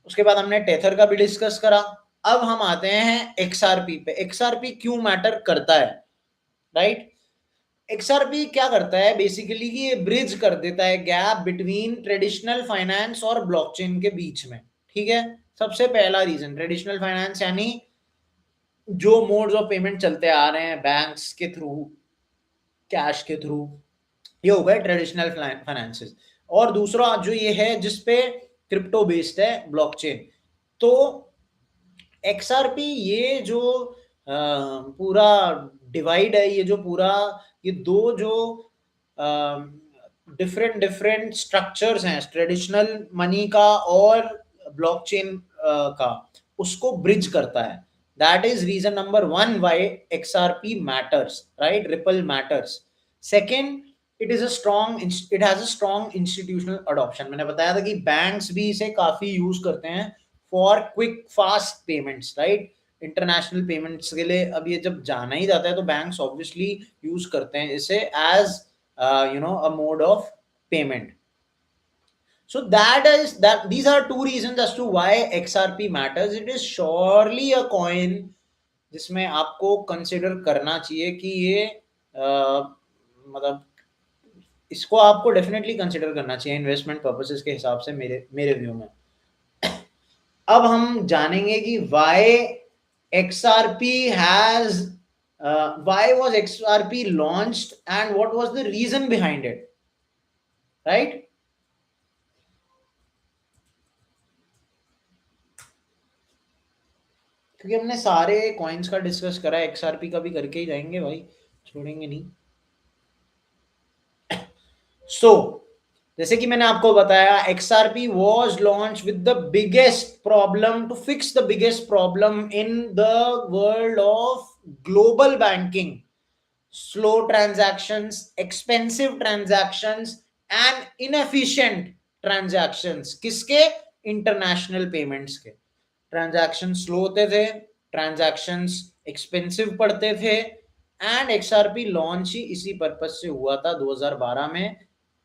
S1: उसके बाद हमने टेथर का भी डिस्कस करा। अब हम आते हैं XRP पे। XRP क्यों मैटर करता है, राइट। XRP क्या करता है बेसिकली कि ये ब्रिज कर देता है गैप बिटवीन ट्रेडिशनल फाइनेंस और ब्लॉकचेन के बीच में। ठीक है, सबसे पहला रीजन, ट्रेडिशनल फाइनेंस यानी जो मोड्स ऑफ पेमेंट चलते आ रहे हैं बैंक्स के थ्रू, कैश के थ्रू, ये हो गए ट्रेडिशनल फाइनेंसेस। और दूसरा जो ये है जिसपे क्रिप्टो बेस्ड है, ब्लॉकचेन। तो XRP ये जो पूरा डिवाइड है, ये जो पूरा, ये दो जो डिफरेंट डिफरेंट स्ट्रक्चर्स हैं, ट्रेडिशनल मनी का और ब्लॉकचेन का, उसको ब्रिज करता है। That is reason number one why XRP matters, right, Ripple matters. Second, it has a strong institutional adoption. मैंने बताया था कि बैंक्स भी इसे काफी यूज करते हैं for quick fast payments, right. International payments के लिए अब ये जब जाना ही जाता है तो बैंक्स ऑब्वियसली यूज करते हैं इसे as a mode of payment. So these are two reasons as to why XRP matters. It is surely a coin जिसमें आपको कंसिडर करना चाहिए कि ये मतलब इसको आपको डेफिनेटली कंसिडर करना चाहिए इन्वेस्टमेंट पर्पसेस के हिसाब से, मेरे मेरे व्यू में। अब हम जानेंगे कि XRP has why was XRP launched and what was the reason behind it, right? क्योंकि हमने सारे कॉइन्स का डिस्कस करा है, XRP का भी करके ही जाएंगे भाई, छोड़ेंगे नहीं। सो जैसे कि मैंने आपको बताया, XRP was launched with the biggest problem to fix the biggest problem in the world of global banking: slow transactions, expensive transactions and inefficient transactions। किसके? इंटरनेशनल पेमेंट्स के। ट्रांजैक्शन स्लो होते थे, ट्रांजैक्शंस एक्सपेंसिव पड़ते थे, and XRP launch ही इसी purpose से हुआ था 2012 में,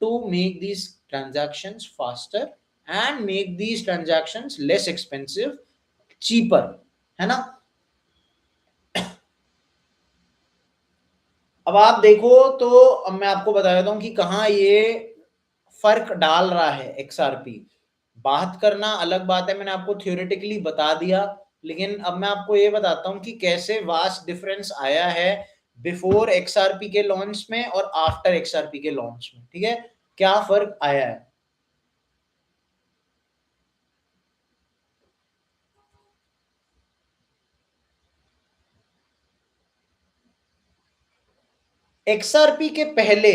S1: to make these transactions faster and make these transactions less expensive, cheaper, है ना। अब आप देखो तो अब मैं आपको बता देता हूं कि कहाँ ये फर्क डाल रहा है XRP। बात करना अलग बात है, मैंने आपको थियोरेटिकली बता दिया, लेकिन अब मैं आपको ये बताता हूं कि कैसे वास्ट डिफरेंस आया है बिफोर एक्सआरपी के लॉन्च में और आफ्टर एक्सआरपी के लॉन्च में, ठीक है, क्या फर्क आया है? एक्सआरपी के पहले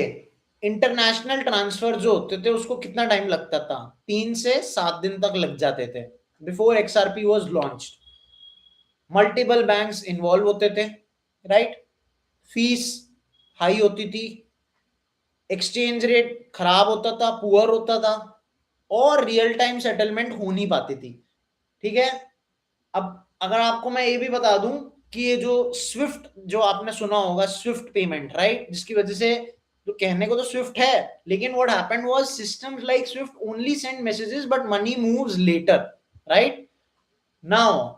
S1: इंटरनेशनल ट्रांसफर जो होते थे उसको कितना टाइम लगता था? 3 से 7 दिन तक लग जाते थे before XRP was launch. Multiple banks involve होते थे, राइट? फीस हाई होती थी, एक्सचेंज रेट खराब होता था, पुअर होता था, और रियल टाइम सेटलमेंट हो नहीं पाती थी, ठीक है। अब अगर आपको मैं ये भी बता दूं कि ये जो स्विफ्ट, जो आपने सुना होगा स्विफ्ट पेमेंट, राइट, जिसकी वजह से, तो कहने को तो स्विफ्ट है, लेकिन what happened was systems like SWIFT only send messages but money moves later, right? Now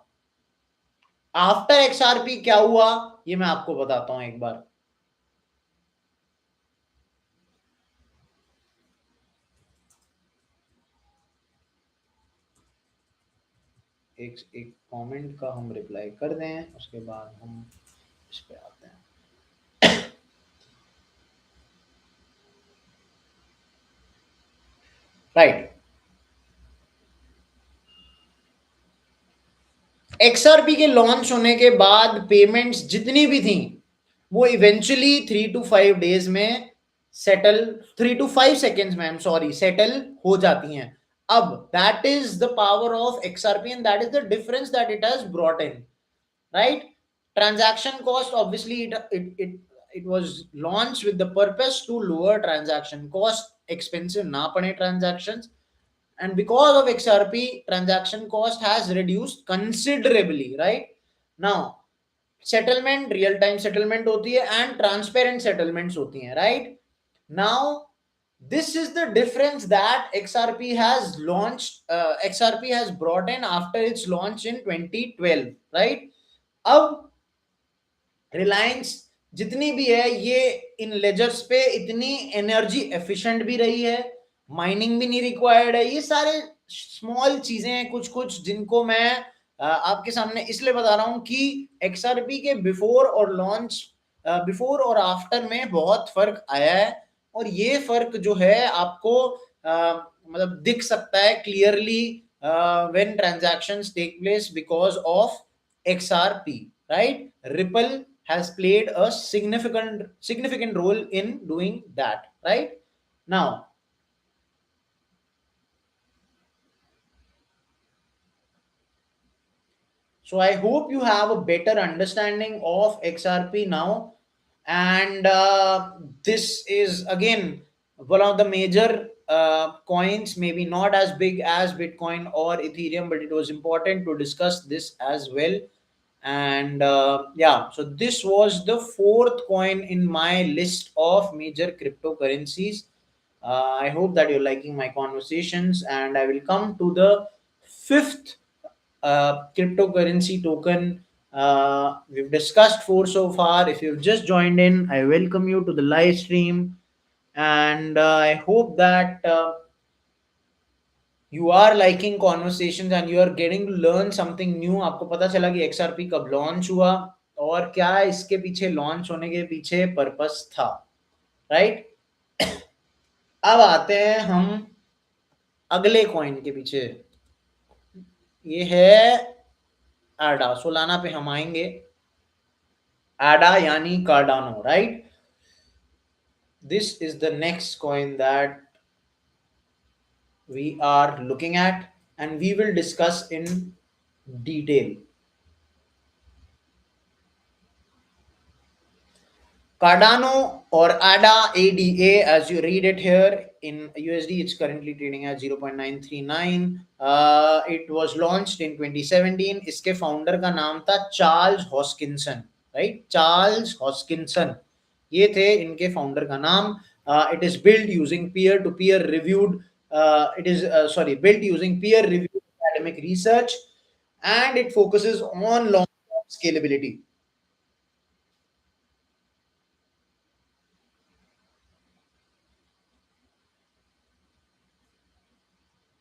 S1: after XRP क्या हुआ, ये मैं आपको बताता हूं एक बार। एक एक कमेंट का हम रिप्लाई कर दें, उसके बाद हम इस पे आते हैं। राइट, एक्सआरपी के लॉन्च होने के बाद पेमेंट्स जितनी भी थी वो इवेंचुअली 3 to 5 डेज में सेटल, 3 to 5 सेकेंड्स में, आई एम सॉरी, सेटल हो जाती हैं। अब that is the power of XRP and that is the difference that it has brought in, right? Transaction cost, obviously it was launched with the purpose to lower transaction cost, expensive na pade transactions, and because of XRP transaction cost has reduced considerably, right? Now settlement real time settlement होती है and transparent settlements होती हैं, right? Now this is the difference that XRP has brought in after its launch in 2012, right? अब रिलायंस जितनी भी है ये इन ledgers पे इतनी एनर्जी एफिशिएंट भी रही है, माइनिंग भी नहीं रिक्वायर्ड है, ये सारे स्मॉल चीजें हैं कुछ कुछ जिनको मैं आपके सामने इसलिए बता रहा हूं कि एक्सआरपी के बिफोर और लॉन्च, बिफोर और आफ्टर में बहुत फर्क आया है, और ये फर्क जो है आपको मतलब दिख सकता है clearly when transactions take place because of XRP, right? Ripple has played a significant role in doing that, right? Now, so I hope you have a better understanding of XRP now, and this is again one of the major coins, maybe not as big as Bitcoin or Ethereum, but it was important to discuss this as well. And yeah, so this was the fourth coin in my list of major cryptocurrencies. I hope that you're liking my conversations, and I will come to the fifth cryptocurrency token. We've discussed four so far. If you've just joined in, I welcome you to the live stream, and I hope that you are liking conversations and you are getting to learn something new. आपको पता चला कि XRP कब launch हुआ और क्या इसके पीछे लॉन्च होने के पीछे पर्पस था, राइट? अब आते हैं हम अगले कॉइन के पीछे, ये है एडा। सोलाना पे हम आएंगे, एडा यानी Cardano, right? This is the next coin that we are looking at and we will discuss in detail. Cardano or ADA, ADA, as you read it here in USD, it's currently trading at 0.939. It was launched in 2017. इसके founder का नाम था Charles Hoskinson, right? Charles Hoskinson, ये थे इनके founder का नाम. It is built using peer-to-peer reviewed. Built using peer-reviewed academic research, and it focuses on long-term scalability.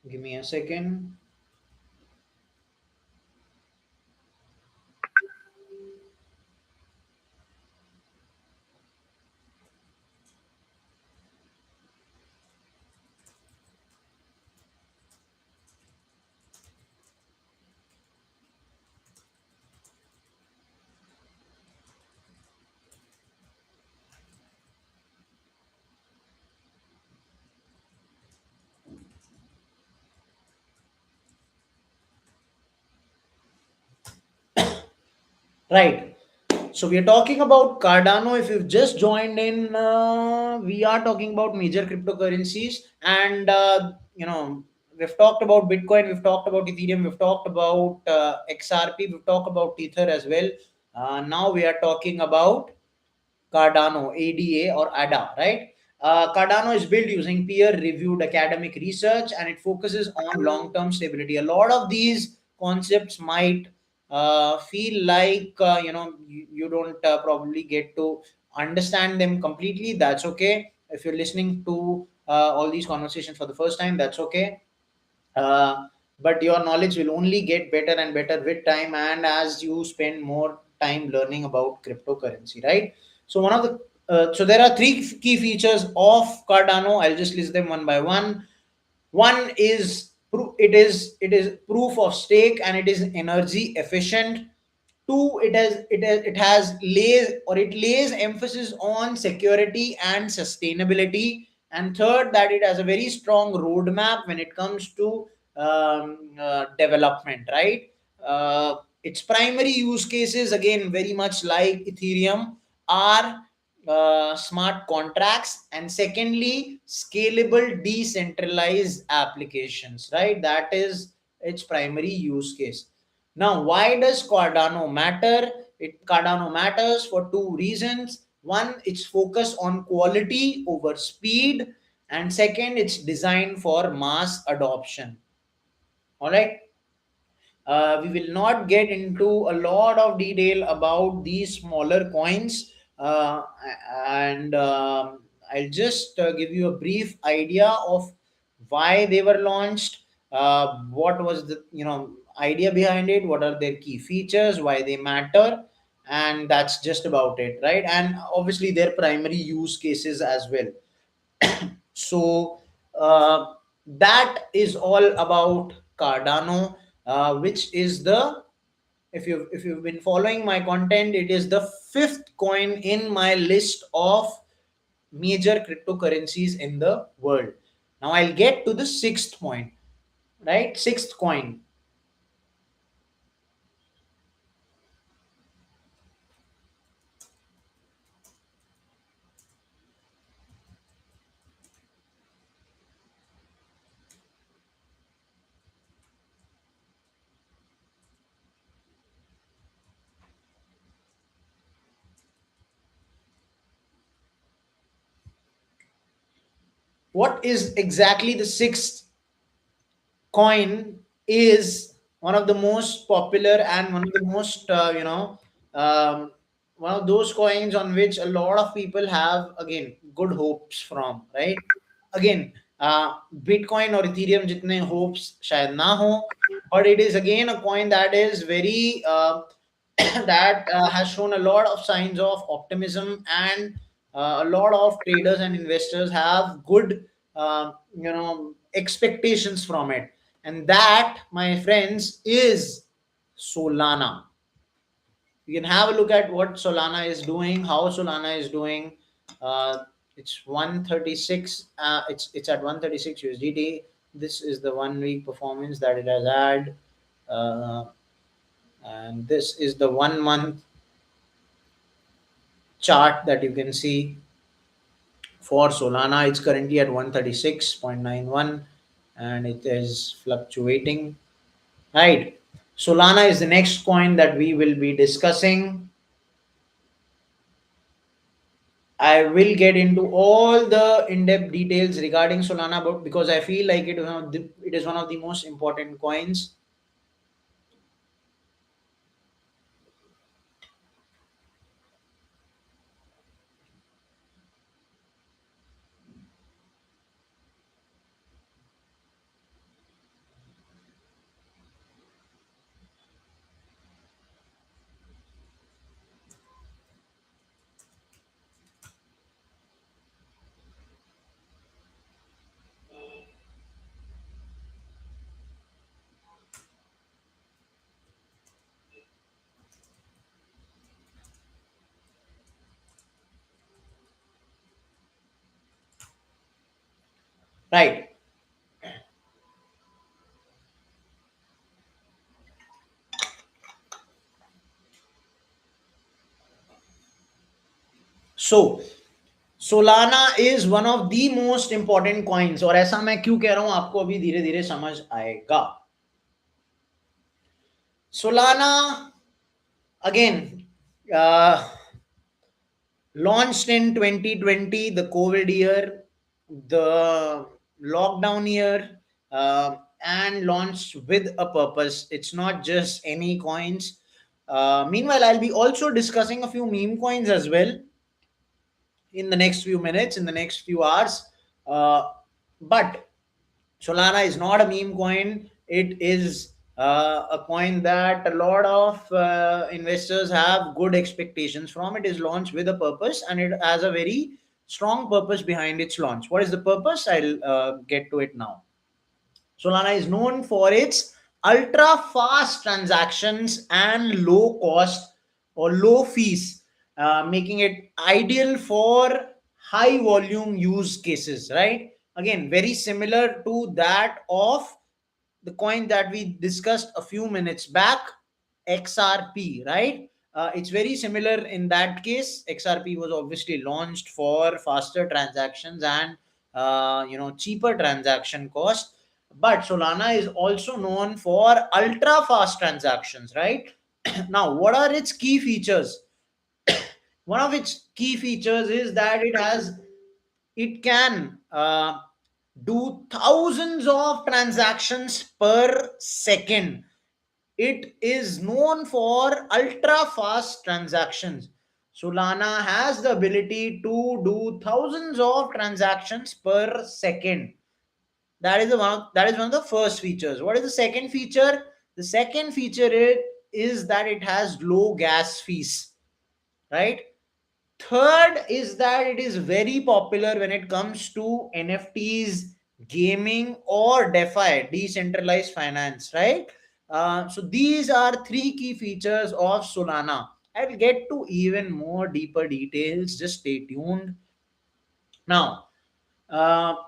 S1: Give me a second. Right. So we are talking about Cardano. If you've just joined in, we are talking about major cryptocurrencies, and we've talked about Bitcoin, we've talked about Ethereum, we've talked about XRP, we've talked about Ether as well. Now we are talking about Cardano, ADA or ADA, right? Cardano is built using peer-reviewed academic research, and it focuses on long-term stability. A lot of these concepts might feel like you don't probably get to understand them completely. That's okay. If you're listening to all these conversations for the first time, that's okay. uh, but your knowledge will only get better and better with time, and as you spend more time learning about cryptocurrency, right? So one of the so there are three key features of Cardano. I'll just list them one by one. One is it is proof of stake, and it is energy efficient. Two, it lays emphasis on security and sustainability. And third, that it has a very strong roadmap when it comes to development, right? Its primary use cases, again, very much like Ethereum, are smart contracts, and secondly, scalable decentralized applications, right? That is its primary use case. Now, why does Cardano matter? Cardano matters for two reasons. One, it's focused on quality over speed, and second, it's designed for mass adoption. All right. We will not get into a lot of detail about these smaller coins, and I'll just give you a brief idea of why they were launched, what was the idea behind it, what are their key features, why they matter, and that's just about it, right? And obviously their primary use cases as well. So that is all about Cardano, which is the if you've been following my content, it is the fifth coin in my list of major cryptocurrencies in the world. Now I'll get to the sixth point, right? Sixth coin. What is exactly the sixth coin is one of the most popular and one of the most one of those coins on which a lot of people have, again, good hopes from, right? Again, Bitcoin or Ethereum jitne hopes shayad na ho, but it is again a coin that is very that has shown a lot of signs of optimism, and a lot of traders and investors have good expectations from it. And that, my friends, is Solana. You can have a look at what Solana is doing, how Solana is doing. It's 136. It's at 136 USDT. This is the 1 week performance that it has had, uh, and this is the 1 month chart that you can see for Solana. It's currently at 136.91, and it is fluctuating. Right. Solana is the next coin that we will be discussing. I will get into all the in-depth details regarding Solana, but because I feel like it is one of the most important coins. Right. So Solana is one of the most important coins, और ऐसा मैं क्यों कह रहा हूं आपको अभी धीरे धीरे समझ आएगा. Solana again launched in 2020, the COVID year, the lockdown year, and launched with a purpose. It's not just any coins. Meanwhile, I'll be also discussing a few meme coins as well in the next few minutes, in the next few hours. But Solana is not a meme coin. It is a coin that a lot of investors have good expectations from. It is launched with a purpose, and it has a very strong purpose behind its launch. What is the purpose? I'll get to it now. Solana is known for its ultra fast transactions and low cost or low fees, making it ideal for high volume use cases, right? Again, very similar to that of the coin that we discussed a few minutes back, XRP, right? It's very similar in that case. XRP was obviously launched for faster transactions and cheaper transaction cost, but Solana is also known for ultra fast transactions, right? Now, what are its key features? One of its key features is that it can do thousands of transactions per second. It is known for ultra fast transactions. Solana has the ability to do thousands of transactions per second. That is one of the first features. What is the second feature? The second feature is that it has low gas fees, right? Third is that it is very popular when it comes to NFTs, gaming, or DeFi, decentralized finance, right? So these are three key features of Solana. I will get to even more deeper details. Just stay tuned. Now,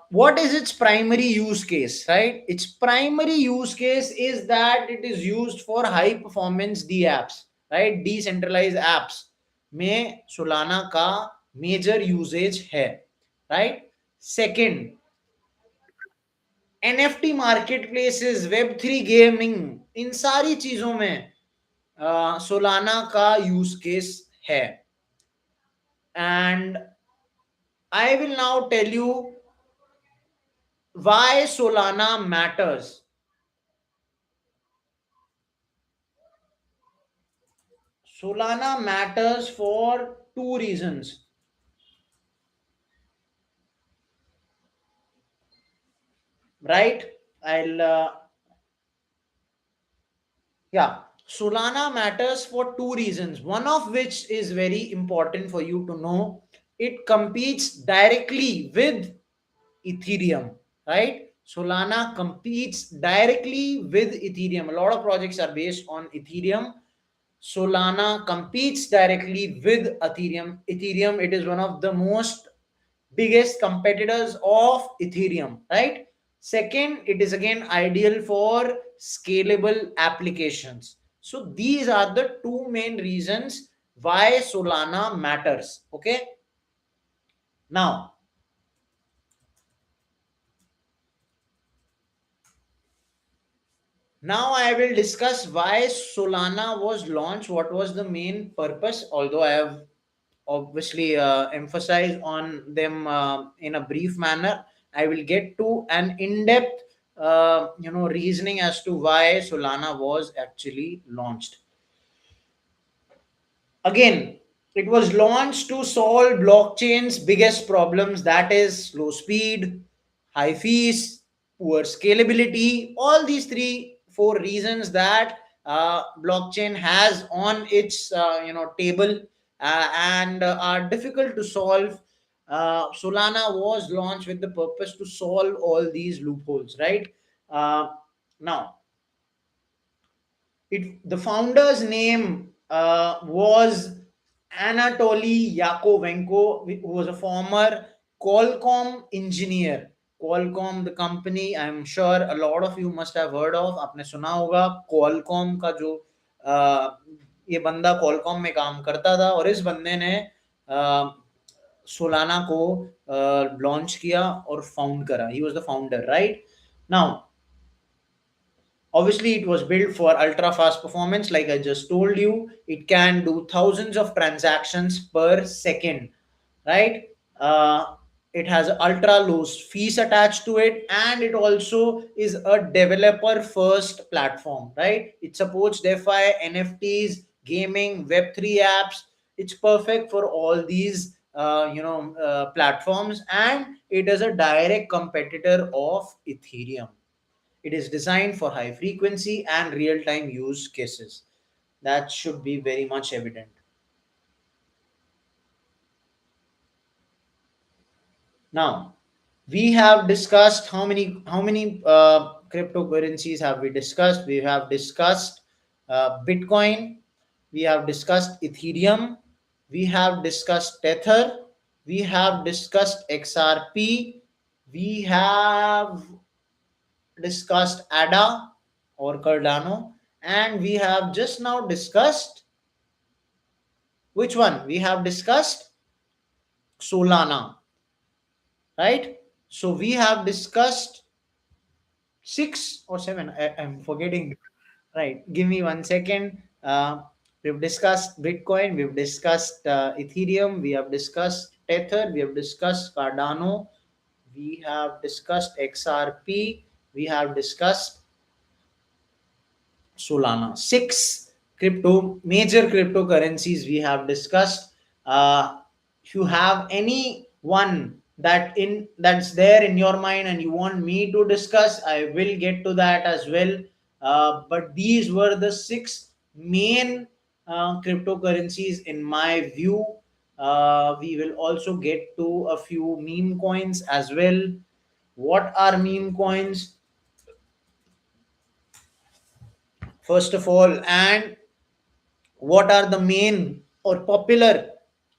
S1: what is its primary use case, right? Its primary use case is that it is used for high performance D apps, right? Decentralized apps में Solana का major usage है, right? Second, NFT marketplaces, Web3 gaming, इन सारी चीजों में Solana का use case है. And I will now tell you why Solana matters. Solana matters for two reasons, right? I'll yeah, Solana matters for two reasons. One of which is very important for you to know. It competes directly with Ethereum, right? Solana competes directly with Ethereum. A lot of projects are based on Ethereum. Solana competes directly with Ethereum. Ethereum, it is one of the most biggest competitors of Ethereum, right? Second, it is again ideal for scalable applications. So these are the two main reasons why Solana matters. Okay. Now, Now I will discuss why Solana was launched, what was the main purpose, although I have obviously emphasized on them in a brief manner. I will get to an in-depth reasoning as to why Solana was actually launched. Again, it was launched to solve blockchain's biggest problems, that is slow speed, high fees, poor scalability, all these three, four reasons that blockchain has on its table and are difficult to solve. Solana was launched with the purpose to solve all these loopholes, right? Now, the founder's name was Anatoly Yakovenko, who was a former Qualcomm engineer. Qualcomm, the company, I'm sure a lot of you must have heard of. आपने सुना होगा Qualcomm का जो ये बंदा Qualcomm में काम करता था, और इस बंदे ने सोलाना को लॉन्च किया और फाउंड करा. He was the founder, right? Now obviously it was built for ultra fast performance. Like I just told you, it can do thousands of transactions per second, right? It has ultra low fees attached to it, and it also is a developer first platform, right? It supports DeFi, NFTs, gaming, web3 apps. It's perfect for all these platforms, and it is a direct competitor of Ethereum. It is designed for high frequency and real time use cases. That should be very much evident. Now, we have discussed how many cryptocurrencies have we discussed? We have discussed Bitcoin, we have discussed Ethereum, we have discussed Tether, we have discussed XRP, we have discussed ADA or Cardano, and we have just now discussed which one? We have discussed Solana, right? So we have discussed six or seven. I'm forgetting. Right. Give me 1 second. We've discussed Bitcoin, we've discussed Ethereum, we have discussed Tether, we have discussed Cardano, we have discussed XRP, we have discussed Solana. Six major cryptocurrencies we have discussed. If you have any one that's there in your mind and you want me to discuss, I will get to that as well. But these were the six main cryptocurrencies in my view. We will also get to a few meme coins as well. What are meme coins? First of all, and what are the main or popular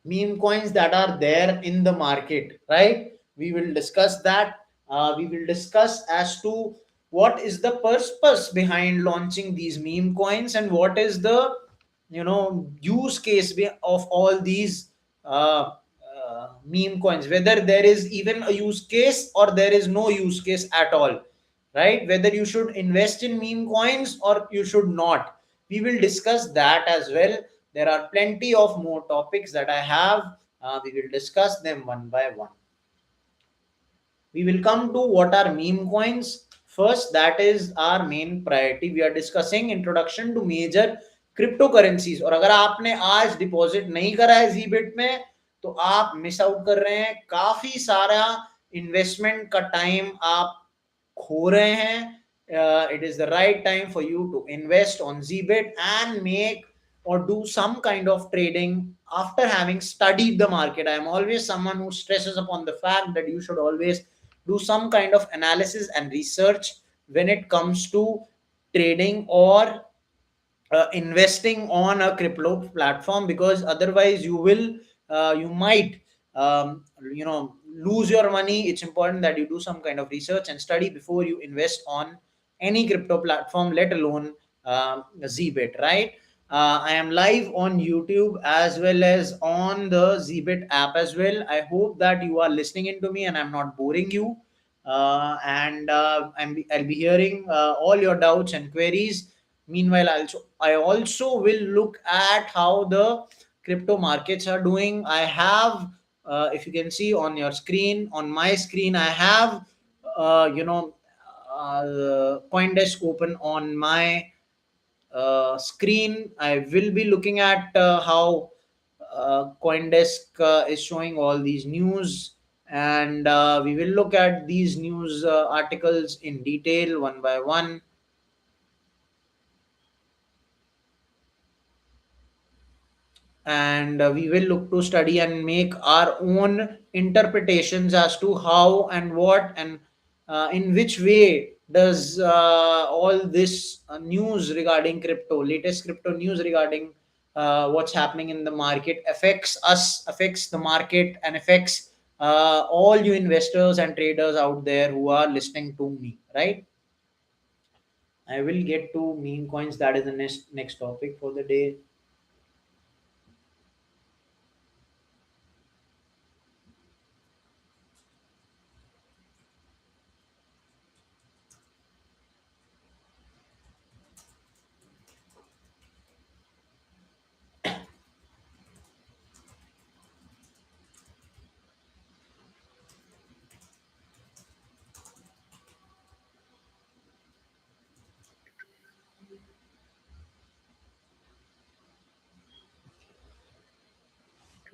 S1: meme coins that are there in the market, right? We will discuss that. We will discuss as to what is the purpose behind launching these meme coins, and what is the use case of all these meme coins, whether there is even a use case or there is no use case at all, right? Whether you should invest in meme coins or you should not. We will discuss that as well. There are plenty of more topics that I have. We will discuss them one by one. We will come to what are meme coins. First, that is our main priority. We are discussing introduction to major cryptocurrencies. और अगर आपने आज deposit नहीं करा है जीबिट में, तो आप मिस आउट कर रहे हैं काफी सारा इन्वेस्टमेंट का टाइम आप खो रहे हैं. It is the right time for you to invest on Zbit and make or do some kind of trading after having studied the market. I am always someone who stresses upon the fact that you should always do some kind of analysis and research when it comes to trading or investing on a crypto platform, because otherwise you might lose your money. It's important that you do some kind of research and study before you invest on any crypto platform, let alone Zbit, right? I am live on YouTube as well as on the Zbit app as well. I hope that you are listening into me and I'm not boring you. And I'll be hearing all your doubts and queries. Meanwhile, I also will look at how the crypto markets are doing. I have, if you can see on your screen, on my screen, I have, CoinDesk open on my screen. I will be looking at how CoinDesk is showing all these news, and we will look at these news articles in detail one by one. And we will look to study and make our own interpretations as to how and what and in which way does all this news regarding crypto, latest crypto news regarding what's happening in the market affects us, affects the market, and affects all you investors and traders out there who are listening to me, right? I will get to meme coins. That is the next topic for the day.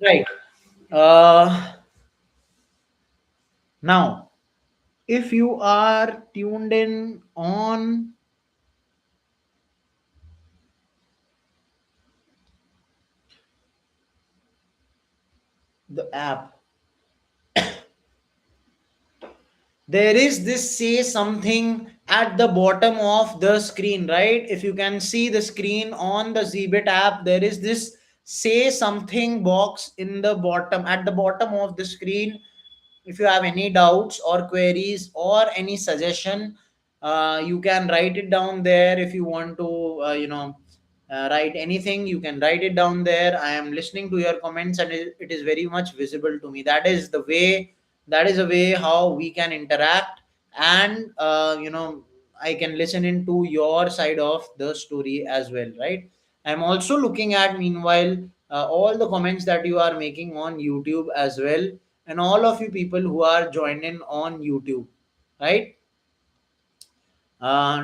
S1: Right. Uh, Now, if you are tuned in on the app, there is this say something at the bottom of the screen, right? If you can see the screen on the Zbit app, there is this say something box in the bottom, at the bottom of the screen. If you have any doubts or queries or any suggestion, you can write it down there. If you want to write anything, you can write it down there. I am listening to your comments, and it is very much visible to me. That is a way how we can interact, and I can listen into your side of the story as well, right? I'm also looking at, meanwhile, all the comments that you are making on YouTube as well, and all of you people who are joining on YouTube, right?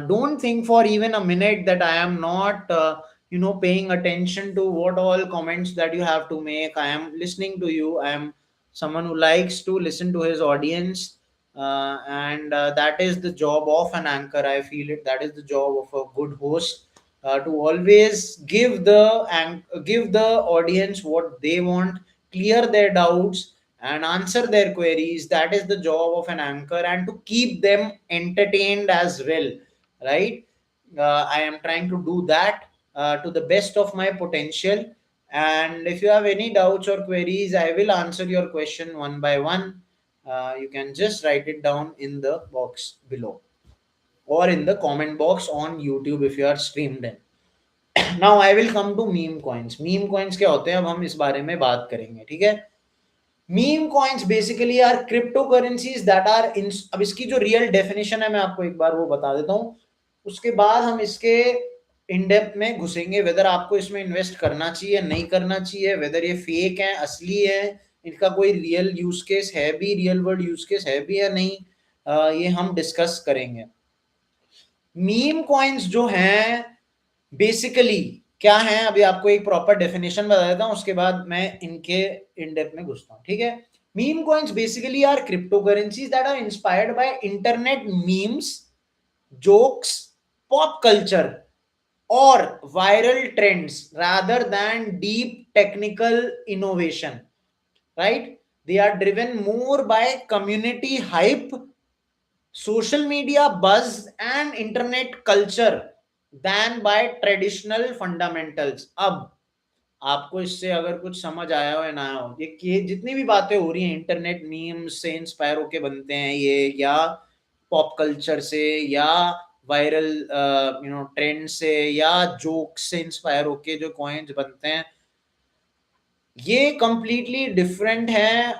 S1: Don't think for even a minute that I am not paying attention to what all comments that you have to make. I am listening to you. I am someone who likes to listen to his audience, and that is the job of an anchor. I feel it, that is the job of a good host, to always give the audience what they want, clear their doubts and answer their queries. That is the job of an anchor, and to keep them entertained as well, right? I am trying to do that to the best of my potential. And if you have any doubts or queries, I will answer your question one by one. You can just write it down in the box below, or in the comment box on YouTube if you are streamed in. Now I will come to meme coins. Meme coins क्या होते हैं, अब हम इस बारे में बात करेंगे, ठीक है? Meme coins basically are crypto currencies that are in. अब इसकी जो रियल डेफिनेशन है मैं आपको एक बार वो बता देता हूँ, उसके बाद हम इसके इन डेप्थ में घुसेंगे, वेदर आपको इसमें इन्वेस्ट करना चाहिए नहीं करना चाहिए, वेदर ये फेक है असली है, इनका कोई रियल यूज केस है भी, रियल वर्ल्ड यूज केस है भी या नहीं, ये हम डिस्कस करेंगे। मीम कॉइन्स जो हैं बेसिकली क्या है, अभी आपको एक प्रॉपर डेफिनेशन बता देता हूं, उसके बाद मैं इनके इन डेप्थ में घुसता हूं, ठीक है? Meme coins basically are crypto currencies that are inspired by internet memes, jokes, pop culture और viral trends rather than deep technical innovation, right? They are driven more by community hype, social media buzz and internet culture than by traditional fundamentals। अब आपको इससे अगर कुछ समझ आया हो या ना आया हो, ये जितनी भी बातें हो रही हैं इंटरनेट मीम्स से इंस्पायर होके बनते हैं ये, या पॉप कल्चर से, या वायरल ट्रेंड से, या जोक से इंस्पायर होके जो कॉइन्स बनते हैं, ये कंप्लीटली डिफरेंट है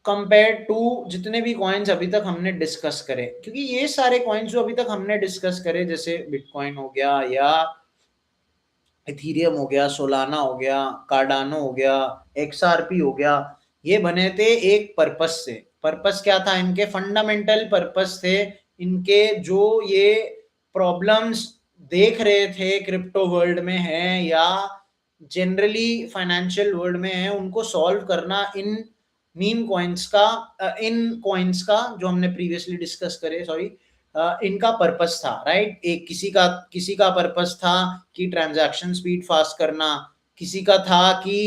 S1: कंपेयर टू जितने भी कॉइन्स अभी तक हमने डिस्कस करे। क्योंकि ये सारे कॉइन्स जो अभी तक हमने डिस्कस करे, जैसे बिटकॉइन हो गया, या इथीरियम हो गया, सोलाना हो गया, कार्डानो हो गया, एक्सआरपी हो गया, ये बने थे एक पर्पस से। पर्पस क्या था इनके? फंडामेंटल पर्पस थे इनके, जो ये प्रॉब्लम्स देख रहे थे क्रिप्टो वर्ल्ड में है या जनरली फाइनेंशियल वर्ल्ड में है, उनको सॉल्व करना इन मीम कॉइन्स का, इन कॉइन्स का जो हमने प्रीवियसली डिस्कस करे, सॉरी, इनका पर्पस था, राइट? एक किसी का पर्पस था कि ट्रांजैक्शन स्पीड फास्ट करना, किसी का था कि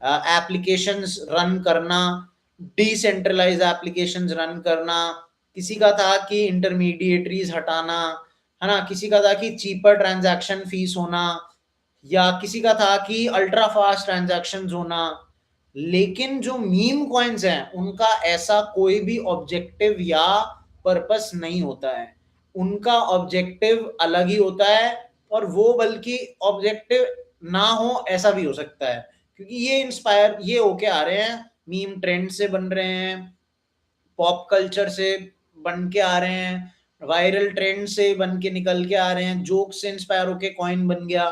S1: एप्लीकेशंस रन करना, डिसेंट्रलाइज एप्लीकेशंस रन करना, किसी का था कि इंटरमीडिएटरीज हटाना, है ना, किसी का था कि चीपर ट्रांजैक्शन फीस होना, या किसी का था कि अल्ट्रा फास्ट ट्रांजैक्शन होना। लेकिन जो मीम कॉइन्स हैं उनका ऐसा कोई भी ऑब्जेक्टिव या पर्पस नहीं होता है, उनका ऑब्जेक्टिव अलग ही होता है, और वो बल्कि ऑब्जेक्टिव ना हो ऐसा भी हो सकता है, क्योंकि ये होके आ रहे हैं, मीम ट्रेंड से बन रहे हैं, पॉप कल्चर से बन के आ रहे हैं, वायरल ट्रेंड से बन के निकल के आ रहे हैं, जोक से इंस्पायर होके कॉइन बन गया।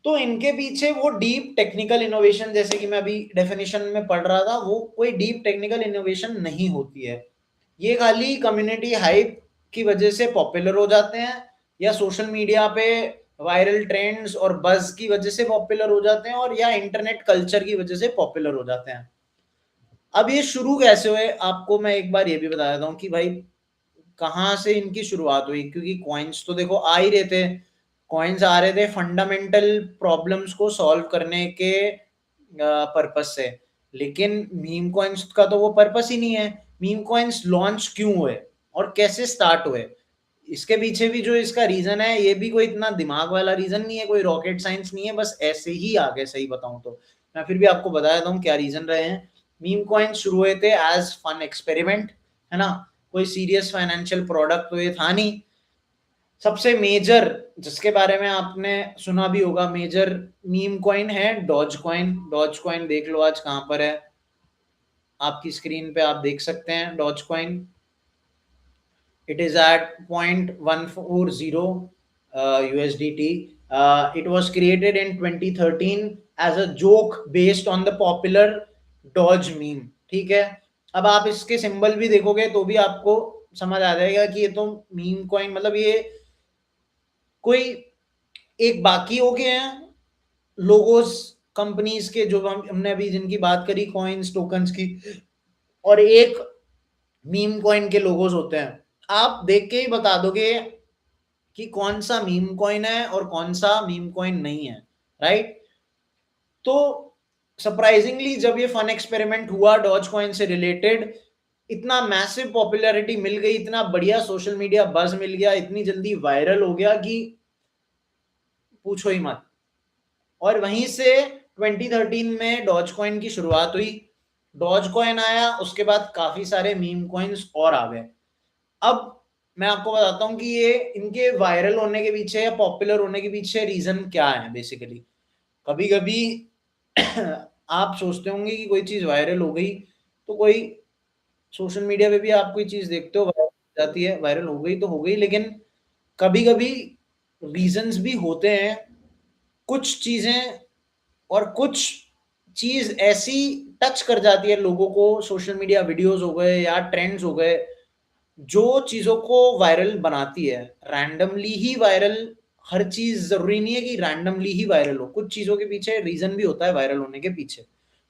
S1: तो इनके पीछे वो डीप टेक्निकल इनोवेशन, जैसे कि मैं अभी डेफिनेशन में पढ़ रहा था, वो कोई डीप टेक्निकल इनोवेशन नहीं होती है। ये खाली कम्युनिटी हाइप की वजह से पॉपुलर हो जाते हैं, या सोशल मीडिया पे वायरल ट्रेंड्स और बज की वजह से पॉपुलर हो जाते हैं, और या इंटरनेट कल्चर की वजह से पॉपुलर हो जाते हैं। अब ये शुरू कैसे हुए, आपको मैं एक बार ये भी बता देता हूँ कि भाई कहाँ से इनकी शुरुआत हुई। क्योंकि कॉइन्स तो देखो आ ही रहे थे, कॉइन्स आ रहे थे फंडामेंटल प्रॉब्लम्स को सॉल्व करने के पर्पस से। लेकिन मीम कॉइन्स का तो वो पर्पस ही नहीं है। मीम कॉइन्स लॉन्च क्यों हुए और कैसे स्टार्ट हुए, इसके पीछे भी जो इसका रीजन है, ये भी कोई इतना दिमाग वाला रीजन नहीं है, कोई रॉकेट साइंस नहीं है, बस ऐसे ही आ गए। सही बताऊं तो मैं फिर भी आपको बता देता हूँ क्या रीजन रहे हैं। मीम कॉइन्स शुरू हुए थे एज फन एक्सपेरिमेंट, है ना, कोई सीरियस फाइनेंशियल प्रोडक्ट तो ये था नहीं। सबसे मेजर जिसके बारे में आपने सुना भी होगा, मेजर मीम कॉइन है डॉज कॉइन। डॉज कॉइन देख लो आज कहां पर है, आपकी स्क्रीन पे आप देख सकते हैं Doge coin. It is at 0.140 USDT. It was created in 2013 as a joke based on the popular Doge meme. ठीक है, अब आप इसके सिंबल भी देखोगे तो भी आपको समझ आ जाएगा कि ये तो मीम कॉइन, मतलब ये कोई एक बाकी हो गए हैं लोगोस कंपनीज के, जो हमने अभी जिनकी बात करी कॉइन्स टोकन्स की, और एक मीम कॉइन के लोगोस होते हैं। आप देख के ही बता दोगे कि कौन सा मीम कॉइन है और कौन सा मीम कॉइन नहीं है, राइट। तो सरप्राइजिंगली जब ये फन एक्सपेरिमेंट हुआ डॉज कॉइन से रिलेटेड, इतना मैसिव पॉपुलैरिटी मिल गई, इतना बढ़िया सोशल मीडिया बज मिल गया, इतनी जल्दी वायरल हो गया कि पूछो ही मत। और वहीं से 2013 में डॉज कॉइन की शुरुआत हुई। डॉज कॉइन आया, उसके बाद काफी सारे मीम कॉइन्स और आ गए। अब मैं आपको बताता हूं कि ये इनके वायरल होने के पीछे या पॉपुलर होने के पीछे रीजन क्या है बेसिकली। कभी कभी आप सोचते होंगे कि कोई चीज वायरल हो गई, तो कोई सोशल मीडिया पे भी आप कोई चीज देखते हो वायरल हो जाती है, वायरल हो गई तो हो गई, लेकिन कभी कभी रीजंस भी होते हैं। कुछ चीजें और कुछ चीज ऐसी टच कर जाती है लोगों को, सोशल मीडिया वीडियोस हो गए या ट्रेंड्स हो गए, जो चीजों को वायरल बनाती है। रैंडमली ही वायरल, हर चीज जरूरी नहीं है कि रैंडमली ही वायरल हो, कुछ चीजों के पीछे रीजन भी होता है वायरल होने के पीछे।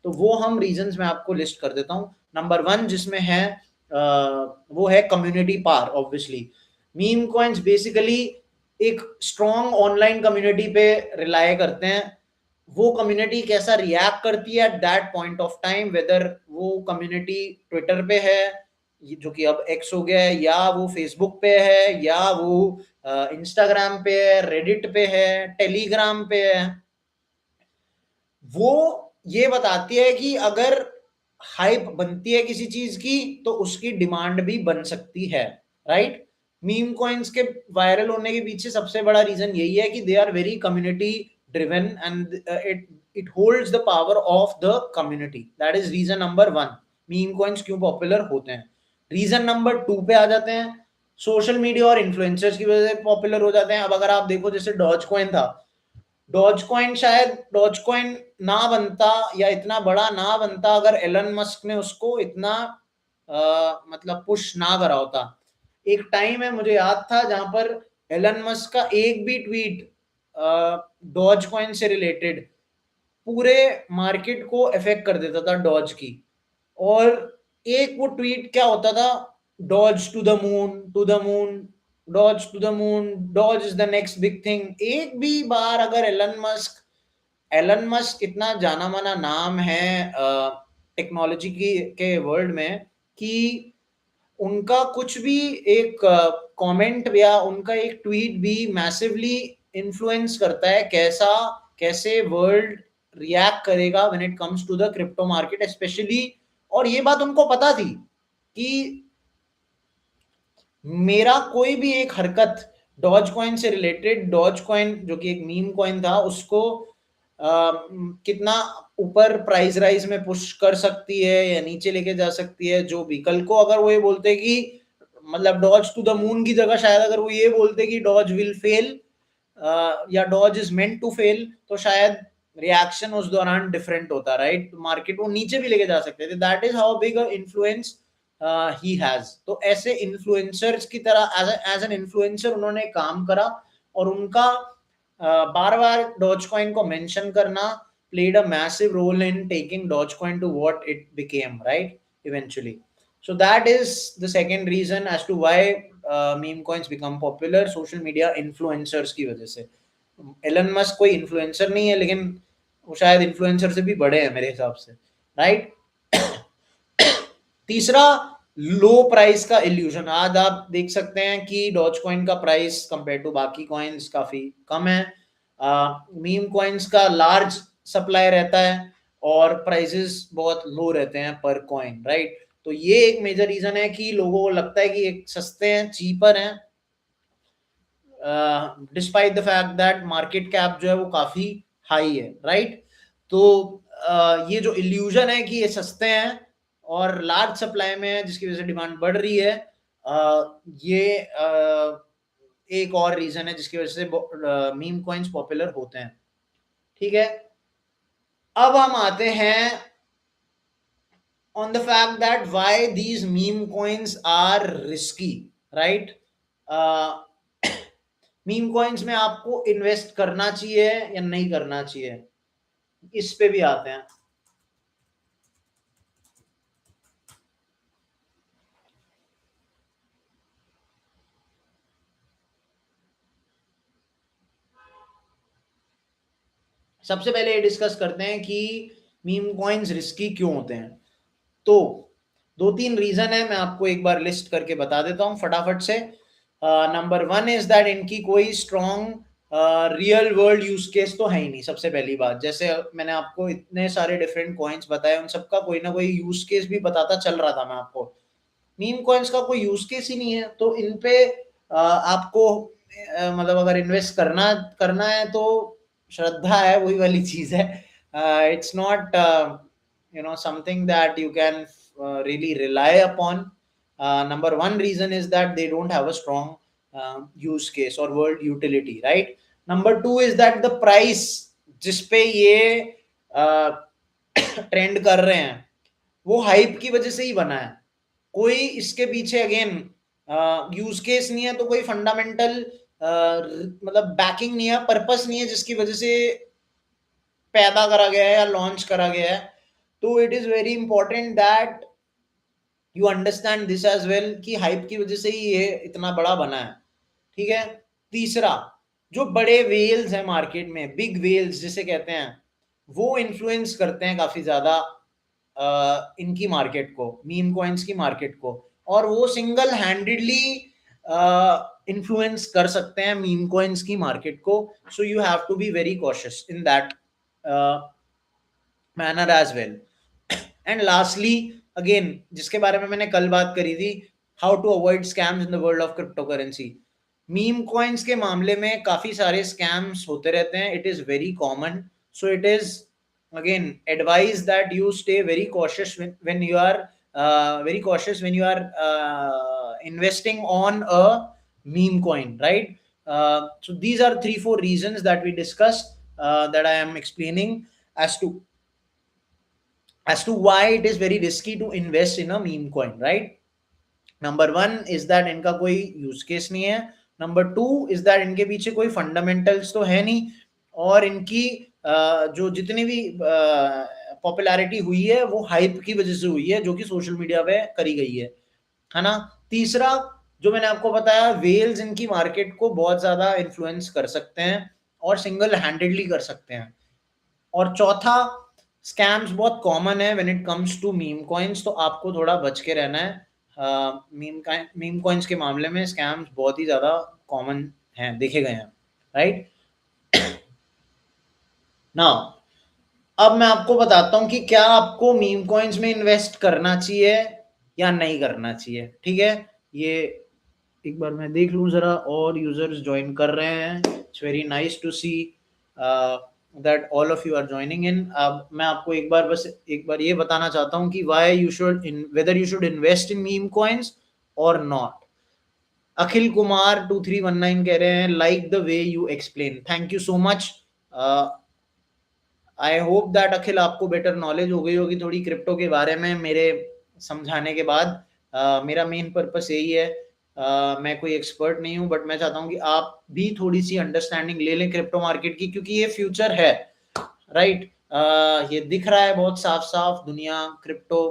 S1: तो वो हम रीजंस में आपको लिस्ट कर देता हूं। नंबर वन जिसमें है वो है community power. Obviously meme coins basically एक स्ट्रॉन्ग ऑनलाइन कम्युनिटी पे रिलाय करते हैं। वो कम्युनिटी कैसा रिएक्ट करती है at that point of time, whether वो कम्युनिटी ट्विटर पे है, जो कि अब एक्स हो गया है, या वो फेसबुक पे है, या वो इंस्टाग्राम पे है, रेडिट पे है, टेलीग्राम पे है, वो ये बताती है कि अगर हाइप बनती है किसी चीज की तो उसकी डिमांड भी बन सकती है, राइट। मीम कॉइन्स के वायरल होने के पीछे सबसे बड़ा रीजन यही है कि they are very community driven and it holds the power of the community. That is reason number one, meme coins क्यों पॉपुलर होते हैं। रीजन नंबर टू पे आ जाते हैं, सोशल मीडिया और इन्फ्लुएंसर्स की वजह से पॉपुलर हो जाते हैं। अब अगर आप देखो जैसे डॉज कॉइन था, डॉज कॉइन शायद डॉज कॉइन ना बनता या इतना बड़ा ना बनता अगर एलन मस्क ने उसको इतना मतलब पुश ना करा होता। एक टाइम है मुझे याद था जहां पर एलन मस्क का एक भी ट्वीट डॉज कॉइन से रिलेटेड पूरे मार्केट को इफेक्ट कर देता था डॉज की। और एक वो ट्वीट क्या होता था, Doge to the moon, to the moon, Doge to the moon, Doge is the next big thing. एक भी बार अगर एलन मस्क इतना जाना माना नाम है टेक्नोलॉजी की के वर्ल्ड में, कि उनका कुछ भी एक कमेंट या उनका एक ट्वीट भी मैसिवली इन्फ्लुएंस करता है कैसा कैसे वर्ल्ड रिएक्ट करेगा when it comes to the crypto market specially. और ये बात उनको पता थी कि मेरा कोई भी एक हरकत डॉज कॉइन से रिलेटेड, डॉज कॉइन जो कि एक मीम कॉइन था, उसको कितना ऊपर प्राइस राइज में पुश कर सकती है या नीचे लेके जा सकती है। जो भी कल को अगर वो ये बोलते कि मतलब डॉज टू द मून की जगह शायद अगर वो ये बोलते कि डॉज विल फेल या Doge is meant to fail, तो शायद रिएक्शन उस दौरान डिफरेंट होता, राइट। मार्केट वो नीचे भी लेके जा सकते थे। That is how big influence he has. तो ऐसे इन्फ्लुएंसर्स की तरह एज एन इन्फ्लुएंसर उन्होंने काम करा, और उनका बार बार डॉज कॉइन को मेंशन करना played a massive role in taking Dogecoin to what it became, right? Eventually. So that is the second reason as to why meme coins become popular. Social media influencers की वजह से. Elon Musk कोई influencer नहीं है, लेकिन वो शायद influencer से भी बड़े हैं मेरे हिसाब से, राइट? तीसरा, लो प्राइस का इल्यूजन. आज आप देख सकते हैं कि डॉज कॉइन का प्राइस कंपेयर टू बाकी कॉइन्स काफी कम है. मीम कॉइन्स का लार्ज सप्लाई रहता है और प्राइसेस बहुत लो रहते हैं पर कॉइन, राइट? तो ये एक मेजर रीजन है कि लोगों को लगता है कि एक सस्ते हैं, चीपर हैं, despite the fact that market cap जो है वो काफी हाई है, राइट? तो ये जो इल्यूजन है कि ये सस्ते हैं और लार्ज सप्लाई में है जिसकी वजह से डिमांड बढ़ रही है, ये एक और रीजन है जिसकी वजह से मीम कॉइन्स पॉपुलर होते हैं. ठीक है, अब हम आते हैं on the fact that why these meme coins are risky, right? Meme coins में आपको इन्वेस्ट करना चाहिए या नहीं करना चाहिए, इस पे भी आते हैं. सबसे पहले ये डिस्कस करते हैं कि मीम कॉइन्स रिस्की क्यों होते हैं. तो दो तीन रीजन है, मैं आपको एक बार लिस्ट करके बता देता हूं फटाफट से. नंबर वन इज दैट इनकी कोई strong real world use case तो है ही नहीं. सबसे पहली बात, जैसे मैंने आपको इतने सारे डिफरेंट कॉइन्स बताए, उन सबका कोई ना कोई यूज केस भी बताता चल रहा था मैं आपको. मीम कॉइन्स का कोई यूज केस ही नहीं है, तो इन पे आपको मतलब अगर इन्वेस्ट करना करना है तो श्रद्धा है, वही वाली चीज है. It's not something that you can really rely upon. Number one reason is that they don't have a strong use case or world utility, right? Number two is that the price जिस पे ये trend कर रहे हैं वो hype की वजह से ही बना है. कोई इसके पीछे अगेन यूज केस नहीं है, तो कोई फंडामेंटल मतलब बैकिंग नहीं है, पर्पस नहीं है जिसकी वजह से पैदा करा गया है या लॉन्च करा गया है. तो it is very important that you understand this as well कि हाइप की वजह से ही ये इतना बड़ा बना है. ठीक है. तीसरा, जो बड़े वेल्स हैं मार्केट में, बिग वेल्स जिसे कहते हैं, वो इन्फ्लुएंस करते हैं काफी ज्यादा इनकी मार्केट को, मीम कॉइन्स की मार्केट को, और वो सिंगल हैंडेडली इन्फ्लुएंस कर सकते हैं मीम कॉइन्स की मार्केट को. So you have to be very cautious in that manner as well. And lastly, again जिसके बारे में मैंने कल बात करी थी, how to avoid scams in the world of crypto currency. Meme coins के मामले में काफी सारे स्कैम्स होते रहते हैं. It is very common. So it is again advise that you stay very cautious when you are investing on a meme coin, right? So these are 3-4 reasons that we discussed, that I am explaining as to why it is very risky to invest in a meme coin, right? Number one is that इनका कोई use case नहीं है. Number two is that इनके पीछे कोई fundamentals तो है नहीं, और इनकी जो जितनी भी पॉपुलैरिटी हुई है वो हाइप की वजह से हुई है, जो कि सोशल मीडिया पे करी गई है ना. तीसरा, जो मैंने आपको बताया, वेल्स इनकी मार्केट को बहुत ज्यादा इन्फ्लुएंस कर सकते हैं और सिंगल हैंडेडली कर सकते हैं. और चौथा, स्कैम्स बहुत कॉमन है when it comes to meme coins, तो आपको थोड़ा बच के रहना है. मीम कॉइन्स के मामले में स्कैम्स बहुत ही ज्यादा कॉमन हैं, देखे गए हैं, राइट? नाउ अब मैं आपको बताता हूं कि क्या आपको मीम कॉइन्स में इन्वेस्ट करना चाहिए या नहीं करना चाहिए. ठीक है, ये एक बार मैं देख लूं जरा, और यूजर्स ज्वाइन कर रहे हैं. It's very nice to see that all of you are joining in. अब मैं आपको एक बार ये बताना चाहता हूँ कि whether you should invest in meme coins or not. Akhil Kumar 2319 कह रहे हैं, like the way you explain. Thank you so much. I hope that Akhil आपको बेटर नॉलेज हो गई होगी थोड़ी क्रिप्टो के बारे में मेरे समझाने के बाद. मेरा मेन पर्पस यही है मैं कोई एक्सपर्ट नहीं हूँ, बट मैं चाहता हूँ कि आप भी थोड़ी सी अंडरस्टैंडिंग ले लें क्रिप्टो मार्केट की, क्योंकि ये फ्यूचर है, राइट। ये दिख रहा है बहुत साफ साफ, दुनिया क्रिप्टो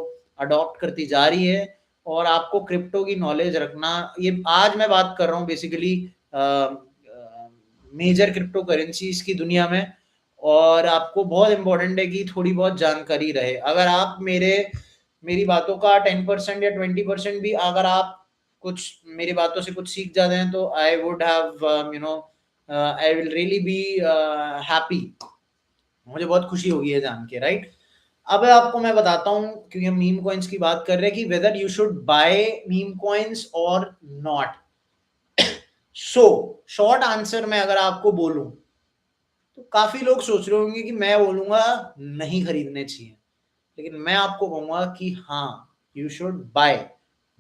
S1: अडॉप्ट करती जा रही है, और आपको क्रिप्टो की नॉलेज रखना, ये आज मैं बात कर रहा हूँ बेसिकली मेजर क्रिप्टो करेंसीज की दुनिया में, और आपको बहुत इंपॉर्टेंट है कि थोड़ी बहुत जानकारी रहे। अगर आप मेरी बातों का 10% या 20% भी अगर आप कुछ मेरी बातों से कुछ सीख जाते हैं, तो I would have I will really be happy, मुझे बहुत खुशी होगी ये जान के, राइट। अब आपको मैं बताता हूं, क्योंकि हम मीम कॉइन्स की बात कर रहे हैं, कि whether you should buy meme coins और नॉट। सो शॉर्ट आंसर में अगर आपको बोलूं, तो काफी लोग सोच रहे होंगे कि मैं बोलूंगा नहीं खरीदने चाहिए, लेकिन मैं आपको कहूंगा कि हाँ, you should buy.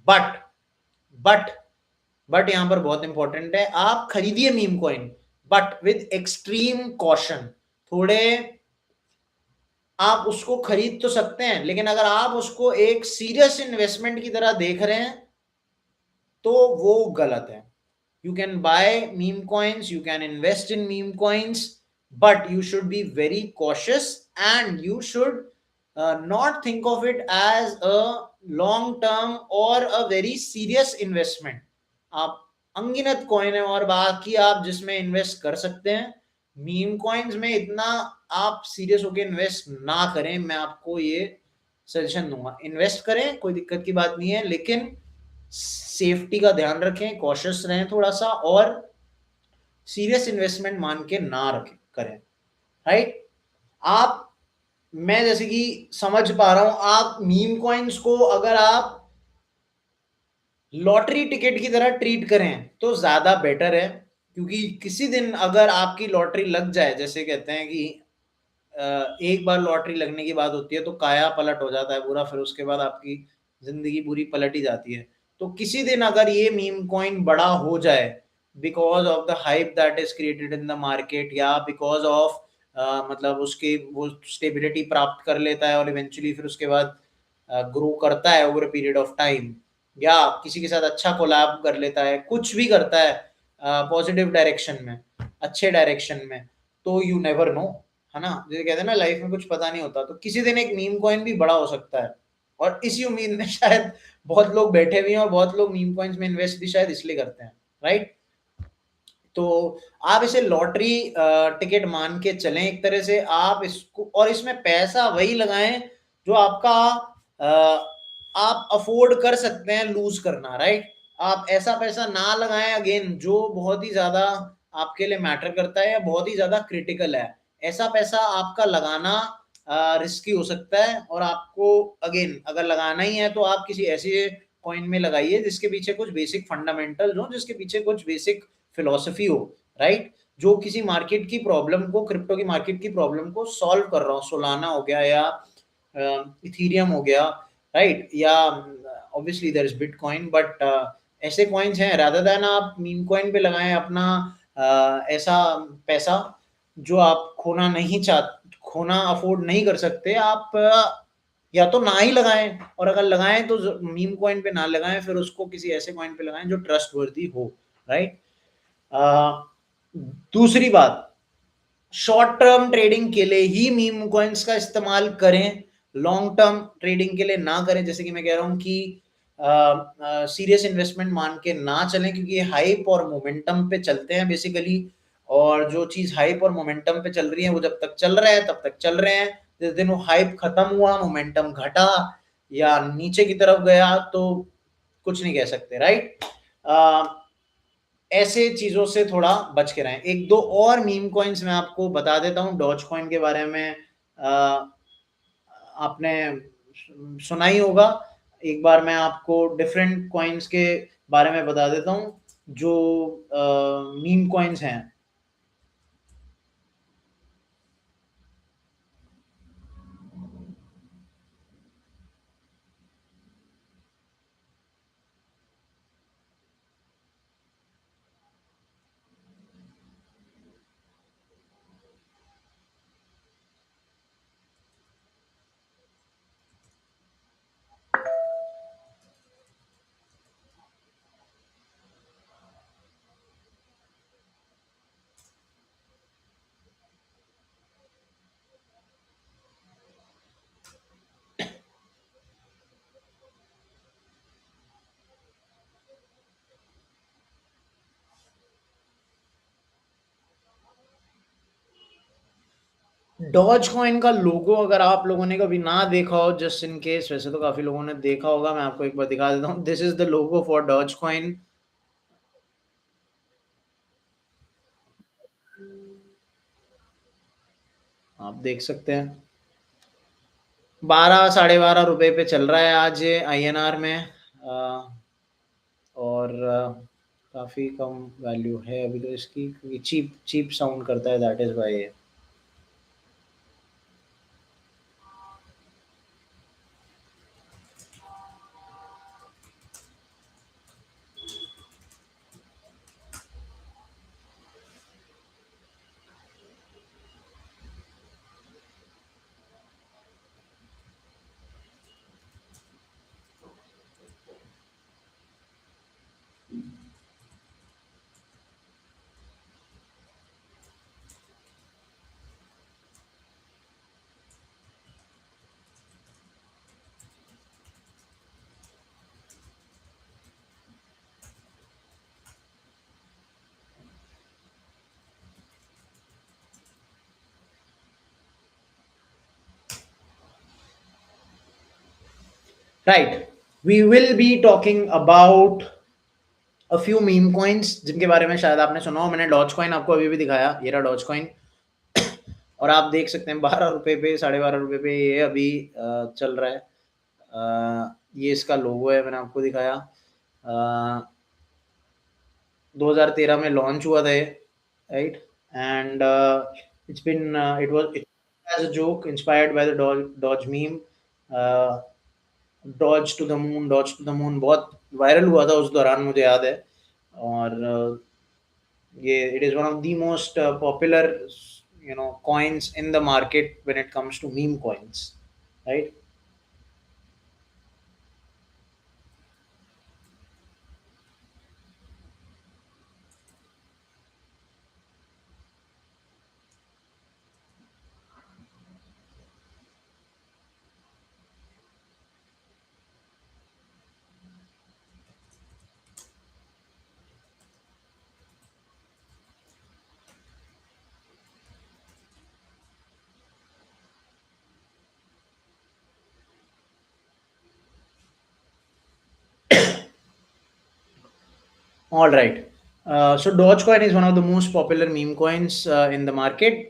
S1: But but but यहां पर बहुत इंपॉर्टेंट है, आप खरीदिए meme coin, but with extreme caution. थोड़े आप उसको खरीद तो सकते हैं, लेकिन अगर आप उसको एक सीरियस इन्वेस्टमेंट की तरह देख रहे हैं, तो वो गलत है। You can buy meme coins, you can invest in meme coins, but you should be very cautious, and you should not think of it as a long term or a very serious investment. आप अनगिनत coin है और बाकी आप जिसमें invest कर सकते हैं, मीम कॉइन्स में इतना आप सीरियस होकर इन्वेस्ट ना करें। मैं आपको ये सजेशन दूंगा, इन्वेस्ट करें, कोई दिक्कत की बात नहीं है, लेकिन सेफ्टी का ध्यान रखें, कॉशियस रहें थोड़ा सा, और सीरियस इन्वेस्टमेंट मान के ना रखें करें, राइट। आप मैं जैसे कि समझ पा रहा हूं, आप मीम कॉइन्स को अगर आप लॉटरी टिकट की तरह ट्रीट करें तो ज्यादा बेटर है, क्योंकि किसी दिन अगर आपकी लॉटरी लग जाए, जैसे कहते हैं कि एक बार लॉटरी लगने की बात होती है तो काया पलट हो जाता है पूरा, फिर उसके बाद आपकी जिंदगी पूरी पलट ही जाती है। तो किसी दिन अगर ये मीम कॉइन बड़ा हो जाए, because of the hype that is created in the market, या बिकॉज ऑफ मतलब उसकी वो स्टेबिलिटी प्राप्त कर लेता है और इवेंचुअली फिर उसके बाद ग्रो करता है ओवर पीरियड ऑफ टाइम, या किसी के साथ अच्छा कोलैब कर लेता है, कुछ भी करता है पॉजिटिव डायरेक्शन में, अच्छे डायरेक्शन में, तो यू नेवर नो, है ना। जैसे कहते हैं ना, लाइफ में कुछ पता नहीं होता, तो किसी दिन एक मीम कॉइन भी बड़ा हो सकता है, और इसी उम्मीद में शायद बहुत लोग बैठे हुए हैं, और बहुत लोग मीम कॉइन्स में इन्वेस्ट भी शायद इसलिए करते हैं, राइट। तो आप इसे लॉटरी टिकट मान के चलें एक तरह से, आप इसको और इसमें पैसा वही लगाएं जो आपका आप अफोर्ड कर सकते हैं लूज करना, राइट। आप ऐसा पैसा ना लगाएं अगेन जो बहुत ही ज्यादा आपके लिए मैटर करता है या बहुत ही ज्यादा क्रिटिकल है। ऐसा पैसा आपका लगाना रिस्की हो सकता है, और आपको अगेन अगर लगाना ही है तो आप किसी ऐसे कॉइन में लगाइए जिसके पीछे कुछ बेसिक फंडामेंटल हो, जिसके पीछे कुछ बेसिक फिलोसफी हो, राइट, जो किसी मार्केट की प्रॉब्लम को, क्रिप्टो की मार्केट की प्रॉब्लम को सॉल्व कर रहा हो। सोलाना हो गया, या इथीरियम हो गया, राइट, या obviously there is bitcoin, but ऐसे कॉइन्स हैं, रादर देन आप मीम कॉइन पे लगाएं अपना ऐसा पैसा जो आप खोना अफोर्ड नहीं कर सकते, आप या तो ना ही लगाएं, और अगर लगाएं तो मीम कॉइन पे ना लगाएं, फिर उसको किसी ऐसे कॉइन पे लगाएं जो ट्रस्ट वर्दी हो, राइट। दूसरी बात, शॉर्ट टर्म ट्रेडिंग के लिए ही मीम कॉइन्स का इस्तेमाल करें, लॉन्ग टर्म ट्रेडिंग के लिए ना करें। जैसे कि मैं कह रहा हूं कि सीरियस इन्वेस्टमेंट मान के ना चलें, क्योंकि ये हाइप और मोमेंटम पे चलते हैं बेसिकली, और जो चीज हाइप और मोमेंटम पे चल रही है वो जब तक चल रहे हैं तब तक चल रहे हैं। जिस दिन वो हाइप खत्म हुआ, मोमेंटम घटा या नीचे की तरफ गया, तो कुछ नहीं कह सकते, राइट। ऐसे चीजों से थोड़ा बच के रहें। एक दो और मीम कॉइन्स मैं आपको बता देता हूं। डॉज कॉइन के बारे में आपने सुना ही होगा। एक बार मैं आपको डिफरेंट कॉइन्स के बारे में बता देता हूं जो मीम कॉइन्स हैं। डॉज कॉइन का लोगो अगर आप लोगों ने कभी ना देखा हो, जस्ट इन केस, वैसे तो काफी लोगों ने देखा होगा, मैं आपको एक बार दिखा देता हूँ। This is the logo for Doge coin. आप देख सकते हैं 12 12.5 रुपए पे चल रहा है आज ये INR में। और काफ़ी कम वैल्यू है अभी तो इसकी, क्योंकि चीप चीप साउंड करता है, that is why. Right, we will be talking about a few meme coins जिनके बारे में शायद आपने सुना हो। मैंने डॉज कॉइन आपको अभी भी दिखाया, ये रहा डॉज कॉइन। और आप देख सकते हैं 12 रुपए पे, 12.5 रुपए पे ये अभी चल रहा है। ये इसका लोगो है, मैंने आपको दिखाया। 2013 में लॉन्च हुआ था ये, right. And it's been it was as a joke inspired by the Doge meme. Doge to the moon, Doge to the moon बहुत वायरल हुआ था उस दौरान, मुझे याद है। और ये it is one of the most popular coins in the market when it comes to meme coins, right? All right. So Dogecoin is one of the most popular meme coins in the market.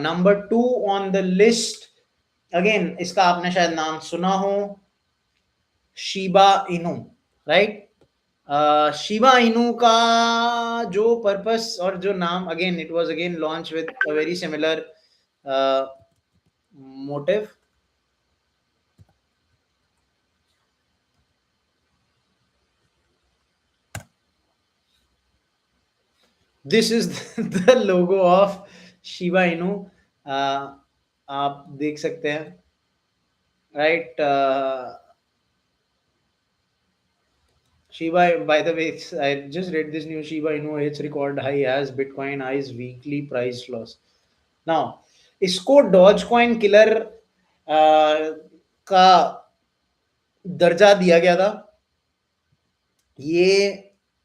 S1: Number two on the list, again, इसका आपने शायद नाम सुना हो, Shiba Inu, right. Shiba Inu का जो purpose और जो नाम, again it was again launch with a very similar motive. This is the logo of Shiba Inu. आप देख सकते हैं, right. Shiba, by the way, I just read this news. Shiba Inu hits record high as Bitcoin eyes weekly price loss. Now, इसको doge coin killer का दर्जा दिया गया था। ये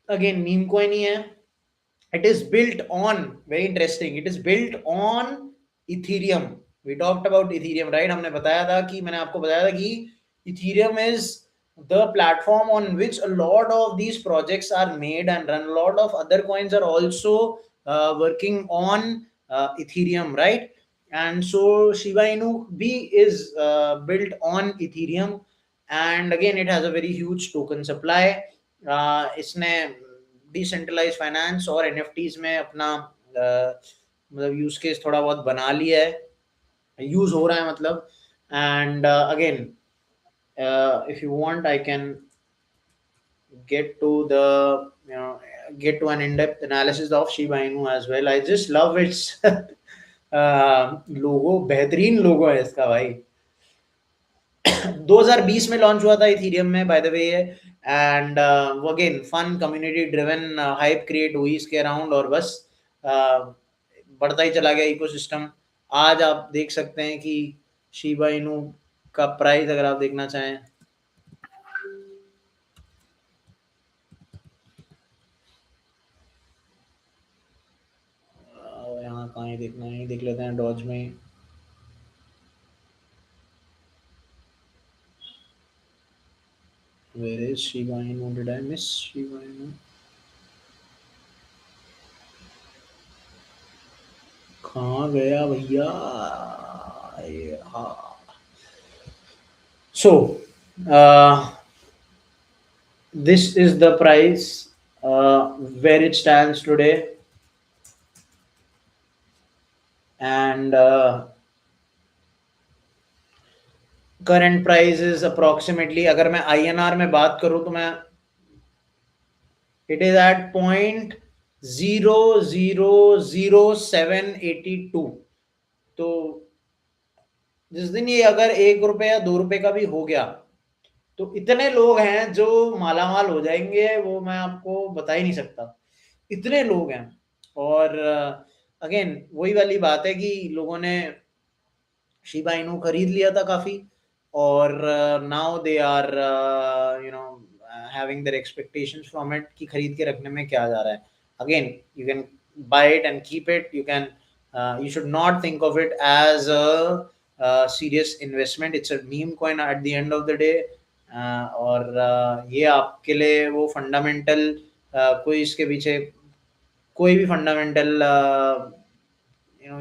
S1: अगेन मीम कॉइन ही है। it is built on, very interesting, it is built on ethereum. We talked about ethereum, right? हमने बताया था कि, मैंने आपको बताया था कि ethereum is the platform on which a lot of these projects are made and run. A lot of other coins are also working on ethereum, right? And so shiba inu b is built on ethereum, and again it has a very huge token supply. इसने decentralise finance और NFTs में अपना मतलब use case थोड़ा बहुत बना लिया है, यूज हो रहा है मतलब। And again if you want I can get to the get to an in-depth analysis of Shiba Inu as well. I just love its लोगो, बेहतरीन लोगो है इसका भाई। 2020 में लॉन्च हुआ था इथीरियम में, बाय द वे। एंड वो again fun community driven hype create हुई इसके अराउंड, और बस बढ़ता ही चला गया इकोसिस्टम। आज आप देख सकते हैं कि शिबा इनू का प्राइस अगर आप देखना चाहें, यहाँ कहाँ ही देखना है, देख लेते हैं डॉज में। Where is Shiba Inu? Did I miss Shiba Inu? कहाँ गया भैया? हाँ. So, this is the price where it stands today, and current price is approximately, अगर मैं INR में बात करूँ तो मैं, it is at 0.000782. तो जिस दिन ये अगर 1 रुपए या 2 रुपए का भी हो गया, तो इतने लोग हैं जो मालामाल हो जाएंगे, वो मैं आपको बता ही नहीं सकता, इतने लोग हैं. और अगेन वही वाली बात है कि लोगों ने शिबा इनू खरीद लिया था काफी, और now they are you know having their expectations from it कि खरीद के रखने में क्या जा रहा है. Again you can buy it and keep it, you can, you should not think of it as a serious investment. It's a meme coin at the end of the day. और ये आपके लिए वो फंडामेंटल, कोई इसके पीछे कोई भी फंडामेंटल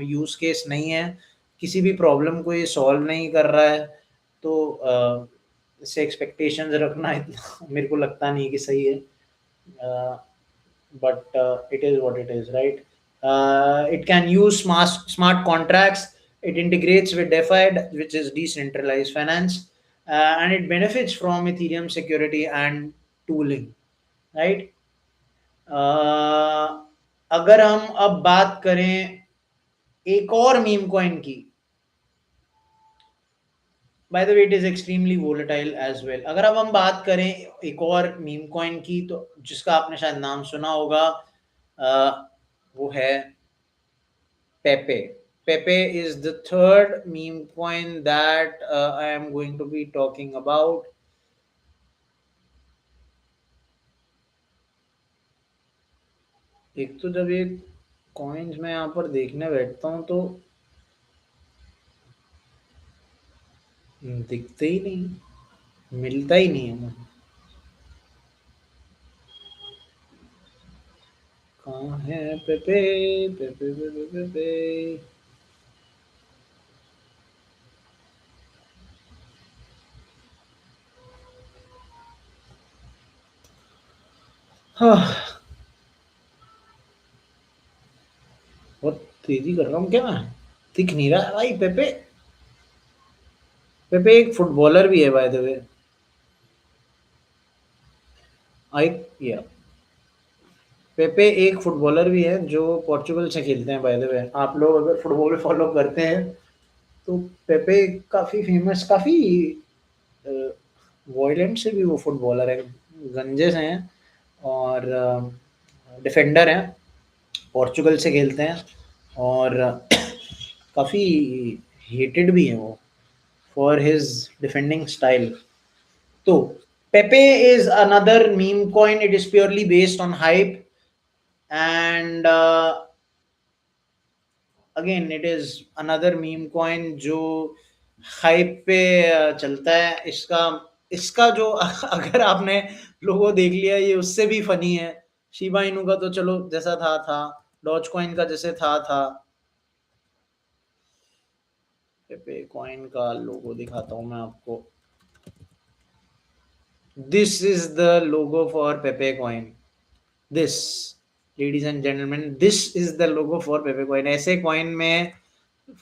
S1: यूज केस नहीं है, किसी भी प्रॉब्लम को ये सॉल्व नहीं कर रहा है. तो इससे एक्सपेक्टेशंस रखना इतना मेरे को लगता नहीं कि सही है. But it is what it is, right? It can use smart contracts. It integrates with DeFi, which is decentralized finance, and it benefits from Ethereum security and tooling, right? अगर हम अब बात करें एक और मीम कॉइन की, by the way it is extremely volatile as well. अगर अब हम बात करें एक और मीम कॉइन की, तो जिसका आपने शायद नाम सुना होगा, वो है पेपे. पेपे is the third meme coin that I am going to be talking about. एक तो जब ये कॉइन्स मैं यहाँ पर देखने बैठता हूँ तो दिखते ही नहीं, मिलता ही नहीं है मुझे. कहाँ है पेपे? पेपे पेपे पेपे. हाँ, बहुत तेजी कर रहा हूँ क्या मैं? दिख नहीं रहा है भाई पेपे. पेपे एक फुटबॉलर भी है बाय द वे. आई या पेपे एक फुटबॉलर भी है जो पोर्चुगल से खेलते हैं बाय द वे. आप लोग अगर फुटबॉल फॉलो करते हैं तो पेपे काफ़ी फेमस, काफ़ी वॉयलेंट से भी वो फुटबॉलर है, गंजे से हैं, और डिफेंडर हैं, पोर्चुगल से खेलते हैं, और काफ़ी हेटेड भी हैं वो फॉर हिज डिफेंडिंग स्टाइल. तो Pepe is another meme coin. It is purely based on hype, and again it is another meme coin जो हाइप पे चलता है. इसका इसका जो अगर आपने लोगो देख लिया, ये उससे भी फनी है. शिबा इनू का तो चलो जैसा था, डॉज कॉइन का जैसे था. पेपे कॉइन का लोगो दिखाता हूँ मैं आपको. This is the logo for Pepe coin. This, ladies and gentleman, this is the logo for Pepe coin. ऐसे कॉइन में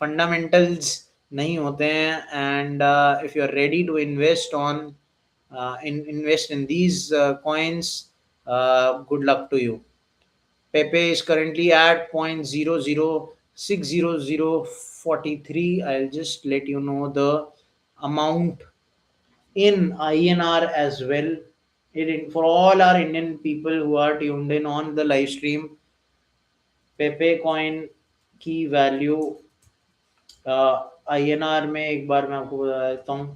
S1: फंडामेंटल्स नहीं होते हैं, and if you are ready to invest on invest in these coins, good luck to you. Pepe is currently at 0.006043. I'll just let you know the amount in INR as well. For all our Indian people who are tuned in on the live stream, Pepe coin की value INR में एक बार मैं आपको बता देता हूँ.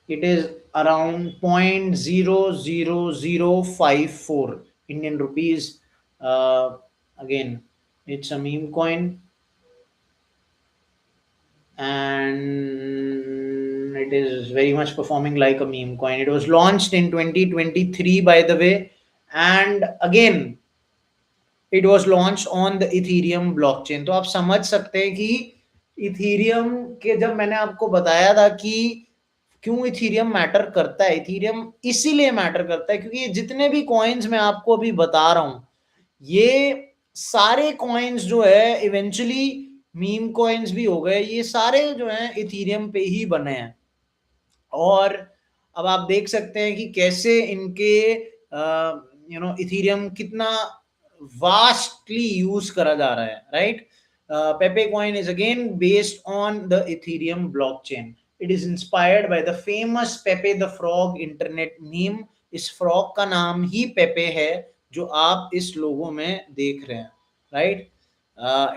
S1: It is around 0.00054 Indian rupees. Uh, Again, it's a meme coin. and it is very much performing like a meme coin. It was launched in 2023, by the way, and again it was launched on the Ethereum blockchain. तो आप समझ सकते हैं कि Ethereum के, जब मैंने आपको बताया था कि क्यों इथीरियम मैटर करता है, इथीरियम इसीलिए मैटर करता है क्योंकि ये जितने भी कॉइन्स मैं आपको अभी बता रहा हूं, ये सारे कॉइन्स जो है इवेंचुअली मीम कॉइन्स भी हो गए, ये सारे जो हैं इथीरियम पे ही बने हैं। और अब आप देख सकते हैं कि कैसे इनके इथीरियम कितना वास्टली यूज करा जा रहा है, right. पेपे coin is again based on the Ethereum blockchain. It is inspired by the famous पेपे the frog internet meme. इस फ्रॉग का नाम ही पेपे है जो आप इस लोगो में देख रहे हैं, right.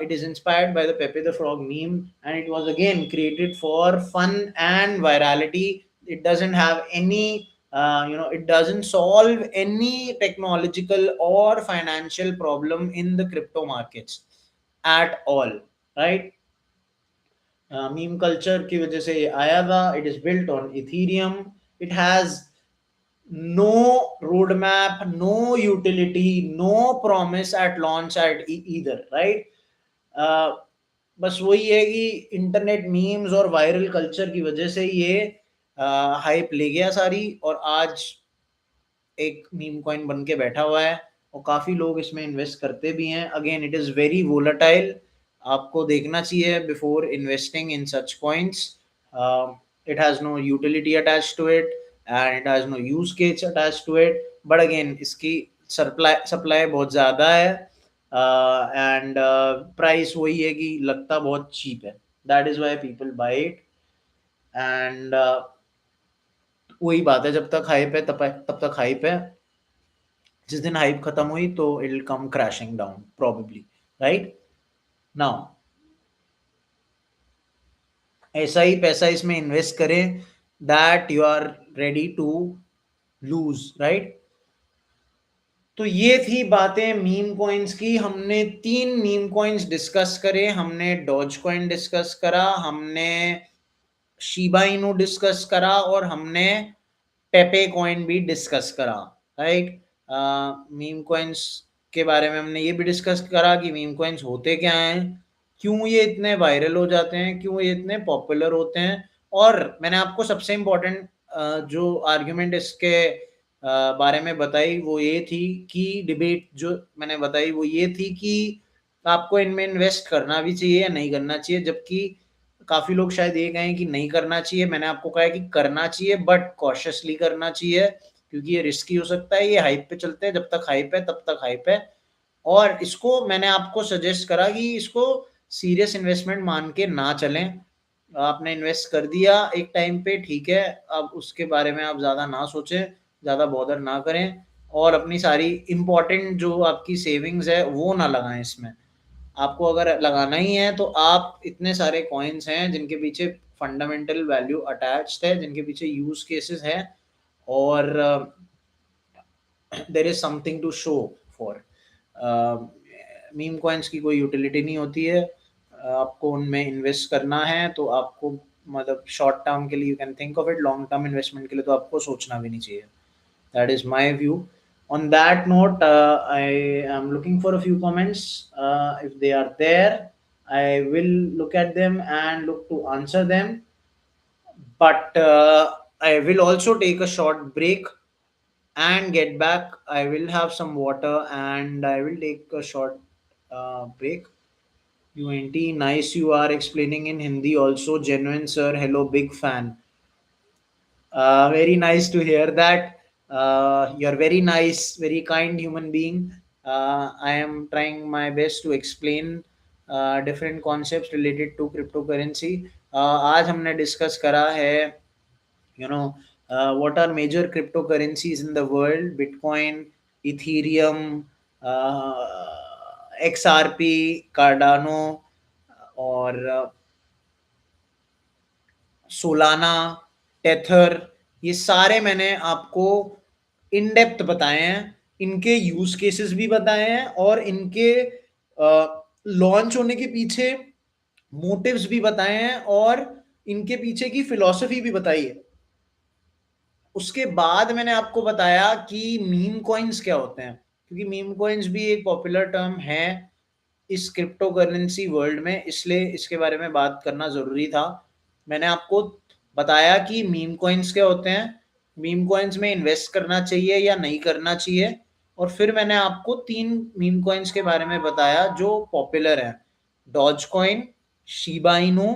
S1: It is inspired by the Pepe the Frog meme, and it was again created for fun and virality. It doesn't have any, it doesn't solve any technological or financial problem in the crypto markets at all, right? Meme culture की वजह से ये आया था. It is built on Ethereum. It has no roadmap, no utility, no promise at launch at either, right? uh, बस वही है कि इंटरनेट मीम्स और वायरल कल्चर की वजह से ये हाइप ले गया सारी, और आज एक मीम कॉइन बन के बैठा हुआ है और काफी लोग इसमें इन्वेस्ट करते भी हैं। Again it is very volatile, आपको देखना चाहिए before investing in such coins. It has no utility attach to it and it has no use case attach to it, but again इसकी सप्लाई बहुत ज्यादा है, एंड प्राइस वही है कि लगता बहुत चीप है, that is why people buy it. एंड वही बात है, जब तक हाइप है तब तक हाइप है, जिस दिन हाइप खत्म हुई तो it will come crashing down probably, right. Now ऐसा ही पैसा इसमें इन्वेस्ट करें that you are ready to lose, right. तो ये थी बातें मीम कॉइन्स की। हमने 3 मीम कॉइन्स डिस्कस करे, हमने डॉज कॉइन डिस्कस करा, हमने शिबा इनू डिस्कस करा, और हमने पेपे कॉइन भी डिस्कस करा, राइट। मीम कॉइन्स के बारे में हमने ये भी डिस्कस करा कि मीम कॉइन्स होते क्या हैं, क्यों ये इतने वायरल हो जाते हैं, क्यों ये इतने पॉपुलर होते हैं। और मैंने आपको सबसे इम्पोर्टेंट जो आर्ग्यूमेंट इसके बारे में बताई वो ये थी कि डिबेट जो मैंने बताई वो ये थी कि आपको इनमें इन्वेस्ट करना भी चाहिए या नहीं करना चाहिए, जबकि काफी लोग शायद ये कहें कि नहीं करना चाहिए। मैंने आपको कहा है कि करना चाहिए, बट कॉशियसली करना चाहिए, क्योंकि ये रिस्की हो सकता है। ये हाइप पे चलते हैं, जब तक हाइप है तब तक हाइप है। और इसको मैंने आपको सजेस्ट करा कि इसको सीरियस इन्वेस्टमेंट मान के ना चलें। आपने इन्वेस्ट कर दिया एक टाइम पे, ठीक है, अब उसके बारे में आप ज़्यादा ना सोचें, ज़्यादा बॉदर ना करें, और अपनी सारी इम्पोर्टेंट जो आपकी सेविंग्स है वो ना लगाएं इसमें। आपको अगर लगाना ही है तो आप, इतने सारे कॉइन्स हैं जिनके पीछे फंडामेंटल वैल्यू अटैच्ड है, जिनके पीछे यूज केसेस है, और there is something to show for. Meme coins की कोई यूटिलिटी नहीं होती है। आपको उनमें इन्वेस्ट करना है तो आपको, मतलब शॉर्ट टर्म के लिए you can think of it, long term investment के लिए तो आपको सोचना भी नहीं चाहिए। That is my view. On that note, I am looking for a few comments. If they are there, I will look at them and look to answer them. But I will also take a short break and get back. I will have some water and I will take a short break. UNT, nice you are explaining in Hindi also. Genuine sir, hello, big fan. Very nice to hear that. You're very nice, very kind human being. I am trying my best to explain different concepts related to cryptocurrency. आज हमने discuss करा है, what are major cryptocurrencies in the world: Bitcoin, Ethereum, XRP, Cardano, और Solana, tether. ये सारे मैंने आपको in depth बताए हैं, इनके यूज केसेस भी बताए हैं, और इनके लॉन्च होने के पीछे मोटिव्स भी बताए हैं और इनके पीछे की फिलॉसफी भी बताई है। उसके बाद मैंने आपको बताया कि मीम कॉइन्स क्या होते हैं, क्योंकि मीम कॉइन्स भी एक पॉपुलर टर्म है इस क्रिप्टो करेंसी वर्ल्ड में, इसलिए इसके बारे में बात करना ज़रूरी था। मैंने आपको बताया कि मीम कॉइन्स क्या होते हैं, मीम कॉइन्स में इन्वेस्ट करना चाहिए या नहीं करना चाहिए, और फिर मैंने आपको 3 मीम कॉइन्स के बारे में बताया जो पॉपुलर हैं, डॉज कॉइन, शिबा इनू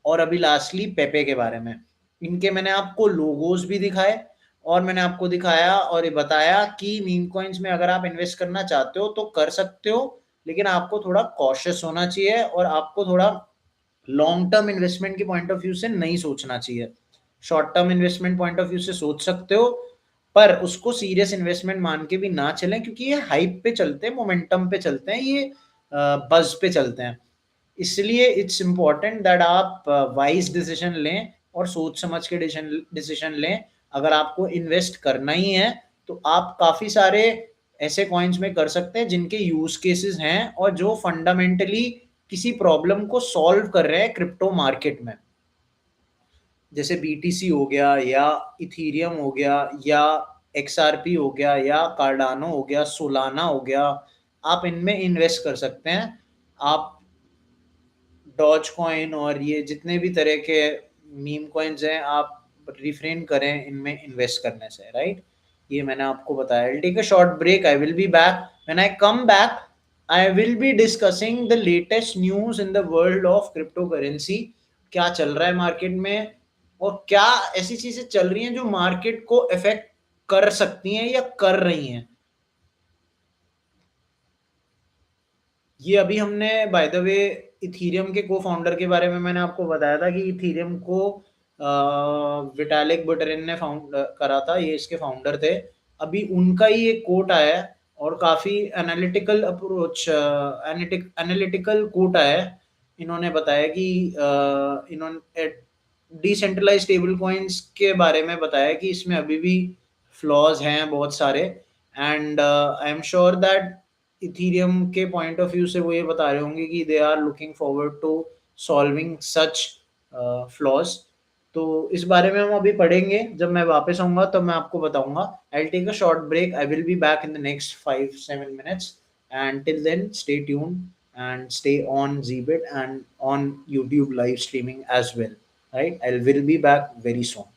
S1: और अभी लास्टली पेपे के बारे में। इनके मैंने आपको लोगोस भी दिखाए और मैंने आपको दिखाया और ये बताया कि मीम कॉइन्स में अगर आप इन्वेस्ट करना चाहते हो तो कर सकते हो, लेकिन आपको थोड़ा कॉशियस होना चाहिए और आपको थोड़ा लॉन्ग टर्म इन्वेस्टमेंट के पॉइंट ऑफ व्यू से नहीं सोचना चाहिए। Short term investment point of view से सोच सकते हो, पर उसको सीरियस इन्वेस्टमेंट मान के भी ना चलें, क्योंकि ये हाइप पे चलते हैं, मोमेंटम पे चलते हैं, ये बज पे चलते हैं। इसलिए इट्स इम्पॉर्टेंट दैट आप वाइज डिसीजन लें और सोच समझ के डिसीजन लें। अगर आपको इन्वेस्ट करना ही है तो आप काफ़ी सारे ऐसे कॉइन्स में कर सकते हैं जिनके यूज केसेस हैं और जो फंडामेंटली किसी प्रॉब्लम को सॉल्व कर रहे हैं क्रिप्टो मार्केट में, जैसे बीटीसी हो गया या इथीरियम हो गया या एक्सआरपी हो गया या कार्डानो हो गया, सोलाना हो गया। आप इनमें इन्वेस्ट कर सकते हैं। आप डॉज कॉइन और ये जितने भी तरह के मीम कॉइन्स हैं, आप रिफ्रेन करें इनमें इन्वेस्ट करने से, राइट। ये मैंने आपको बताया। I take a short break, I will be back. When I come back I will be discussing the latest news in the world of crypto currency. क्या चल रहा है मार्केट में और क्या ऐसी चीज़ें चल रही हैं जो मार्केट को इफेक्ट कर सकती हैं या कर रही हैं। ये अभी हमने बाय द वे इथीरियम के को फाउंडर के बारे में मैंने आपको बताया था कि इथीरियम को विटालिक बुटेरिन ने फाउंड करा था, ये इसके फाउंडर थे। अभी उनका ही एक कोट आया है और काफ़ी एनालिटिकल अप्रोच, एनालिटिकल कोट आया है। इन्होंने बताया कि इन्होंने डिसेंट्रलाइज स्टेबल कॉइन्स के बारे में बताया कि इसमें अभी भी फ्लॉज हैं बहुत सारे, and I am sure that Ethereum के पॉइंट ऑफ व्यू से वो ये बता रहे होंगे कि they are looking forward to solving such flaws. तो इस बारे में हम अभी पढ़ेंगे, जब मैं वापस आऊंगा तब मैं आपको बताऊंगा। I will take a short break, I will be back in the next 5-7 minutes, and till then stay tuned and stay on Zbit and on YouTube live streaming as well, right. I will be back very soon.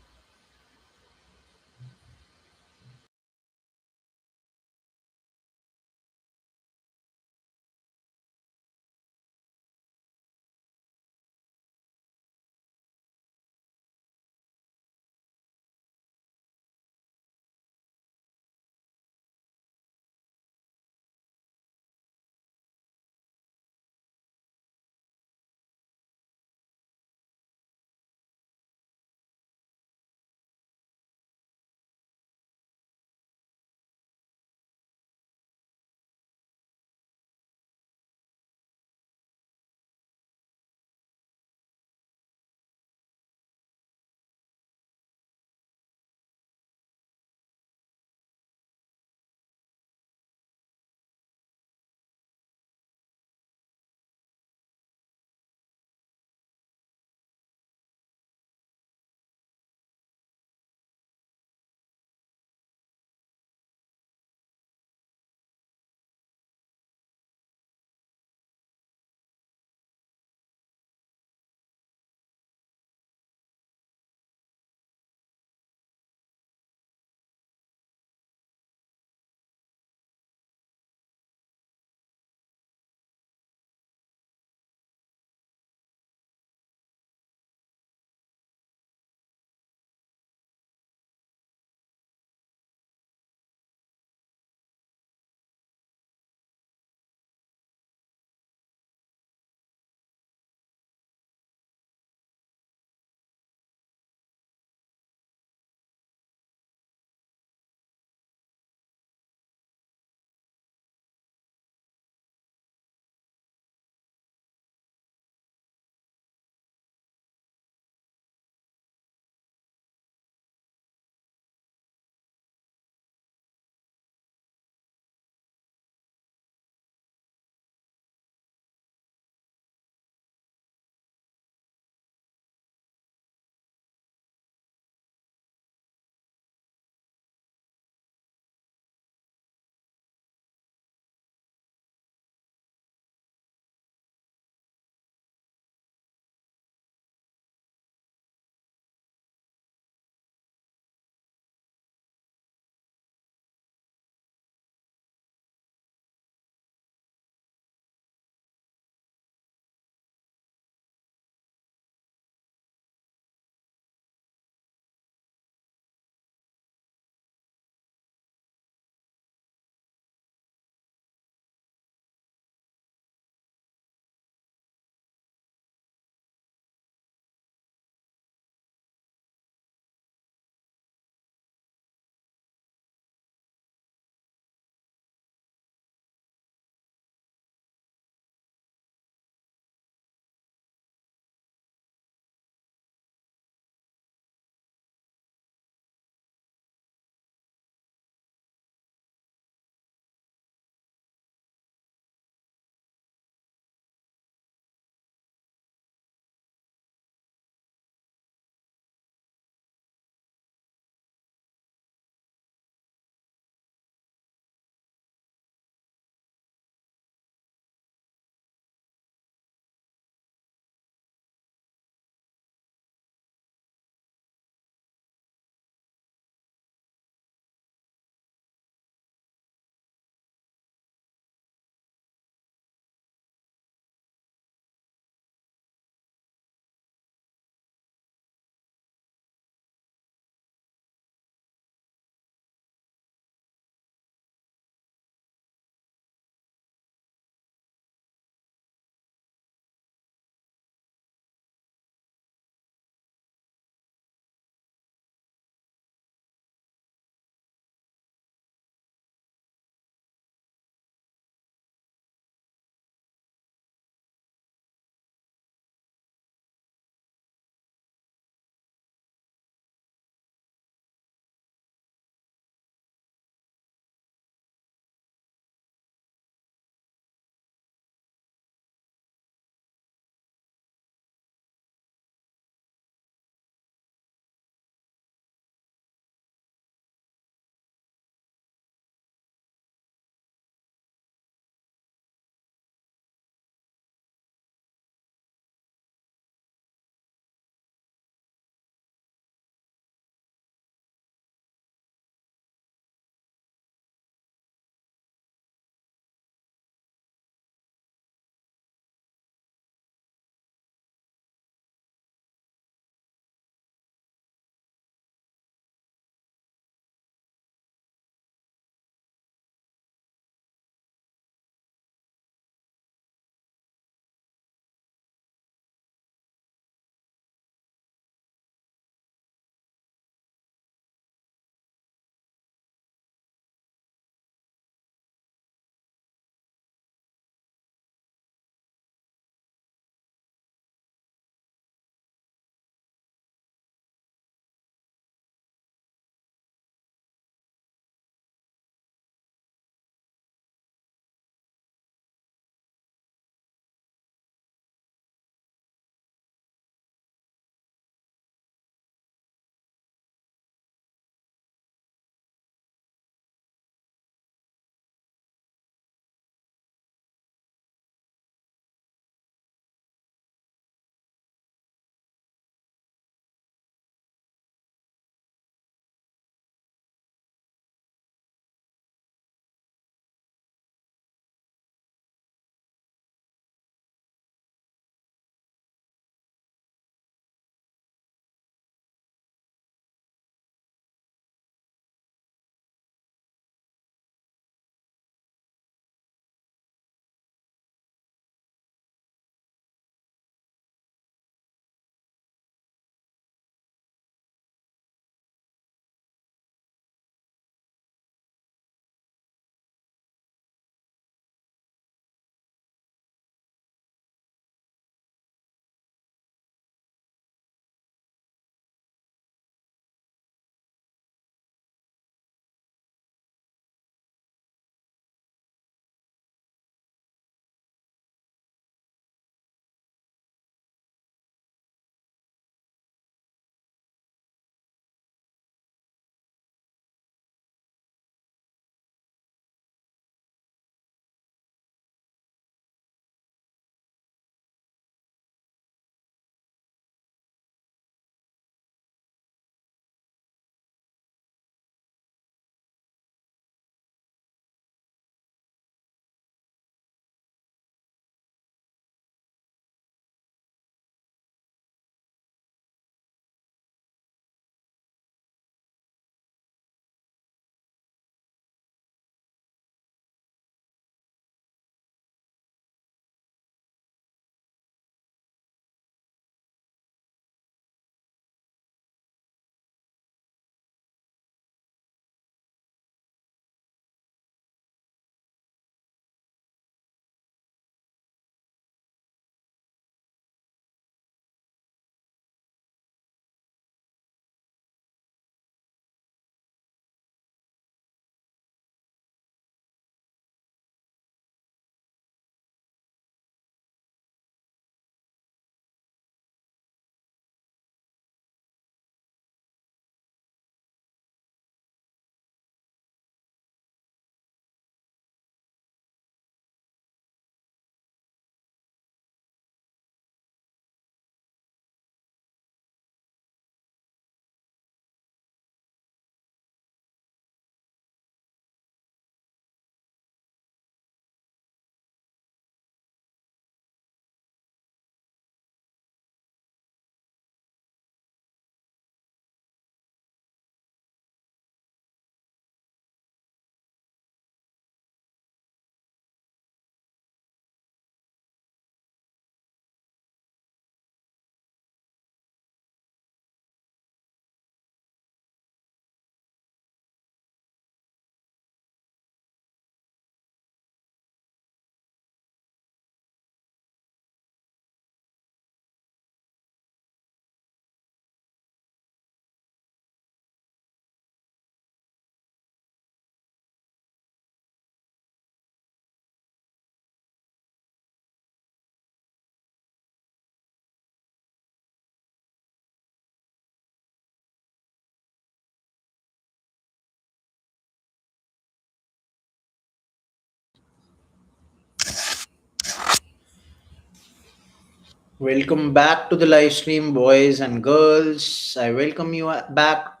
S1: Welcome back to the live stream, boys and girls. I welcome you back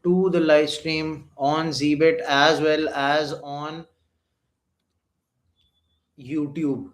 S1: to the live stream on Zbit as well as on YouTube.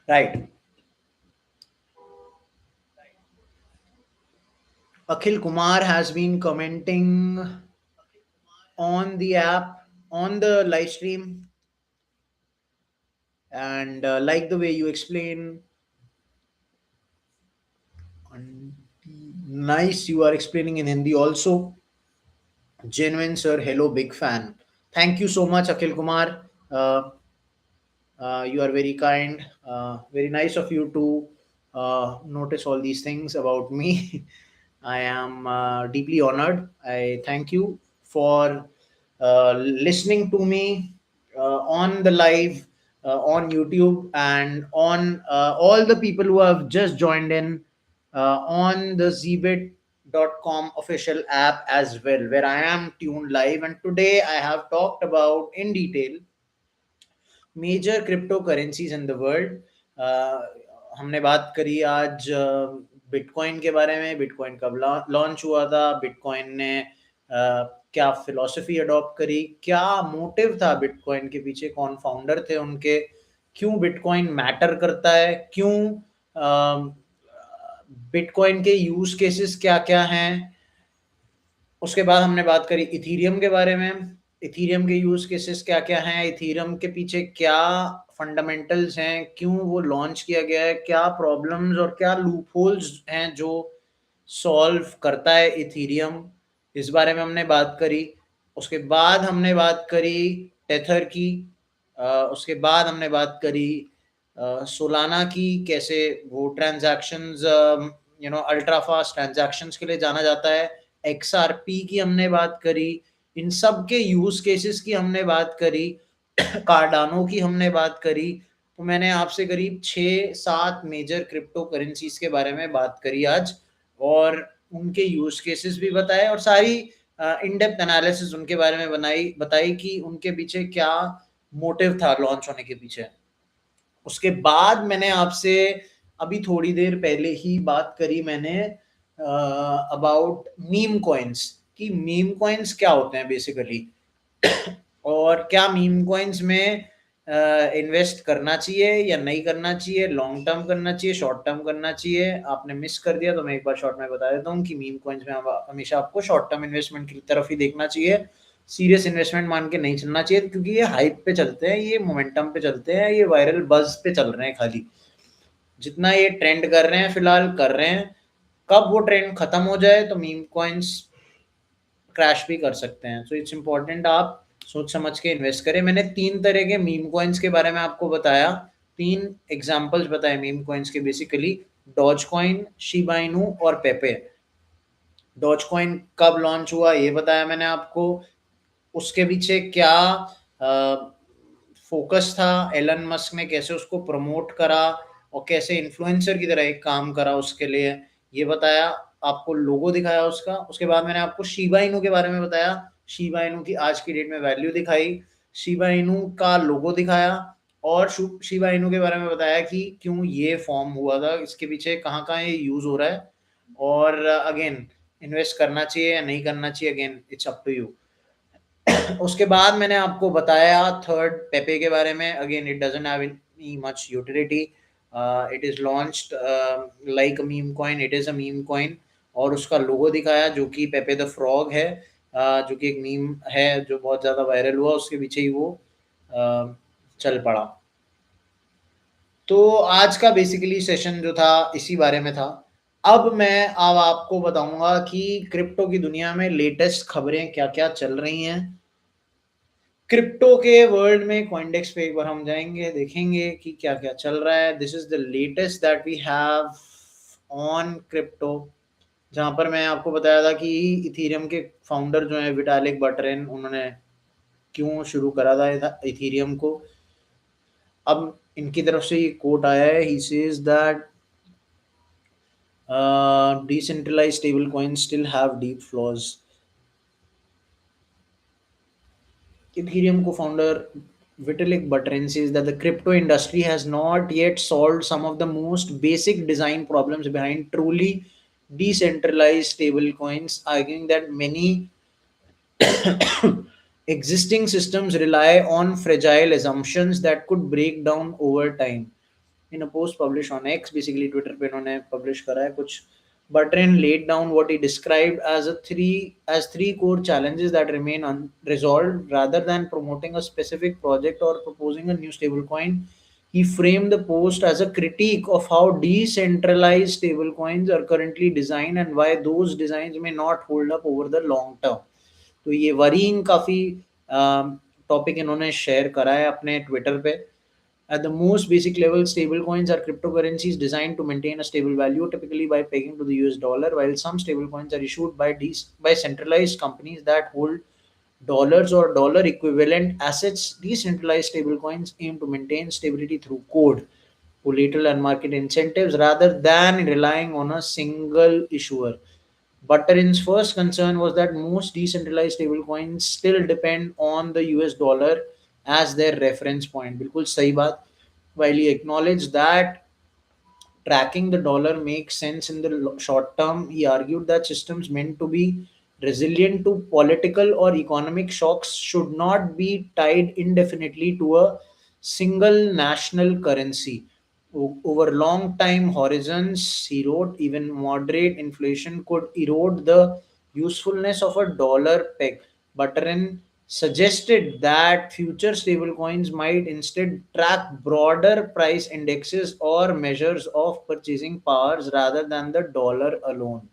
S1: Right. Akhil Kumar has been commenting on the app, on the live stream, and like the way you explain. And nice, you are explaining in Hindi also. Genuine, sir. Hello, big fan. Thank you so much, Akhil Kumar. You are very kind. Very nice of you to notice all these things about me. I am deeply honored. I thank you for listening to me on the live, on YouTube, and on all the people who have just joined in on the zbit.com official app as well, where I am tuned live. And today I have talked about in detail major crypto currencies in the world. हमने बात करी आज bitcoin के बारे में. Bitcoin कब launch हुआ था, बिटकॉइन ने क्या फिलॉसफी अडॉप्ट करी, क्या मोटिव था बिटकॉइन के पीछे, कौन फाउंडर थे उनके, क्यों बिटकॉइन मैटर करता है, क्यों बिटकॉइन के यूज केसेस क्या क्या हैं. उसके बाद हमने बात करी इथीरियम के बारे में. इथीरियम के यूज केसेस क्या क्या हैं, इथीरियम के पीछे क्या फंडामेंटल्स हैं, क्यों वो लॉन्च किया गया है, क्या प्रॉब्लम्स और क्या लूप होल्स हैं जो सॉल्व करता है इथीरियम. इस बारे में हमने बात करी. उसके बाद हमने बात करी टेथर की. उसके बाद हमने बात करी सोलाना की, कैसे वो ट्रांजैक्शंस अल्ट्रा फास्ट ट्रांजैक्शंस के लिए जाना जाता है. XRP की हमने बात करी. इन सब के यूज केसेस की हमने बात करी. कार्डानो की हमने बात करी. तो मैंने आपसे करीब 6-7 मेजर क्रिप्टो करेंसीज के बारे में बात करी आज, और उनके यूज केसेस भी बताए, और सारी इन डेप्थ एनालिसिस उनके बारे में बताई कि उनके पीछे क्या मोटिव था लॉन्च होने के पीछे. उसके बाद मैंने आपसे अभी थोड़ी देर पहले ही बात करी मैंने अबाउट मीम कॉइन्स, कि मीम कॉइन्स क्या होते हैं बेसिकली, और क्या मीम कॉइन्स में इन्वेस्ट करना चाहिए या नहीं करना चाहिए, लॉन्ग टर्म करना चाहिए, शॉर्ट टर्म करना चाहिए. आपने मिस कर दिया तो मैं एक बार शॉर्ट में बता देता हूँ कि मीम कॉइन्स में हमेशा आपको शॉर्ट टर्म इन्वेस्टमेंट की तरफ ही देखना चाहिए. सीरियस इन्वेस्टमेंट मान के नहीं चलना चाहिए, क्योंकि ये हाइप पे चलते हैं, ये मोमेंटम पे चलते हैं, ये वायरल बज पे चल रहे हैं खाली. जितना ये ट्रेंड कर रहे हैं, फिलहाल कर रहे हैं, कब वो ट्रेंड खत्म हो जाए तो मीम कॉइन्स क्रैश भी कर सकते हैं. सो इट्स इंपॉर्टेंट आप सोच समझ के इन्वेस्ट करें. मैंने 3 तरह के मीम कॉइन्स के बारे में आपको बताया, 3 एग्जांपल्स बताए मीम कॉइन्स के basically: Doge coin, Shiba Inu और पेपे. डॉज कॉइन कब लॉन्च हुआ ये बताया मैंने आपको. उसके पीछे क्या फोकस था, एलन मस्क ने कैसे उसको प्रमोट करा और कैसे इन्फ्लुएंसर की तरह एक काम करा उसके लिए, ये बताया आपको. लोगो दिखाया उसका. उसके बाद मैंने आपको शिबा इनू के बारे में बताया, शिबा इनू की आज की डेट में वैल्यू दिखाई, शिबा इनू का लोगो दिखाया, और शिबा इनू के बारे में बताया कि क्यों ये फॉर्म हुआ था, इसके पीछे कहाँ कहाँ ये यूज हो रहा है, और अगेन इन्वेस्ट करना चाहिए या नहीं करना चाहिए, again it's up to you. उसके बाद मैंने आपको बताया थर्ड पेपे के बारे में. Again it doesn't have any much utility. It is launched like a meme coin, it is a meme coin. और उसका लोगो दिखाया जो कि पेपे द फ्रॉग है, जो कि एक मीम है जो बहुत ज़्यादा वायरल हुआ, उसके पीछे ही वो चल पड़ा. तो आज का बेसिकली सेशन जो था इसी बारे में था. अब आपको बताऊंगा कि क्रिप्टो की दुनिया में लेटेस्ट खबरें क्या क्या चल रही हैं. क्रिप्टो के वर्ल्ड में कॉइनडेक्स पे एक बार हम जाएंगे, देखेंगे कि क्या क्या चल रहा है. This is the latest that we have on crypto. जहाँ पर मैं आपको बताया था कि इथीरियम के फाउंडर जो हैं विटालिक बटरेन, उन्होंने क्यों शुरू करा था इथीरियम को। अब इनकी तरफ से ये कोट आया है, he says that decentralized stable coins still have deep flaws. Ethereum co-founder Vitalik Buterin says that the crypto industry has not yet solved some of the most basic design problems behind truly decentralized stable coins, arguing that many existing systems rely on fragile assumptions that could break down over time. In a post published on X, basically Twitter पे इन्होंने publish करा है कुछ, Bertrand laid down what he described as three core challenges that remain unresolved. Rather than promoting a specific project or proposing a new stablecoin, he framed the post as a critique of how decentralized stablecoins are currently designed and why those designs may not hold up over the long term. तो ये वरीन काफ़ी topic इन्होंने share करा है अपने Twitter पे. At the most basic level, stablecoins are cryptocurrencies designed to maintain a stable value, typically by pegging to the US dollar, while some stablecoins are issued by centralized companies that hold dollars or dollar equivalent assets. Decentralized stablecoins aim to maintain stability through code, collateral, and market incentives rather than relying on a single issuer. Butterin's first concern was that most decentralized stablecoins still depend on the US dollar as their reference point. बिल्कुल सही बात. While he acknowledged that tracking the dollar makes sense in the short term, he argued that systems meant to be resilient to political or economic shocks should not be tied indefinitely to a single national currency. Over long time horizons, he wrote, even moderate inflation could erode the usefulness of a dollar peg. Buterin suggested that future stablecoins might instead track broader price indexes or measures of purchasing powers rather than the dollar alone.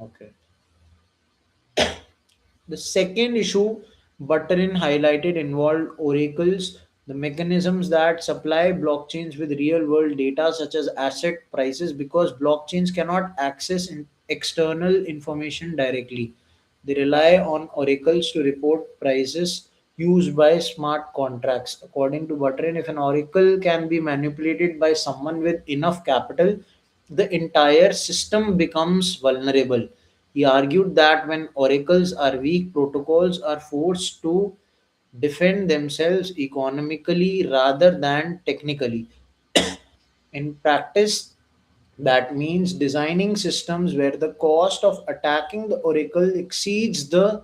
S1: Okay. The second issue Buterin highlighted involved oracles, the mechanisms that supply blockchains with real world data such as asset prices, because blockchains cannot access external information directly. They rely on oracles to report prices used by smart contracts. According to Buterin, if an oracle can be manipulated by someone with enough capital, the entire system becomes vulnerable. He argued that when oracles are weak, protocols are forced to defend themselves economically rather than technically. In practice, that means designing systems where the cost of attacking the oracle exceeds the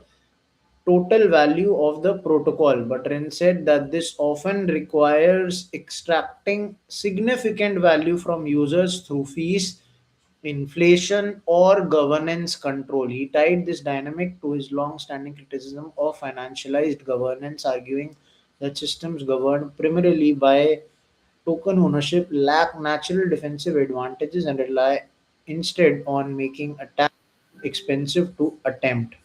S1: total value of the protocol. But Ren said that this often requires extracting significant value from users through fees, inflation, or governance control. He tied this dynamic to his long standing criticism of financialized governance, arguing that systems governed primarily by token ownership lack natural defensive advantages and rely instead on making attacks expensive to attempt.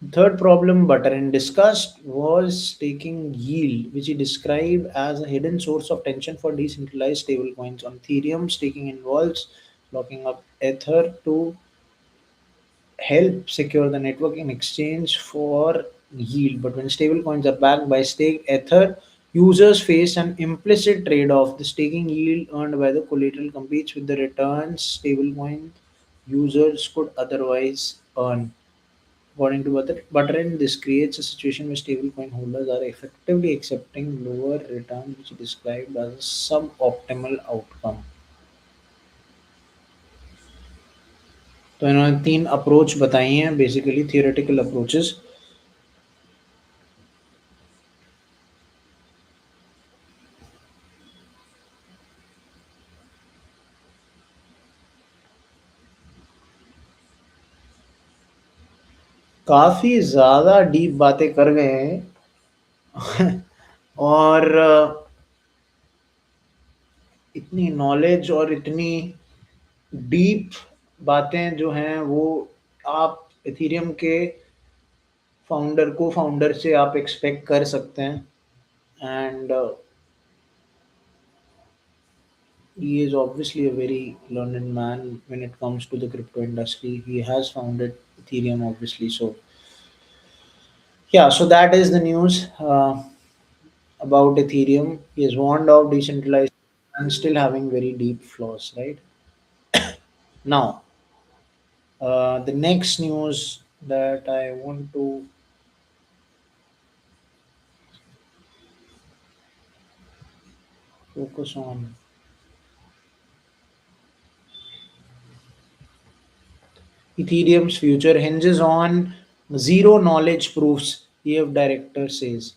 S1: The third problem Buterin discussed was staking yield, which he described as a hidden source of tension for decentralized stablecoins. On Ethereum, staking involves locking up Ether to help secure the network in exchange for yield. But when stablecoins are backed by staked Ether, users face an implicit trade off. The staking yield earned by the collateral competes with the returns stablecoin users could otherwise earn. According to Buterin, this creates a situation where stablecoin holders are effectively accepting lower returns, which is described as a suboptimal outcome. तो इन्होंने तीन approach बताई हैं, basically theoretical approaches. काफ़ी ज़्यादा deep बातें कर गए हैं. और इतनी नॉलेज और इतनी डीप बातें जो हैं वो आप इथेरियम के फाउंडर को फाउंडर से आप एक्सपेक्ट कर सकते हैं. And he is obviously a very learned man when it comes to the crypto industry. He has founded Ethereum, obviously. So, yeah, so that is the news about Ethereum. He has warned of decentralized and still having very deep flaws, right? Now, the next news that I want to focus on, Ethereum's future hinges on zero knowledge proofs, EF director says.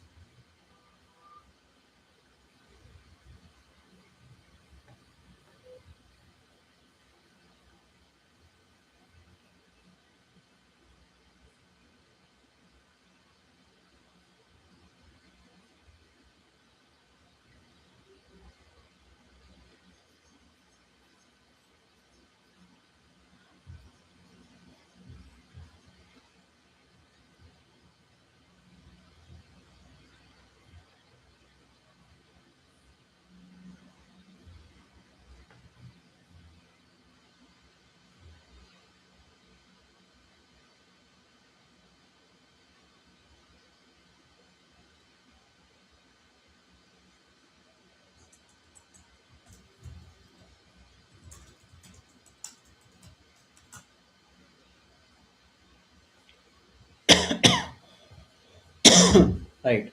S1: Right.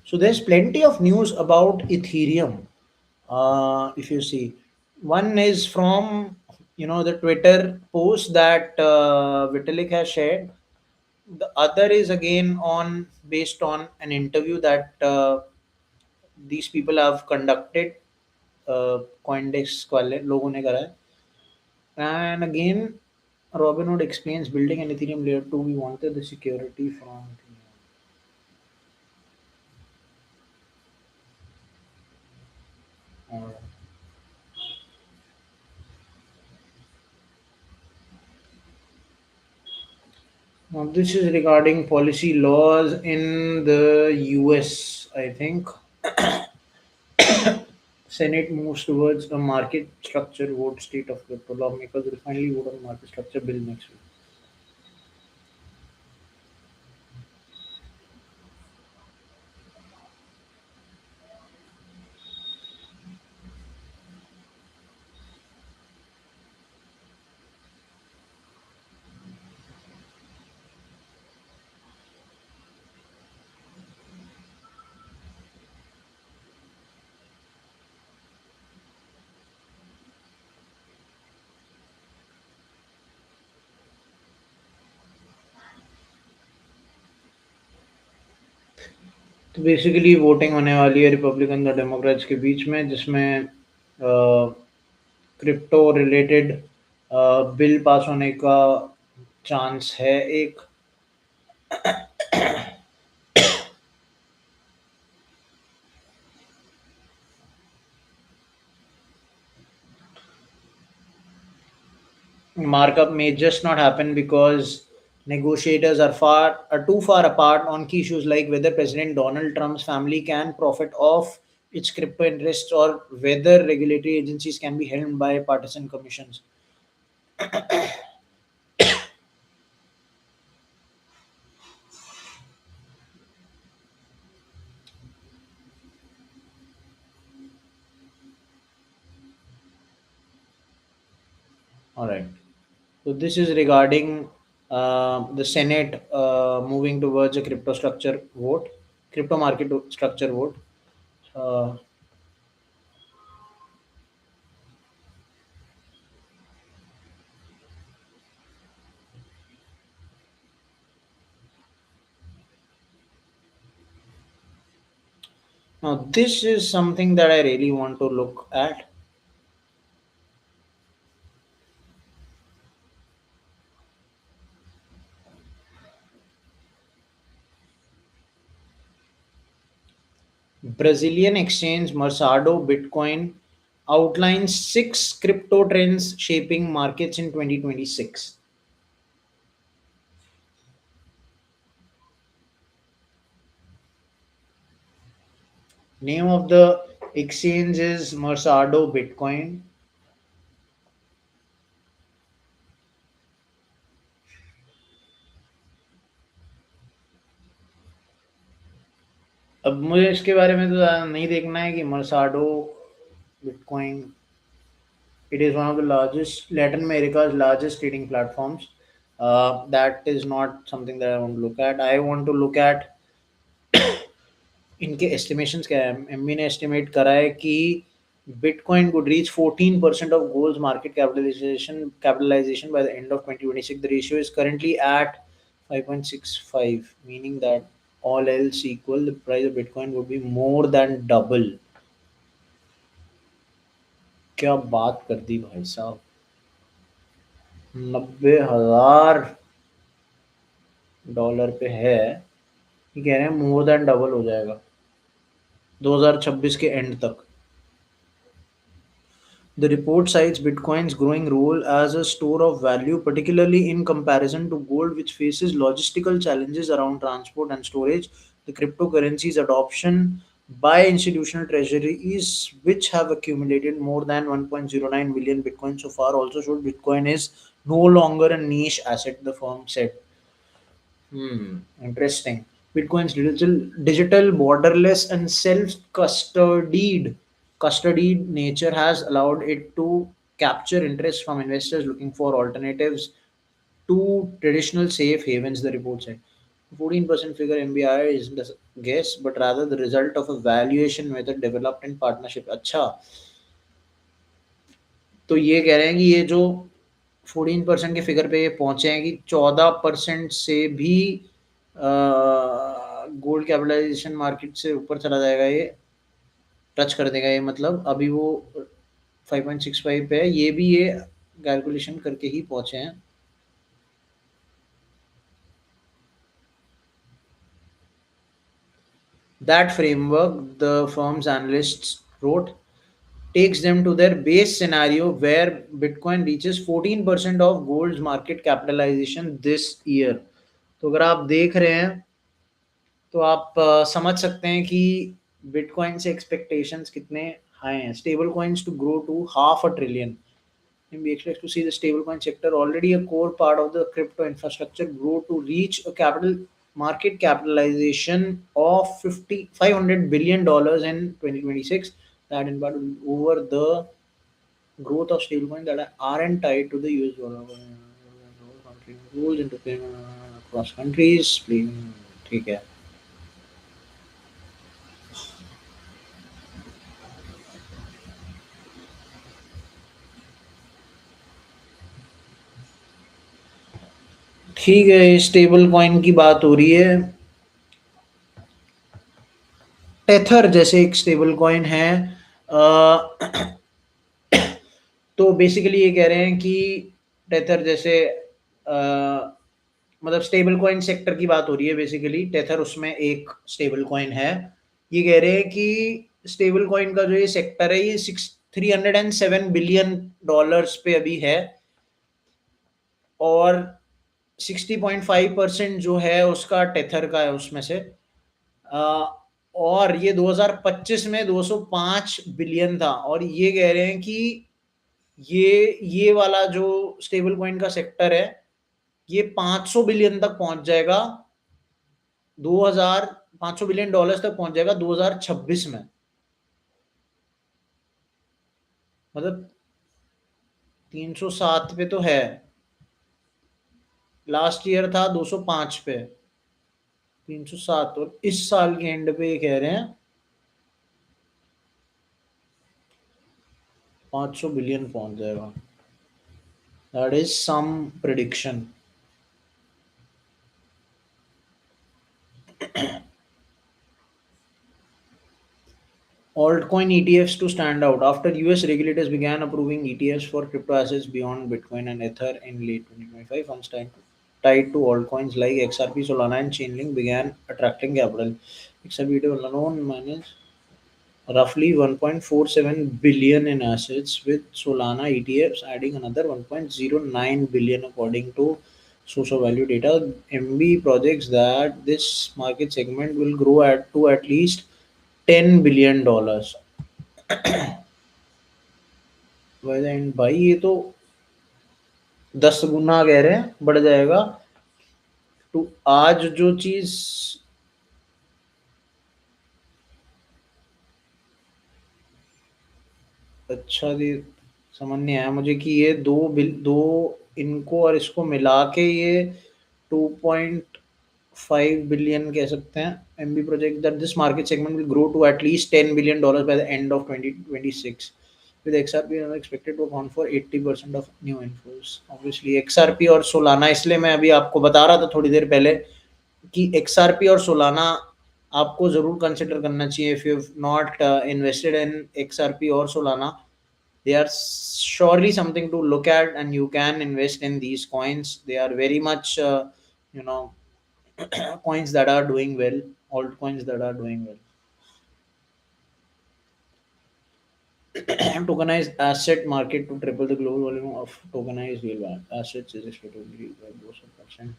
S1: So there's plenty of news about Ethereum. If you see, one is from the Twitter post that Vitalik has shared. The other is again on based on an interview that these people have conducted. Coindesk वाले लोगों ने करा है. And again, Robinhood explains building an Ethereum layer 2. We wanted the security from Ethereum. Now, this is regarding policy laws in the US, I think. Senate moves towards a market structure vote state of crypto. Lawmakers will finally vote on market structure bill next week. तो basically voting होने वाली है Republican और Democrats के बीच में, जिसमें crypto related bill pass होने का चांस है एक. Markup may just not happen because negotiators are too far apart on key issues like whether President Donald Trump's family can profit off its crypto interests or whether regulatory agencies can be held by partisan commissions. All right. So this is regarding the Senate moving towards a crypto structure vote, crypto market structure vote. Uh, Now this is something that I really want to look at. Brazilian exchange Mercado Bitcoin outlines six crypto trends shaping markets in 2026. Name of the exchange is Mercado Bitcoin. अब मुझे इसके बारे में तो ज़्यादा नहीं देखना है कि मर्साडो bitcoin, it is one of the largest Latin America's largest trading platforms. That is not something that I want to look at. I want to look at इनके estimations क्या है. एमबी ने estimate करा है कि Bitcoin could reach 14% of gold's market capitalization by the end of 2026. The ratio is currently at 5.65, meaning that all else equal, the price of Bitcoin would be more than double. क्या बात कर दी भाई साहब. 90,000 dollar पे है. ये कह रहे हैं मोर देन डबल हो जाएगा 2026 के एंड तक. The report cites Bitcoin's growing role as a store of value, particularly in comparison to gold, which faces logistical challenges around transport and storage. The cryptocurrencies adoption by institutional treasuries, which have accumulated more than 1.09 million Bitcoin so far, also showed Bitcoin is no longer a niche asset, the firm said. Interesting. Bitcoin's digital, borderless, and self-custodied nature has allowed it to capture interest from investors looking for alternatives to traditional safe havens. The report said. 14% figure MBI isn't a guess, but rather the result of a valuation method developed in partnership. अच्छा, तो ये कह रहे हैं कि ये जो 14% के फिगर पे ये पहुंचे हैं कि 14% से भी गोल्ड कैपिटलाइजेशन मार्केट से ऊपर चला जाएगा, ये टच कर देगा. ये मतलब अभी वो 5.65 पे है, ये भी ये कैलकुलेशन करके ही पहुंचे हैं. That framework, the firm's analysts wrote, takes them to their base scenario where Bitcoin reaches 14% of gold's market capitalization this year. तो अगर आप देख रहे हैं तो आप समझ सकते हैं कि बिटकॉइन से एक्सपेक्टेशंस कितने हाई हैं. Stable coins to grow to half a trillion. And we expect to see the stablecoin sector, already a core part of the crypto infrastructure, grow to reach a capital market capitalization of $500 billion in 2026. That in part over the growth of stablecoins that aren't tied to the US dollar. Rules into across countries. ठीक है. ठीक है, stable coin की बात हो रही है. Tether जैसे एक स्टेबल कॉइन है. अ, तो बेसिकली ये कह रहे हैं कि टेथर जैसे मतलब स्टेबल कॉइन सेक्टर की बात हो रही है. बेसिकली टेथर उसमें एक स्टेबल कॉइन है. ये कह रहे हैं कि स्टेबल कॉइन का जो ये सेक्टर है ये 307 बिलियन डॉलर्स पे अभी है, और 60.5% जो है उसका टेथर का है उसमें से. अ, और ये 2025 में 205 बिलियन था, और ये कह रहे हैं कि ये वाला जो स्टेबल कॉइन का सेक्टर है ये 500 बिलियन तक पहुंच जाएगा. 2000 500 बिलियन डॉलर्स तक पहुंच जाएगा 2026 में. मतलब 307 पे तो है, लास्ट ईयर था 205 पे. 307, और इस साल के एंड पे ये कह रहे हैं 500 बिलियन पहुंच जाएगा. That is some prediction. Altcoin ETFs to stand out after US regulators began approving ETFs for crypto assets beyond Bitcoin and Ether in late 2025. Funds tied to altcoins like XRP, Solana, and Chainlink began attracting capital. XRP alone managed roughly 1.47 billion in assets, with Solana ETFs adding another 1.09 billion according to source of value data. MB projects that this market segment will grow at least $10 billion by the end. भाई ये तो 10 गुना कह रहे हैं बढ़ जाएगा। तो आज जो चीज, अच्छा जी, समझ नहीं आया मुझे कि ये दो इनको और इसको मिला के ये 2.5 बिलियन कह सकते हैं। MB project that this market segment will grow to at least $10 billion by the end of 2026, with XRP expected to account for 80% of new inflows. Obviously XRP और सोलाना, इसलिए मैं अभी आपको बता रहा था थोड़ी देर पहले कि XRP और सोलाना आपको ज़रूर कंसिडर करना चाहिए। If you have not invested in XRP or Solana, they are surely something to look at, and you can invest in these coins. They are very much you know coins that are doing well, altcoins that are doing well. Tokenized asset market to triple the global volume of tokenized real assets is expected to increase by 2%,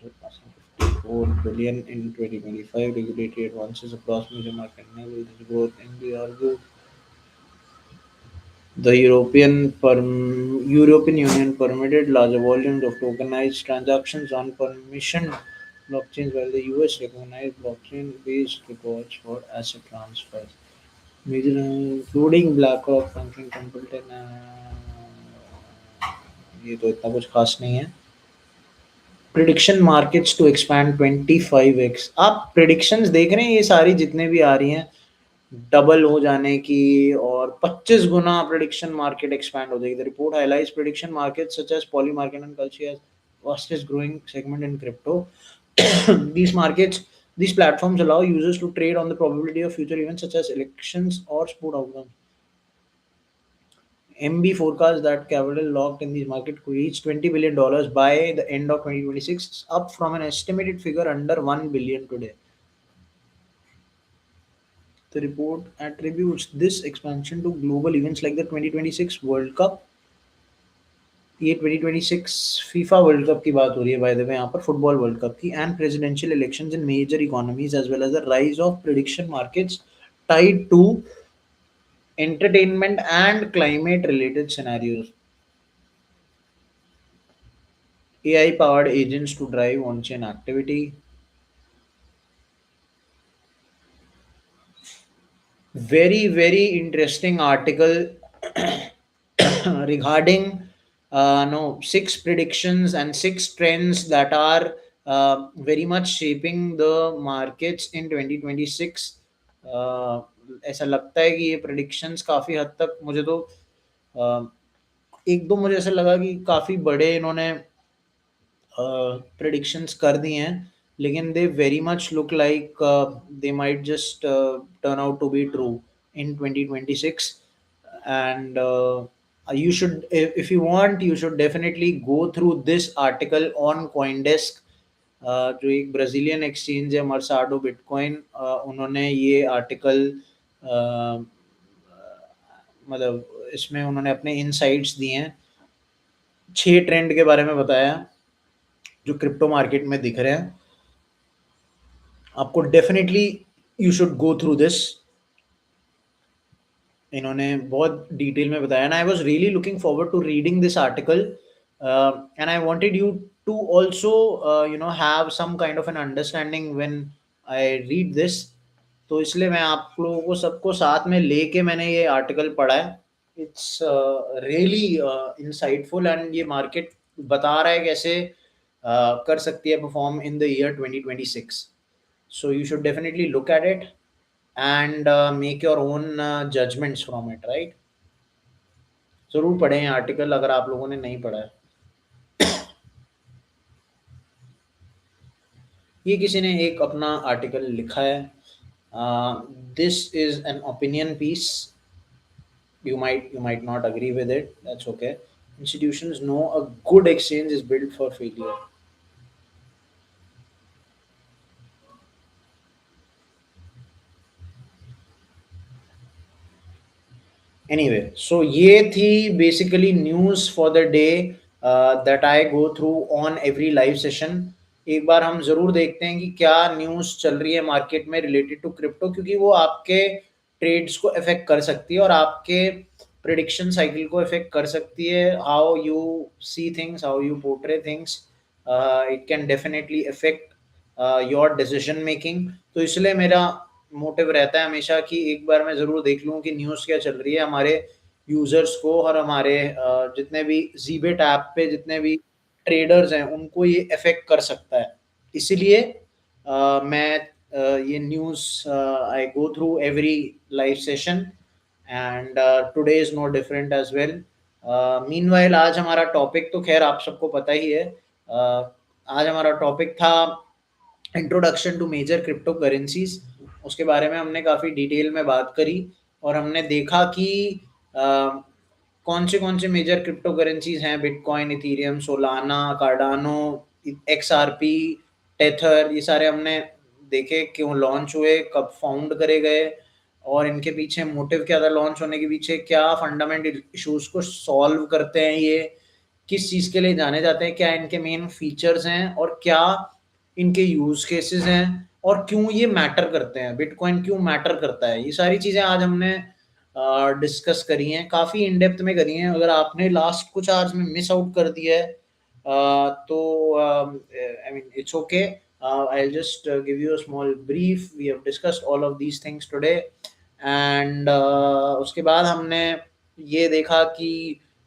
S1: surpassing 54 billion in 2025. Regulatory advances across major markets enable this growth in the argue. The European Union permitted larger volumes of tokenized transactions on permissioned blockchains, while the US recognized blockchain-based records for asset transfers. Major, including BlackRock, Franklin Templeton, ये तो इतना कुछ खास नहीं है। Prediction markets to expand 25x। आप predictions देख रहे हैं ये सारी जितने भी आ रही हैं, डबल हो जाने की और 25 गुना प्रिडिक्शन मार्केट एक्सपैंड हो जाएगी। The report highlights prediction market such as Polymarket and Kalshi as fastest growing segment in crypto. these markets these platforms allow users to trade on the probability of future events such as elections or sport outcomes. MB forecasts that capital locked in these markets could reach $20 billion by the end of 2026, up from an estimated figure under 1 billion today. The report attributes this expansion to global events like the 2026 World Cup. ये 2026 FIFA world cup की बात हो रही है bye the way यहाँ पर, football world cup की, and presidential elections in major economies as well as the rise of prediction markets tied to entertainment and climate related scenarios. AI powered agents to drive on chain activity. Very, very interesting article regarding no 6 predictions and 6 trends that are very much shaping the markets in 2026. ऐसा लगता है कि ये predictions काफ़ी हद तक मुझे तो एक दो मुझे ऐसा लगा कि काफ़ी बड़े इन्होंने predictions कर दी हैं, लेकिन they very much look like they might just turn out to be true in 2026. And you should, if you want, you should definitely go through this article on CoinDesk. जो एक ब्राज़ीलियन एक्सचेंज है मर्साडो bitcoin, उन्होंने ये article मतलब इसमें उन्होंने अपने insights दिए हैं। 6 ट्रेंड के बारे में बताया जो क्रिप्टो मार्केट में दिख रहे हैं। आपको definitely you should go through this. इन्होंने बहुत डिटेल में बताया, and I was really looking forward to reading this article, and I wanted you to also have some kind of an understanding when I read this. तो इसलिए मैं आप लोगों को सबको साथ में लेके मैंने ये आर्टिकल पढ़ा है। इट्स रियली इंसाइटफुल, एंड ये मार्केट बता रहा है कैसे कर सकती है perform in the year 2026। So you should definitely look at it and make your own judgments from it, right? ज़रूर पढ़ें आर्टिकल अगर आप लोगों ने नहीं पढ़ा है। ये किसी ने एक अपना आर्टिकल लिखा है। This is an opinion piece, you might not agree with it, that's okay. Institutions know a good exchange is built for failure. Anyway, so ये थी basically news for the day that I go through on every live session. एक बार हम ज़रूर देखते हैं कि क्या news चल रही है मार्केट में रिलेटेड टू क्रिप्टो, क्योंकि वो आपके ट्रेड्स को अफेक्ट कर सकती है और आपके प्रिडिक्शन साइकिल को अफेक्ट कर सकती है। How you see things, how you portray things, it can definitely affect your decision making. तो इसलिए मेरा मोटिव रहता है हमेशा कि एक बार मैं ज़रूर देख लूँ कि न्यूज़ क्या चल रही है हमारे यूज़र्स को, और हमारे जितने भी ज़ीबेट ऐप पे जितने भी ट्रेडर्स हैं उनको ये अफेक्ट कर सकता है। इसीलिए मैं ये news I go through every live session, and today is no different as well. Meanwhile आज हमारा टॉपिक तो खैर आप सबको पता ही है। आज हमारा टॉपिक था introduction to major crypto currencies. उसके बारे में हमने काफ़ी डिटेल में बात करी, और हमने देखा कि कौन से मेजर क्रिप्टो करेंसीज हैं, bitcoin, Ethereum, Solana, Cardano, XRP, tether. ये सारे हमने देखे क्यों लॉन्च हुए, कब फाउंड करे गए, और इनके पीछे मोटिव क्या था लॉन्च होने के पीछे, क्या फंडामेंटल इश्यूज को सॉल्व करते हैं ये, किस चीज़ के लिए जाने जाते हैं, क्या इनके मेन फीचर्स हैं, और क्या इनके यूज केसेस हैं, और क्यों ये मैटर करते हैं, बिटकॉइन क्यों मैटर करता है। ये सारी चीज़ें आज हमने डिस्कस करी हैं, काफ़ी इन डेप्थ में करी हैं। अगर आपने लास्ट कुछ आवर्स में मिस आउट कर दिया है तो I mean it's okay. I'll just give you a small brief. We have discussed all of these things today, and उसके बाद हमने ये देखा कि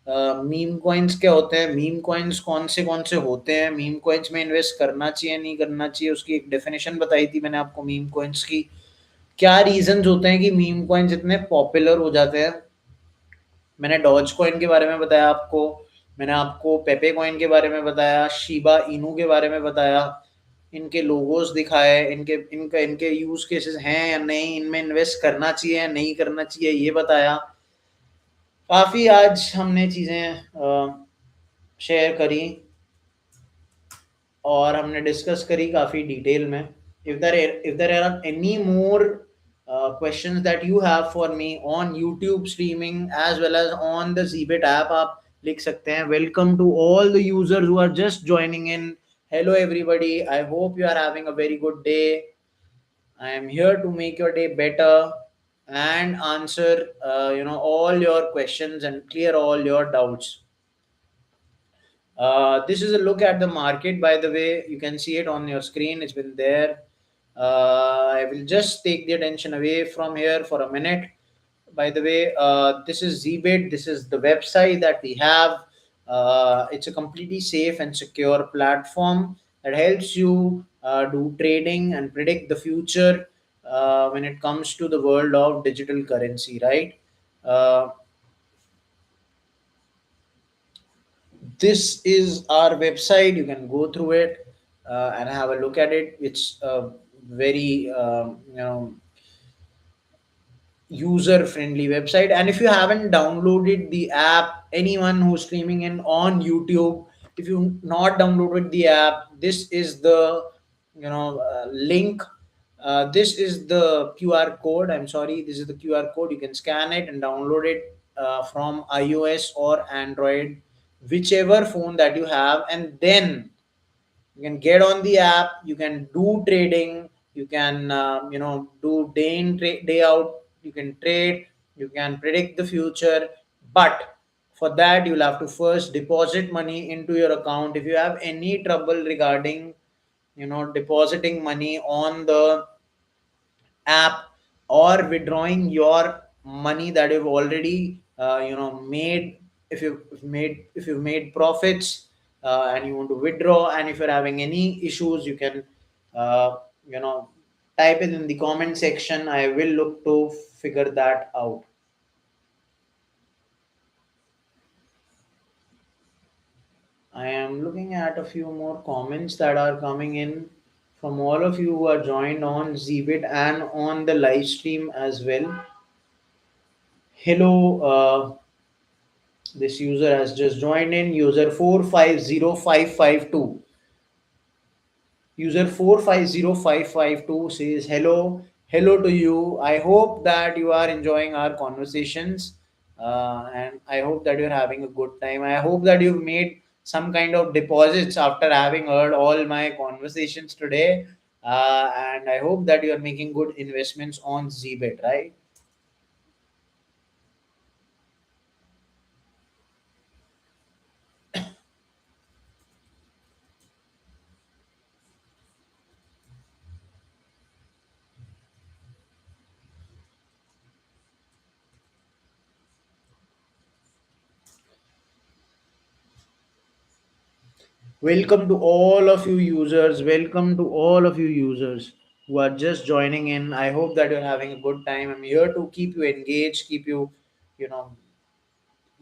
S1: मीम कॉइन्स क्या होते हैं, मीम कॉइन्स कौन से होते हैं, मीम कॉइन्स में इन्वेस्ट करना चाहिए नहीं करना चाहिए, उसकी एक डेफिनेशन बताई थी मैंने आपको मीम कॉइन्स की। क्या रीजंस होते हैं कि मीम कॉइन्स इतने पॉपुलर हो जाते हैं। मैंने डॉज कॉइन के बारे में बताया आपको, मैंने आपको पेपे कॉइन के बारे में बताया, शिबा इनू के बारे में बताया, इनके लोगोस दिखाए, इनके इनका इनके यूज केसेस हैं या नहीं, इनमें इन्वेस्ट करना चाहिए या नहीं करना चाहिए ये बताया। काफ़ी आज हमने चीज़ें शेयर करी और हमने डिस्कस करी काफ़ी डिटेल में। If there are any more questions that you have for me on YouTube streaming as well as on the Zbit app, आप लिख सकते हैं। Welcome to all the users who are just joining in. Hello everybody, I hope you are having a very good day. I am here to make your day better and answer all your questions and clear all your doubts. This is a look at the market, by the way. You can see it on your screen. It's been there. I will just take the attention away from here for a minute. By the way, this is Zbit. This is the website that we have. It's a completely safe and secure platform that helps you do trading and predict the future when it comes to the world of digital currency, right? Uh, this is our website. You can go through it and have a look at it. It's a very user friendly website, and if you haven't downloaded the app, anyone who's streaming in on YouTube, if you not downloaded the app, this is the link. This is the QR code. I'm sorry, this is the QR code. You can scan it and download it from iOS or Android, whichever phone that you have, and then you can get on the app, you can do trading, you can do day in day out, you can trade, you can predict the future. But for that you'll have to first deposit money into your account. If you have any trouble regarding depositing money on the app, or withdrawing your money that you've already made, if you've made profits and you want to withdraw, and if you're having any issues, you can uh, you know type it in the comment section. I will look to figure that out. I am looking at a few more comments that are coming in from all of you who are joined on Zbit and on the live stream as well. Hello, this user has just joined in. User 450552. User 450552 says hello. Hello to you. I hope that you are enjoying our conversations, and I hope that you're having a good time. I hope that you've made some kind of deposits after having heard all my conversations today. And I hope that you are making good investments on Zbit, right? Welcome to all of you users. Welcome to all of you users who are just joining in. I hope that you're having a good time. I'm here to keep you engaged, keep you, you know,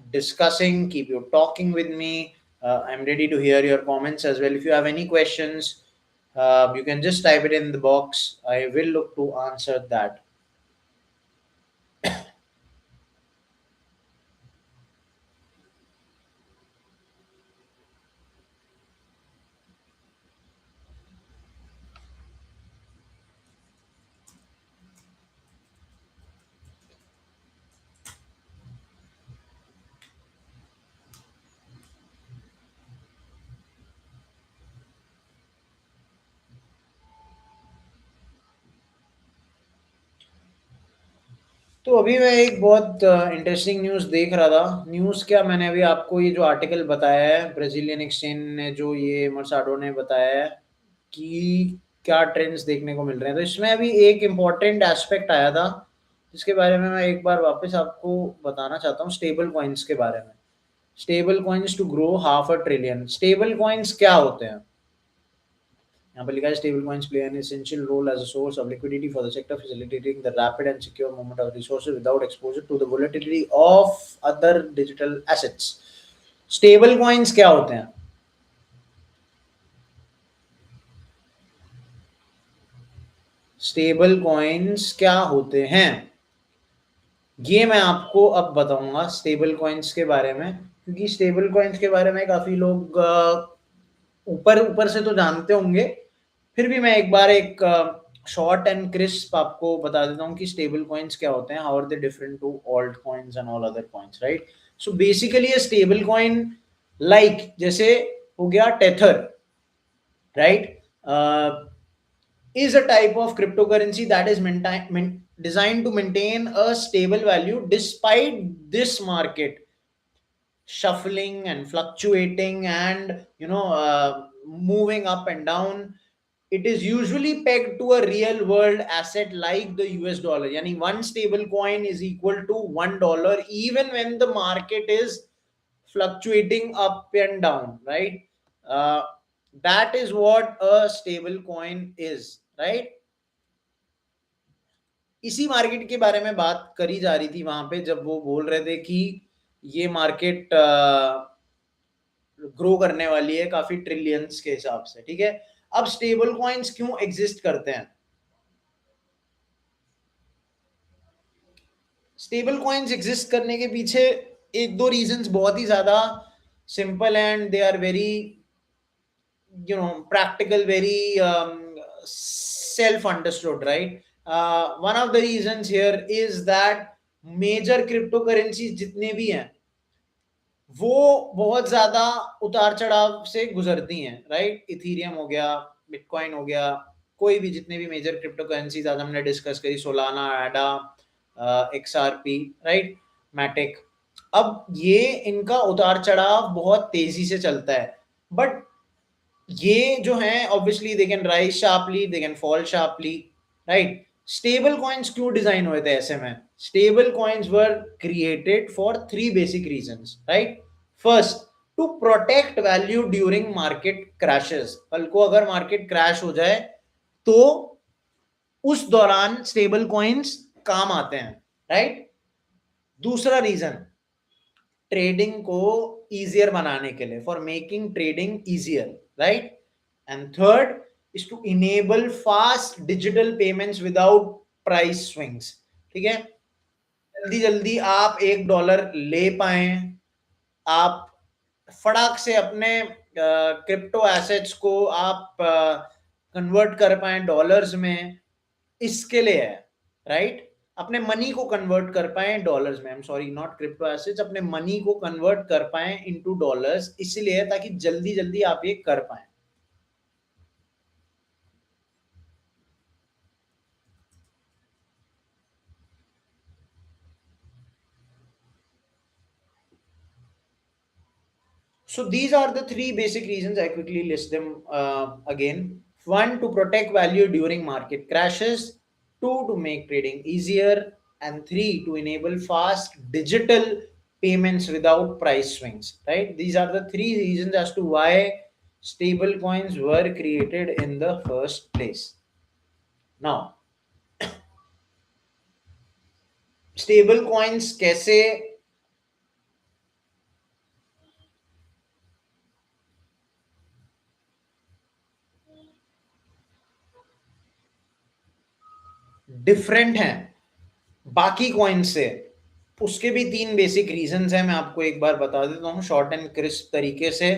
S1: discussing, keep you talking with me. I'm ready to hear your comments as well. If you have any questions, you can just type it in the box. I will look to answer that. तो अभी मैं एक बहुत interesting news देख रहा था। News क्या, मैंने अभी आपको ये जो आर्टिकल बताया है, ब्राज़ीलियन एक्सचेंज ने जो ये मर्साडो ने बताया है कि क्या ट्रेंड्स देखने को मिल रहे हैं। तो इसमें अभी एक इम्पोर्टेंट एस्पेक्ट आया था, जिसके बारे में मैं एक बार वापस आपको बताना चाहता हूँ, स्टेबल कॉइन्स के बारे में। Stable coins to grow half a trillion. Stable coins क्या होते हैं? यहाँ पर लिखा है stable coins play an essential role as a source of liquidity for the sector, facilitating the rapid and secure movement of resources without exposure to the volatility of other digital assets. Stable coins क्या होते हैं? Stable coins क्या होते हैं, ये मैं आपको अब बताऊंगा स्टेबल कॉइन्स के बारे में, क्योंकि स्टेबल कॉइन्स के बारे में काफी लोग ऊपर ऊपर से तो जानते होंगे। फिर भी मैं एक बार एक शॉर्ट एंड क्रिस्प आपको बता देता हूँ कि स्टेबल कॉइन्स क्या होते हैं, how are they different to alt coins and all other coins, right? So basically ये स्टेबल कॉइन लाइक जैसे हो गया Tether, right, is a type of cryptocurrency that is designed to maintain a stable value despite this market shuffling and fluctuating and moving up and down. It is usually pegged to a real world asset like the US dollar. Yani one stable coin is equal to $1 even when the market is fluctuating up and down, right? uh, that is what a stable coin is, right? इसी market के बारे में बात करी जा रही थी वहां पे, जब वो बोल रहे थे कि ये मार्केट ग्रो करने वाली है काफी ट्रिलियंस के हिसाब से, ठीक है? अब स्टेबल कॉइन्स क्यों एग्जिस्ट करते हैं? स्टेबल कॉइन्स एग्जिस्ट करने के पीछे एक दो रीजंस बहुत ही ज्यादा simple and they are very practical, very self understood, right? One of the reasons here is that major crypto currency जितने भी हैं वो बहुत ज्यादा उतार चढ़ाव से गुजरती हैं, राइट? इथीरियम हो गया, बिटकॉइन हो गया, कोई भी जितने भी मेजर क्रिप्टो करेंसीज आज हमने डिस्कस करी, सोलाना, एडा, एक्सआरपी, राइट, मैटिक, अब ये इनका उतार चढ़ाव बहुत तेजी से चलता है। बट ये जो हैं obviously they can rise sharply, they can fall sharply, right? Stable coins क्यों डिजाइन हुए थे ऐसे में? Stable coins were created for three basic reasons, right? First, to protect value during market crashes. कल को अगर मार्केट क्रैश हो जाए तो उस दौरान स्टेबल कॉइन्स काम आते हैं, राइट? दूसरा रीजन, ट्रेडिंग को इजियर बनाने के लिए, for making trading easier, right? And third is to enable fast digital payments without price swings, ठीक है? जल्दी जल्दी आप $1 ले पाए, आप फटाक से अपने क्रिप्टो एसेट्स को आप कन्वर्ट कर पाए डॉलर्स में, इसके लिए है, राइट? अपने मनी को कन्वर्ट कर पाए डॉलर्स में, I am sorry not crypto assets, अपने मनी को कन्वर्ट कर पाए इनटू डॉलर्स, इसलिए ताकि जल्दी जल्दी आप ये कर पाए। So these are the three basic reasons. I quickly list them again. One, to protect value during market crashes. Two, to make trading easier. And three, to enable fast digital payments without price swings. Right? These are the three reasons as to why stable coins were created in the first place. Now, stable coins कैसे different हैं बाकी coin से, उसके भी तीन basic reasons हैं। मैं आपको एक बार बता देता हूँ शॉर्ट एंड क्रिस्प तरीके से।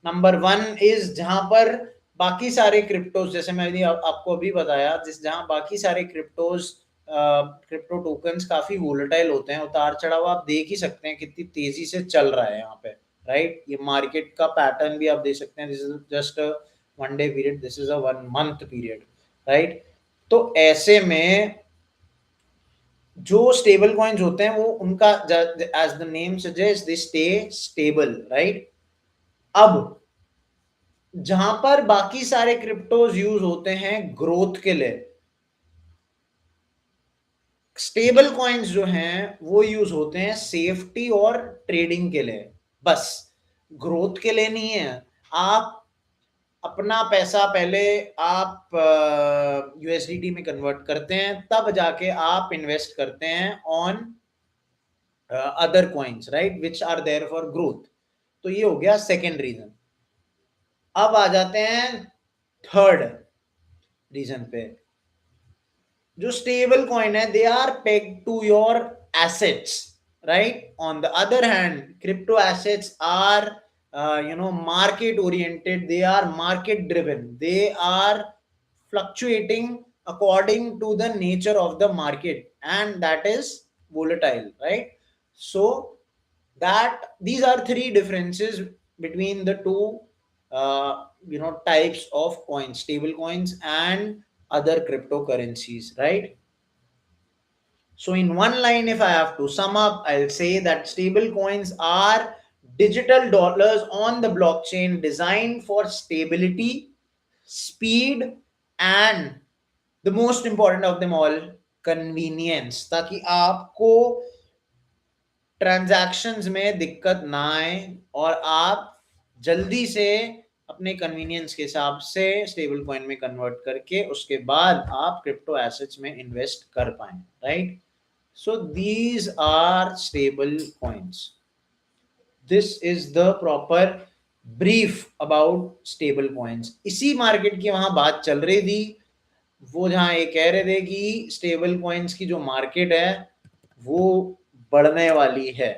S1: नंबर वन इज, जहां पर बाकी सारे क्रिप्टोज, जैसे मैंने आपको अभी बताया, जहां बाकी सारे क्रिप्टो टोकन्स काफी वोलेटाइल होते हैं, उतार चढ़ाव आप देख ही सकते हैं कितनी तेजी से चल रहा है यहाँ पे, राइट। ये मार्केट का पैटर्न भी आप देख सकते हैं, this is just one day period, this is a 1 month period, right. तो ऐसे में जो स्टेबल कॉइन्स होते हैं वो उनका, as the name suggest, they stay stable, right. अब जहां पर बाकी सारे क्रिप्टोज यूज होते हैं ग्रोथ के लिए, स्टेबल कॉइन्स जो हैं वो यूज होते हैं सेफ्टी और ट्रेडिंग के लिए, बस ग्रोथ के लिए नहीं है। आप अपना पैसा पहले आप यूएसडीटी में कन्वर्ट करते हैं, तब जाके आप इन्वेस्ट करते हैं on other coins, right, which are there for growth. तो ये हो गया सेकेंड रीजन। अब आ जाते हैं थर्ड रीजन पे। जो स्टेबल कॉइन है, they are peg to your assets, right. On the other hand, crypto assets are market oriented, they are market driven, they are fluctuating according to the nature of the market, and that is volatile, right? So that these are three differences between the two types of coins, stable coins and other cryptocurrencies, right? So in one line, if I have to sum up, I'll say that stable coins are digital dollars on the blockchain designed for stability, speed, and the most important of them all, convenience, ताकि आपको transactions में दिक्कत ना आए और आप जल्दी से अपने कन्वीनियंस के हिसाब से स्टेबल कॉइन में कन्वर्ट करके उसके बाद आप क्रिप्टो एसेट्स में इन्वेस्ट कर पाए, right. So these are stable coins. This is the proper brief about stable coins. इसी मार्केट की वहां बात चल रही थी, वो जहां ये कह रहे थे कि स्टेबल कॉइन्स की जो मार्केट है वो बढ़ने वाली है,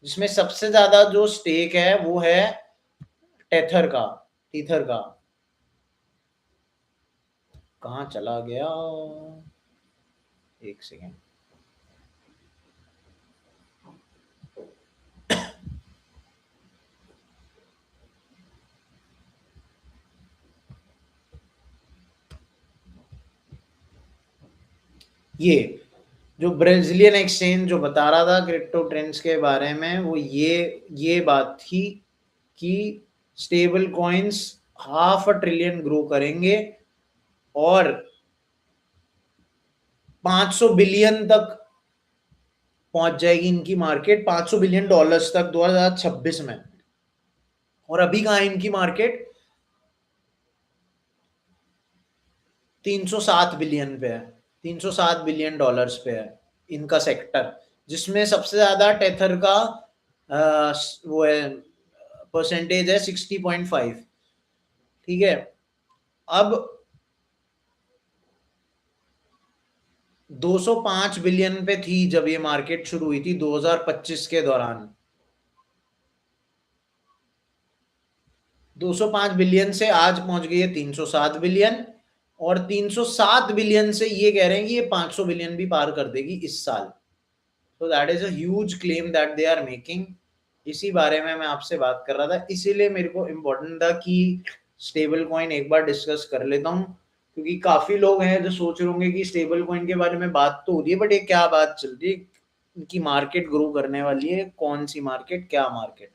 S1: जिसमें सबसे ज्यादा जो स्टेक है वो है टेथर का, टीथर का। कहाँ चला गया, एक सेकेंड। ये जो ब्राजीलियन एक्सचेंज जो बता रहा था क्रिप्टो ट्रेंड्स के बारे में, वो ये बात थी कि स्टेबल कॉइन्स 500 बिलियन ग्रो करेंगे और 500 बिलियन तक पहुंच जाएगी इनकी मार्केट, 500 बिलियन डॉलर्स तक 2026 में। और अभी कहाँ है इनकी मार्केट? 307 बिलियन पे है, 307 बिलियन डॉलर्स पे है इनका सेक्टर, जिसमें सबसे ज्यादा टेथर का वो है, परसेंटेज है 60.5। ठीक है, अब 205 बिलियन पे थी जब ये मार्केट शुरू हुई थी 2025 के दौरान। 205 बिलियन से आज पहुंच गई है 307 बिलियन, और 307 बिलियन से ये कह रहे हैं कि ये 500 बिलियन भी पार कर देगी इस साल। तो that is a huge claim that they are making. इसी बारे में मैं आपसे बात कर रहा था, इसीलिए मेरे को इम्पोर्टेंट था कि स्टेबल कॉइन एक बार डिस्कस कर लेता हूँ, क्योंकि काफी लोग हैं जो सोच रहे होंगे कि स्टेबल कॉइन के बारे में बात तो हो रही है, बट ये क्या बात चल रही है, इनकी मार्केट ग्रो करने वाली है, कौन सी मार्केट, क्या मार्केट।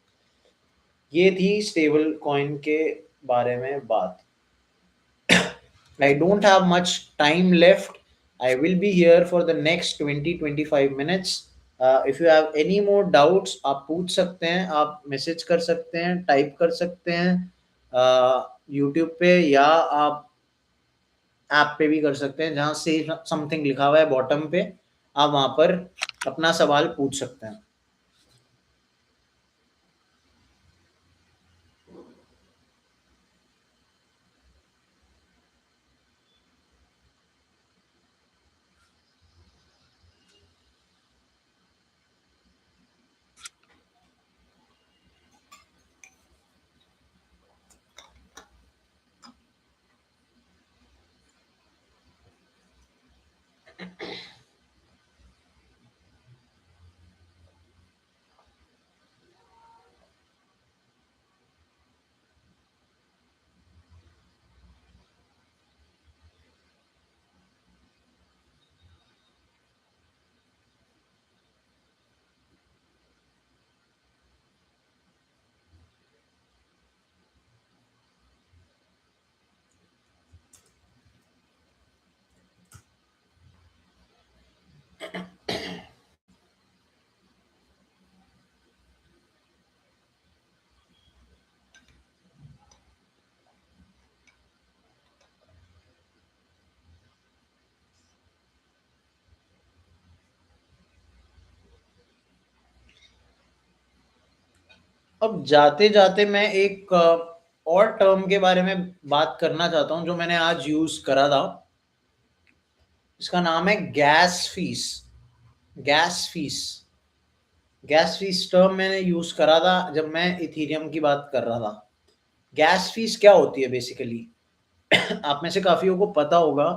S1: ये थी स्टेबल कॉइन के बारे में बात। I don't have much time left. I will be here for the next 20-25 minutes. If you have any more doubts, आप पूछ सकते हैं, आप मैसेज कर सकते हैं, टाइप कर सकते हैं यूट्यूब पे, या आप ऐप पे भी कर सकते हैं, जहाँ से समथिंग लिखा हुआ है बॉटम पे, आप वहाँ पर अपना सवाल पूछ सकते हैं। अब जाते जाते मैं एक और टर्म के बारे में बात करना चाहता हूँ, जो मैंने आज यूज करा था। इसका नाम है gas fees. Gas fees, gas fees term मैंने यूज करा था जब मैं इथीरियम की बात कर रहा था। गैस फीस क्या होती है बेसिकली, आप में से काफियों को पता होगा,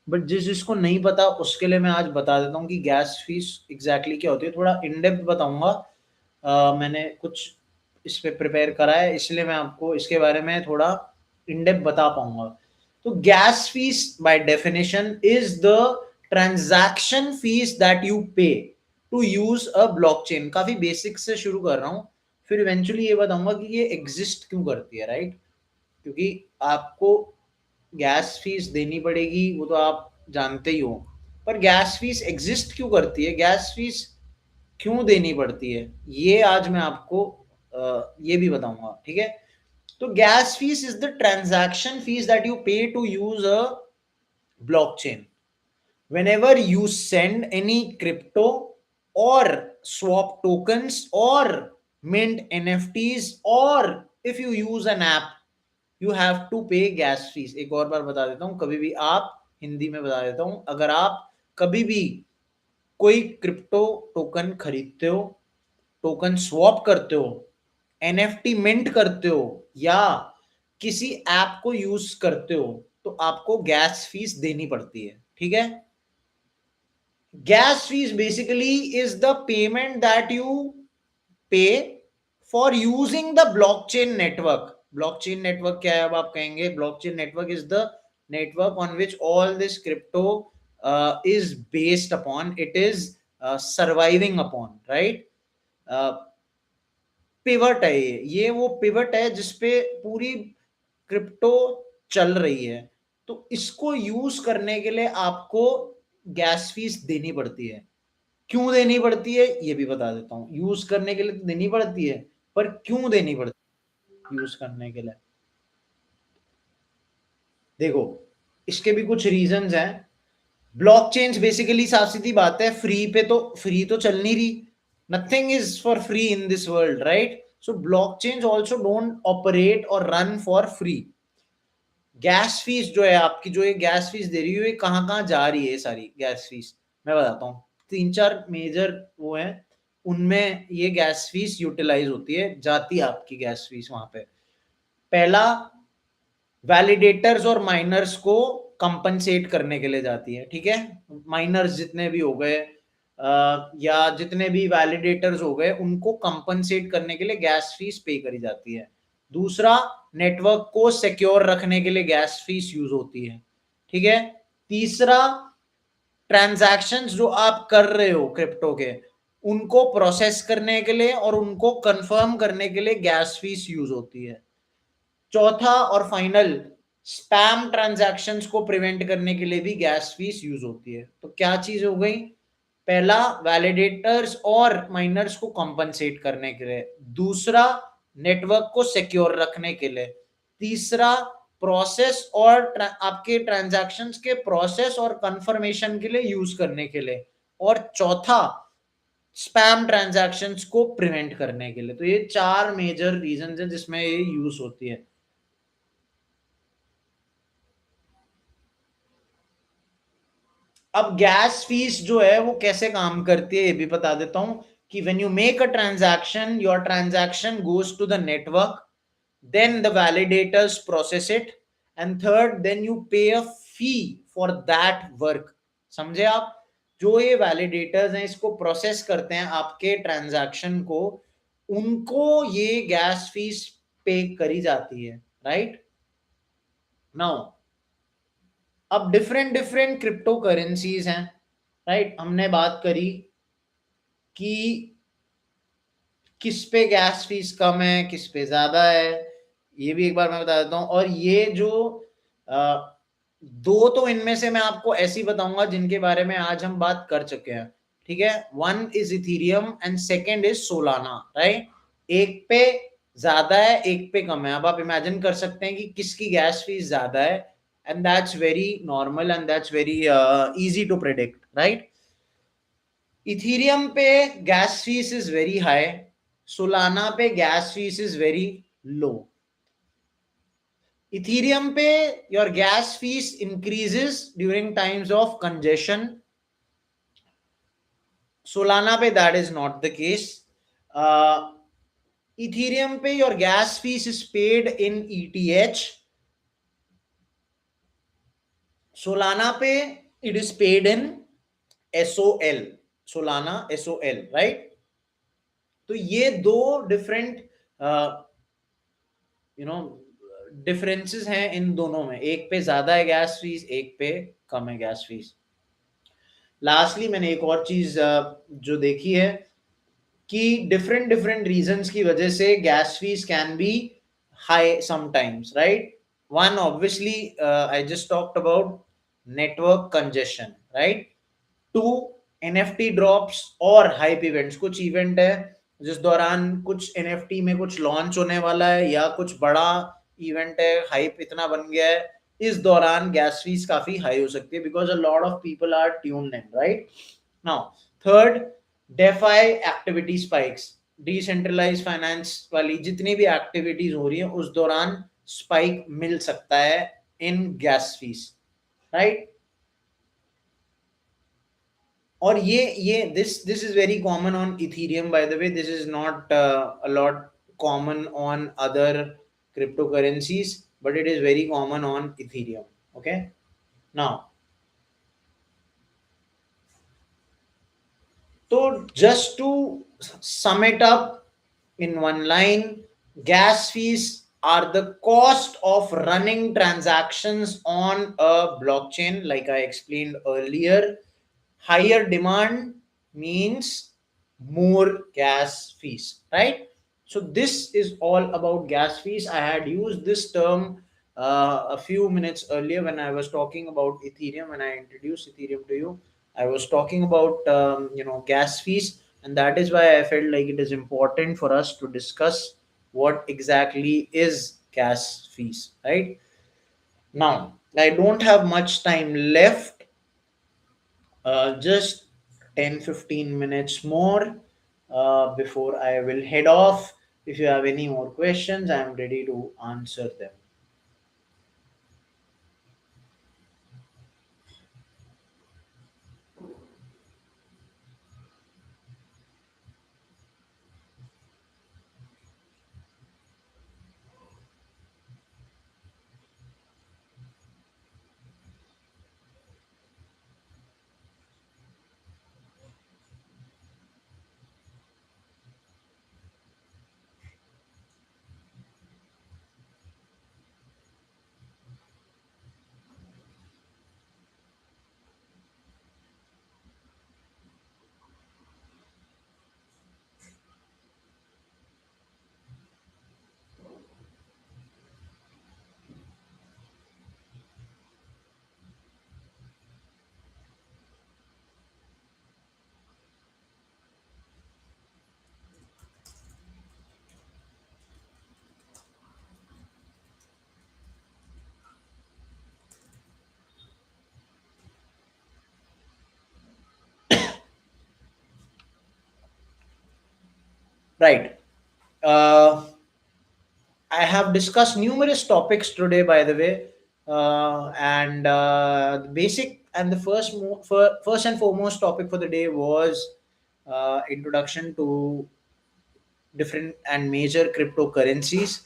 S1: बट जिस जिसको नहीं पता उसके लिए मैं आज बता देता हूँ कि गैस फीस एग्जैक्टली क्या होती है। थोड़ा इन डेप्थ बताऊंगा, मैंने कुछ इस पे प्रिपेयर करा है, इसलिए मैं आपको इसके बारे में थोड़ा इन डेप्थ बता पाऊंगा। तो gas fees by definition is the transaction fees that you pay to use a blockchain. काफी बेसिक से शुरू कर रहा हूँ, फिर इवेंचुअली ये बताऊंगा कि ये एग्जिस्ट क्यों करती है, राइट। क्योंकि आपको गैस फीस देनी पड़ेगी, वो तो आप जानते ही हो, पर गैस फीस एग्जिस्ट क्यों करती है, गैस फीस क्यों देनी पड़ती है, ये आज मैं आपको ये भी बताऊंगा, ठीक है। तो gas fees is the transaction fees that you pay to use a blockchain whenever you send any crypto or swap tokens or mint NFTs or if you use an app you have to pay gas fees। एक और बार बता देता हूं, कभी भी आप, हिंदी में बता देता हूं, अगर आप कभी भी कोई क्रिप्टो टोकन खरीदते हो, टोकन स्वैप करते हो, एनएफटी मिंट करते हो, या किसी ऐप को यूज करते हो, तो आपको गैस फीस देनी पड़ती है, ठीक है। gas fees basically is the payment that you pay for using the blockchain network। blockchain network क्या है, अब आप कहेंगे blockchain network is the network on which all this crypto is based upon, it is surviving upon, right। Pivot है ये वो pivot है जिसपे पूरी क्रिप्टो चल रही है। तो इसको यूज करने के लिए आपको गैस फीस देनी पड़ती है। क्यों देनी पड़ती है ये भी बता देता हूँ। यूज करने के लिए तो देनी पड़ती है, पर क्यों देनी पड़ती है यूज करने के लिए, देखो इसके भी कुछ रीजंस हैं। ब्लॉकचेन्स बेसिकली साफ सीधी बात है, फ्री तो चल नहीं रही, nothing is for free in this world, right. So blockchains also don't operate और run for free. Gas fees जो है आपकी, जो ये गैस फीस दे रही है, ये कहाँ कहाँ जा रही है ये सारी गैस फीस, मैं बताता हूँ। 3-4 मेजर वो हैं, उनमें ये गैस फीस यूटिलाइज होती है, जाती है आपकी गैस फीस वहां पे। पहला, वैलिडेटर्स और माइनर्स को कंपनसेट करने के लिए जाती है, ठीक है। माइनर्स जितने भी हो गए या जितने भी वैलिडेटर्स हो गए, उनको कंपनसेट करने के लिए गैस फीस पे करी जाती है। दूसरा, नेटवर्क को सिक्योर रखने के लिए गैस फीस यूज होती है, ठीक है। तीसरा, ट्रांजैक्शंस जो आप कर रहे हो क्रिप्टो के, उनको प्रोसेस करने के लिए और उनको कंफर्म करने के लिए गैस फीस यूज होती है। चौथा और फाइनल, स्पैम ट्रांजैक्शंस को प्रिवेंट करने के लिए भी गैस फीस यूज होती है। तो क्या चीज हो गई? पहला, वैलिडेटर्स और माइनर्स को कंपनसेट करने के लिए। दूसरा, नेटवर्क को सिक्योर रखने के लिए। तीसरा, प्रोसेस और आपके ट्रांजैक्शंस के प्रोसेस और कंफर्मेशन के लिए यूज करने के लिए। और चौथा, स्पैम ट्रांजैक्शंस को प्रिवेंट करने के लिए। तो ये चार मेजर रीजन है जिसमें ये यूज होती है। अब गैस फीस जो है वो कैसे काम करती है ये भी बता देता हूं कि when you make a transaction, your transaction goes to the network, then the validators process it, and third, then you pay a fee for that work। समझे आप? जो ये वैलिडेटर्स हैं इसको प्रोसेस करते हैं आपके ट्रांजैक्शन को, उनको ये गैस फीस पे करी जाती है, राइट। नाउ, अब डिफरेंट डिफरेंट क्रिप्टो करेंसीज हैं, राइट। हमने बात करी कि किस पे गैस फीस कम है, किस पे ज्यादा है, ये भी एक बार मैं बता देता हूँ। और ये जो दो, तो इनमें से मैं आपको ऐसी बताऊंगा जिनके बारे में आज हम बात कर चुके हैं, ठीक है। One is Ethereum and second is Solana, right. एक पे ज्यादा है, एक पे कम है। अब आप इमेजिन कर सकते हैं कि किसकी गैस फीस ज्यादा है, and that's very normal and that's very easy to predict, right. Ethereum पे gas fees is very high, Solana पे gas fees is very low. Ethereum पे your gas fees increases during times of congestion, Solana पे that is not the case. Ethereum पे your gas fees is paid in ETH, Solana पे it is paid in SOL, Solana SOL, right. तो ये दो different you know differences हैं इन दोनों में, एक पे ज्यादा है गैस फीस, एक पे कम है गैस फीस। लास्टली मैंने एक और चीज जो देखी है कि डिफरेंट डिफरेंट रीजंस की वजह से gas fees can be high sometimes, right. One, obviously, I just talked about network congestion, right. Two, NFT drops और हाइप इवेंट्स। कुछ इवेंट है जिस दौरान कुछ एनएफटी में कुछ लॉन्च होने वाला है या कुछ बड़ा इवेंट है, हाइप इतना बन गया है, इस दौरान गैस फीस काफी हाई हो सकती है because a lot of people are tuned in, right. Now, third, DeFi activity spikes. Decentralize finance वाली जितनी भी एक्टिविटीज हो रही है उस दौरान स्पाइक मिल सकता है इन गैस फीस, राइट। और ये this is very common on Ethereum, bye the way. This is not a lot common on other crypto currencies, but it is very common on Ethereum, okay. Now, तो just to sum it up in one line, gas fees are the cost of running transactions on a blockchain, like I explained earlier. Higher demand means more gas fees, right? So this is all about gas fees. I had used this term a few minutes earlier when I was talking about Ethereum. When I introduced Ethereum to you, I was talking about gas fees, and that is why I felt like it is important for us to discuss what exactly is gas fees, right? Now, I don't have much time left, just 10-15 minutes more before I will head off. If you have any more questions, I am ready to answer them. Right. Uh, I have discussed numerous topics today, by the way, and the basic and the first and foremost topic for the day was introduction to different and major cryptocurrencies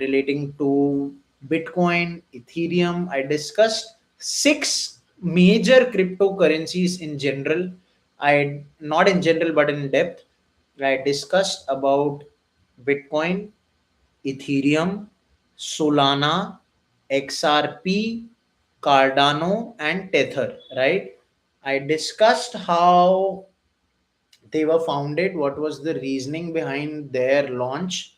S1: relating to Bitcoin, Ethereum. I discussed six major cryptocurrencies in general. I not in general but in depth. I discussed about Bitcoin, Ethereum, Solana, XRP, Cardano, and Tether. Right? I discussed how they were founded, what was the reasoning behind their launch,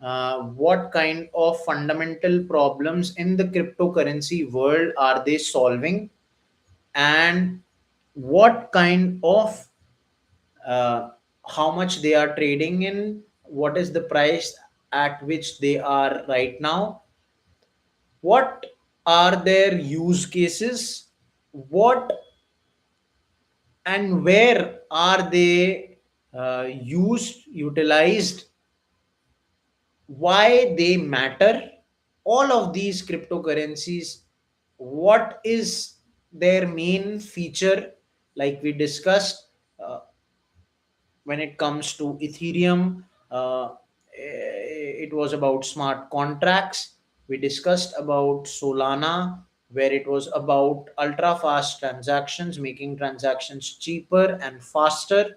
S1: what kind of fundamental problems in the cryptocurrency world are they solving, and what kind of uh, how much they are trading in, what is the price at which they are right now, what are their use cases, what and where are they used, utilized, why they matter, all of these cryptocurrencies, what is their main feature, like we discussed when it comes to Ethereum. It was about smart contracts. We discussed about Solana, where it was about ultra fast transactions, making transactions cheaper and faster.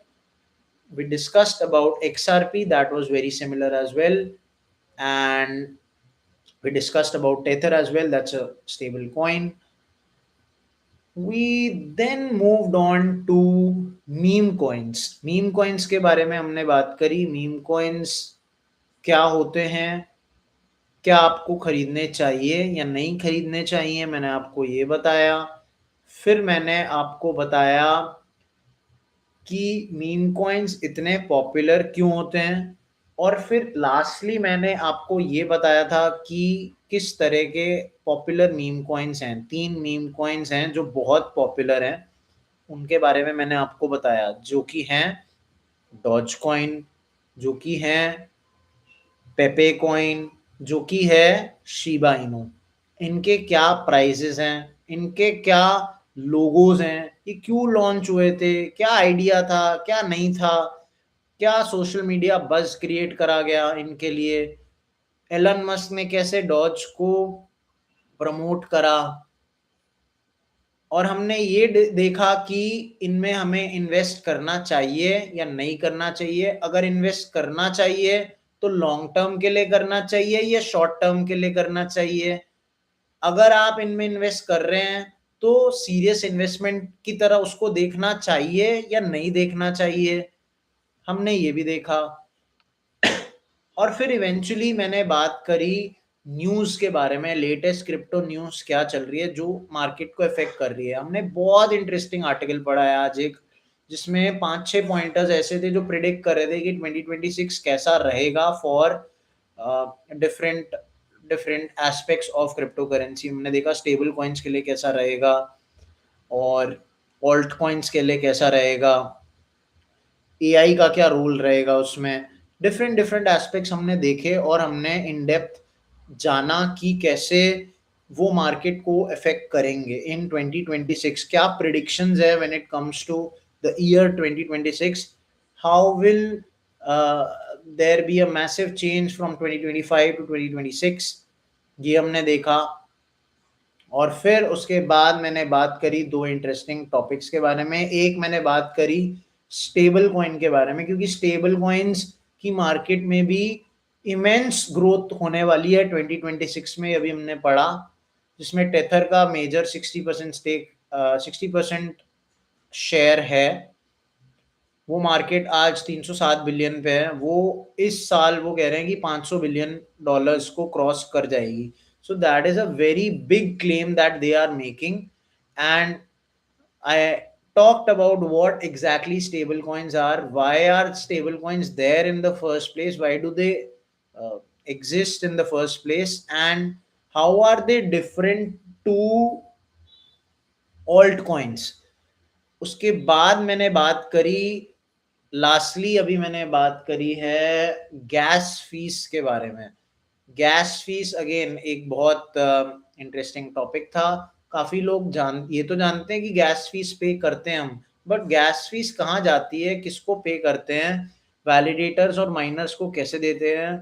S1: We discussed about XRP, that was very similar as well. And we discussed about Tether as well, that's a stable coin. We then moved on to meme coins. Meme coins के बारे में हमने बात करी, meme coins क्या होते हैं, क्या आपको खरीदने चाहिए या नहीं खरीदने चाहिए, मैंने आपको ये बताया। फिर मैंने आपको बताया कि मीम कॉइन्स इतने पॉपुलर क्यों होते हैं, और फिर लास्टली मैंने आपको ये बताया था कि किस तरह के पॉपुलर मीम कॉइन्स हैं। तीन मीम कॉइन्स हैं जो बहुत पॉपुलर हैं, उनके बारे में मैंने आपको बताया, जो कि हैं डॉज कॉइन, जो कि हैं पेपे कॉइन, जो कि है शिबा इनू। इनके क्या प्राइसेस हैं, इनके क्या लोगोज हैं, ये क्यों लॉन्च हुए थे, क्या आइडिया था, क्या नहीं था, क्या सोशल मीडिया बज क्रिएट करा गया इनके लिए, एलन मस्क ने कैसे डॉज को प्रमोट करा, और हमने ये देखा कि इनमें हमें इन्वेस्ट करना चाहिए या नहीं करना चाहिए। अगर इन्वेस्ट करना चाहिए तो लॉन्ग टर्म के लिए करना चाहिए या शॉर्ट टर्म के लिए करना चाहिए। अगर आप इनमें इन्वेस्ट कर रहे हैं तो सीरियस इन्वेस्टमेंट की तरह उसको देखना चाहिए या नहीं देखना चाहिए, हमने ये भी देखा। और फिर इवेंचुअली मैंने बात करी न्यूज़ के बारे में, लेटेस्ट क्रिप्टो न्यूज़ क्या चल रही है जो मार्केट को इफेक्ट कर रही है। हमने बहुत इंटरेस्टिंग आर्टिकल पढ़ा है आज एक, जिसमें 5-6 पॉइंटर्स ऐसे थे जो प्रिडिक्ट कर रहे थे कि 2026 कैसा रहेगा for different different aspects of crypto currency. हमने देखा स्टेबल कॉइन्स के लिए कैसा रहेगा, और ऑल्ट कॉइन्स के लिए कैसा रहेगा, एआई का क्या रोल रहेगा उसमें। डिफरेंट डिफरेंट एस्पेक्ट्स हमने देखे और हमने इन डेप्थ जाना कि कैसे वो मार्केट को अफेक्ट करेंगे इन 2026। क्या प्रिडिक्शंस है when it comes to the year 2026, how will there be a massive change from 2025 to 2026, ये हमने देखा। और फिर उसके बाद मैंने बात करी दो इंटरेस्टिंग टॉपिक्स के बारे में। एक मैंने बात करी स्टेबल कॉइन के बारे में, क्योंकि स्टेबल कॉइन्स की मार्केट में भी इमेंस ग्रोथ होने वाली है 2026 में, अभी हमने पढ़ा, जिसमें टेथर का मेजर 60% स्टेक 60% शेयर है। वो मार्केट आज 307 बिलियन पे है, वो इस साल वो कह रहे हैं कि 500 बिलियन डॉलर्स को क्रॉस कर जाएगी। So that is a very big claim that they are making. And I talked about what exactly stable coins are, why are stable coins there in the first place, why do they uh, exist in the first place, and how are they different to altcoins। उसके बाद मैंने बात करी lastly अभी मैंने बात करी है गैस फीस के बारे में। गैस फीस अगेन एक बहुत इंटरेस्टिंग टॉपिक था। काफी लोग ये तो जानते हैं कि गैस फीस पे करते हैं हम, बट गैस फीस कहाँ जाती है, किसको पे करते हैं, वैलिडेटर्स और माइनर्स को कैसे देते हैं,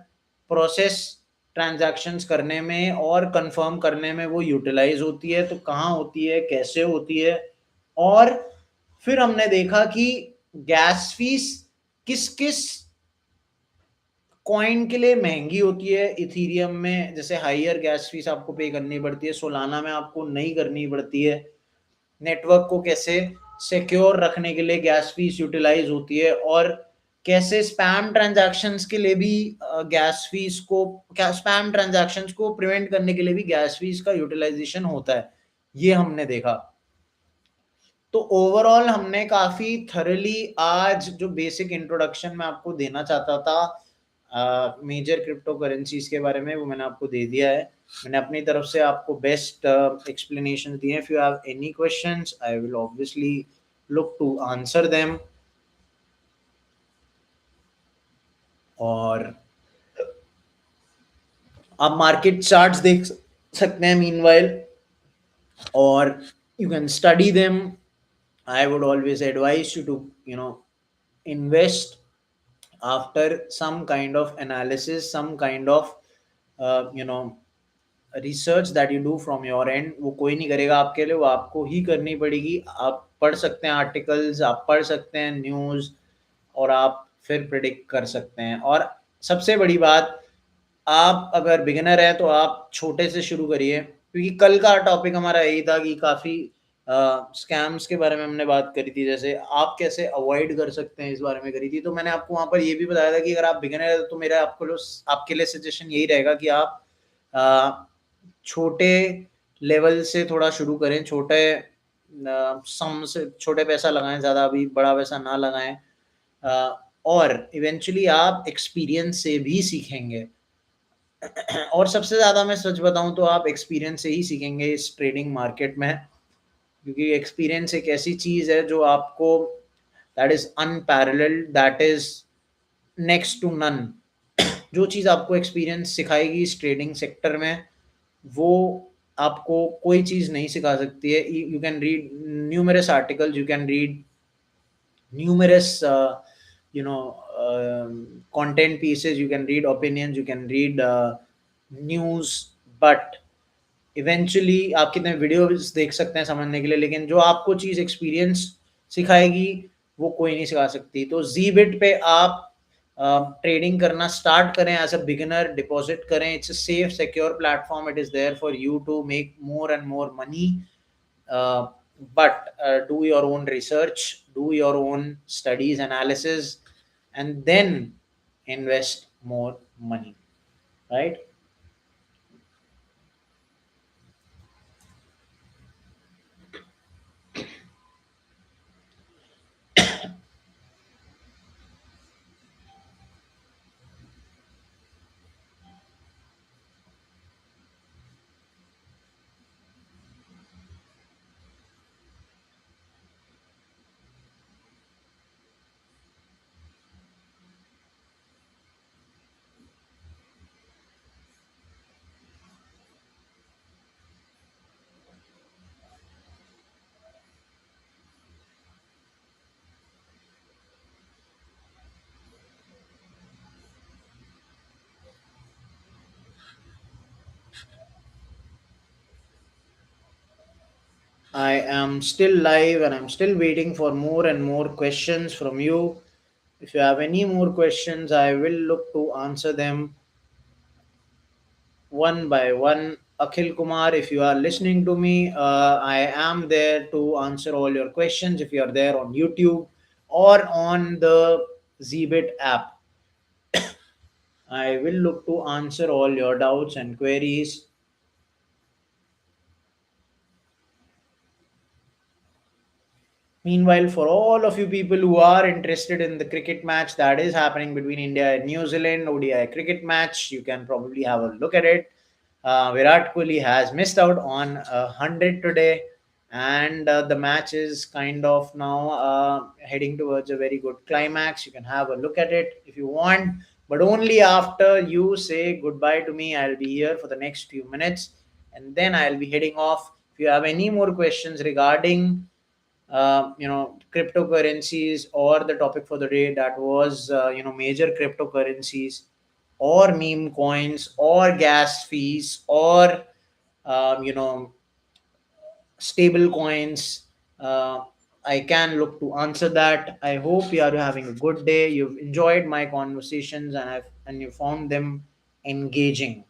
S1: प्रोसेस ट्रांजैक्शंस करने में और कंफर्म करने में वो यूटिलाइज होती है, तो कहाँ होती है, कैसे होती है। और फिर हमने देखा कि गैस फीस किस किस कॉइन के लिए महंगी होती है। इथीरियम में जैसे हाइयर गैस फीस आपको पे करनी पड़ती है, सोलाना में आपको नहीं करनी पड़ती है। नेटवर्क को कैसे सिक्योर रखने के लिए गैस फीस यूटिलाइज होती है, और कैसे स्पैम ट्रांजैक्शंस के लिए भी गैस फीस को, क्या स्पैम ट्रांजैक्शंस को प्रिवेंट करने के लिए भी गैस फीस का यूटिलाइजेशन होता है, ये हमने देखा। तो ओवरऑल हमने काफी थरली आज जो बेसिक इंट्रोडक्शन मैं आपको देना चाहता था मेजर क्रिप्टो करेंसीज के बारे में, वो मैंने आपको दे दिया है। मैंने अपनी तरफ से आपको बेस्ट एक्सप्लेनेशन दिए हैं। If you have any questions I will obviously look to answer them. और आप मार्केट चार्ट्स देख सकते हैं मीनवाइल, और you can study them. I would always advise you to, invest after some kind of analysis, some kind of research that you do from your and. वो कोई नहीं करेगा आपके लिए, वो आपको ही करनी पड़ेगी। आप पढ़ सकते हैं आर्टिकल्स, आप पढ़ सकते हैं न्यूज़, और आप फिर प्रिडिक्ट कर सकते हैं। और सबसे बड़ी बात, आप अगर बिगिनर हैं तो आप छोटे से शुरू करिए, क्योंकि कल का टॉपिक हमारा यही था कि काफ़ी स्कैम्स के बारे में हमने बात करी थी, जैसे आप कैसे अवॉइड कर सकते हैं, इस बारे में करी थी। तो मैंने आपको वहाँ पर ये भी बताया था कि अगर आप बिगिनर हैं तो मेरा आपके लिए सजेशन यही रहेगा कि आप छोटे लेवल से थोड़ा शुरू करें, छोटे सम से छोटे पैसा लगाएं, ज़्यादा अभी बड़ा पैसा ना लगाएं। और इवेंचुअली आप एक्सपीरियंस से भी सीखेंगे। और सबसे ज़्यादा मैं सच बताऊं तो आप एक्सपीरियंस से ही सीखेंगे इस ट्रेडिंग मार्केट में, क्योंकि एक्सपीरियंस एक ऐसी चीज़ है जो आपको, that is unparalleled, that is next to none. जो चीज़ आपको एक्सपीरियंस सिखाएगी इस ट्रेडिंग सेक्टर में, वो आपको कोई चीज़ नहीं सिखा सकती है। You can read numerous articles, you can read numerous content pieces, you can read opinions, you can read news, but eventually आप कितने वीडियोस देख सकते हैं समझने के लिए, लेकिन जो आपको चीज़ एक्सपीरियंस सिखाएगी वो कोई नहीं सिखा सकती। तो जीबिट पे आप ट्रेडिंग करना स्टार्ट करें एज अ बिगिनर, डिपॉजिट करें। It's a safe secure platform, it is there for you to make more and more money, but do your own research, do your own studies, analysis, and then invest more money, right? I am still live and I'm still waiting for more and more questions from you. If you have any more questions, I will look to answer them one by one. Akhil Kumar, if you are listening to me, I am there to answer all your questions. If you are there on YouTube or on the Zbit app, I will look to answer all your doubts and queries. Meanwhile, for all of you people who are interested in the cricket match that is happening between India and New Zealand, ODI cricket match, you can probably have a look at it. Virat Kohli has missed out on 100 today. and the match is kind of now heading towards a very good climax. You can have a look at it if you want, but only after you say goodbye to me. I'll be here for the next few minutes, and then I'll be heading off. If you have any more questions regarding cryptocurrencies, or the topic for the day, that was major cryptocurrencies or meme coins or gas fees or um, you know stable coins, I can look to answer that. I hope you are having a good day. You've enjoyed my conversations, and you found them engaging.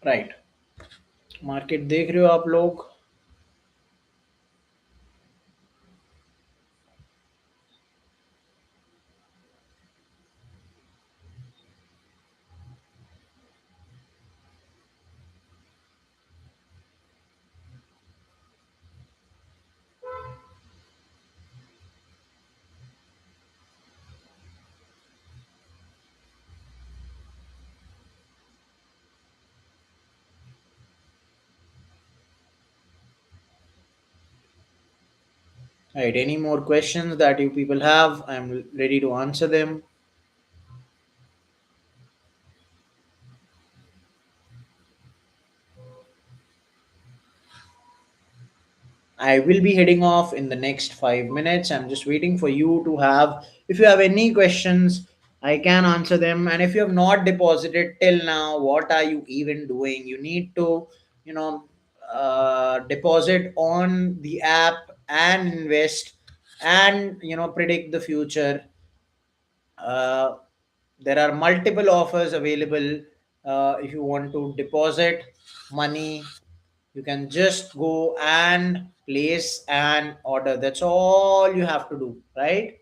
S1: Right, market देख रहे हो आप लोग? Right, any more questions that you people have? I'm ready to answer them. I will be heading off in the next 5 minutes. I'm just waiting for you to have. If you have any questions, I can answer them. And if you have not deposited till now, what are you even doing? You need to, you know, deposit on the app and invest, and predict the future. Uh, there are multiple offers available. If you want to deposit money, you can just go and place an order. That's all you have to do, right?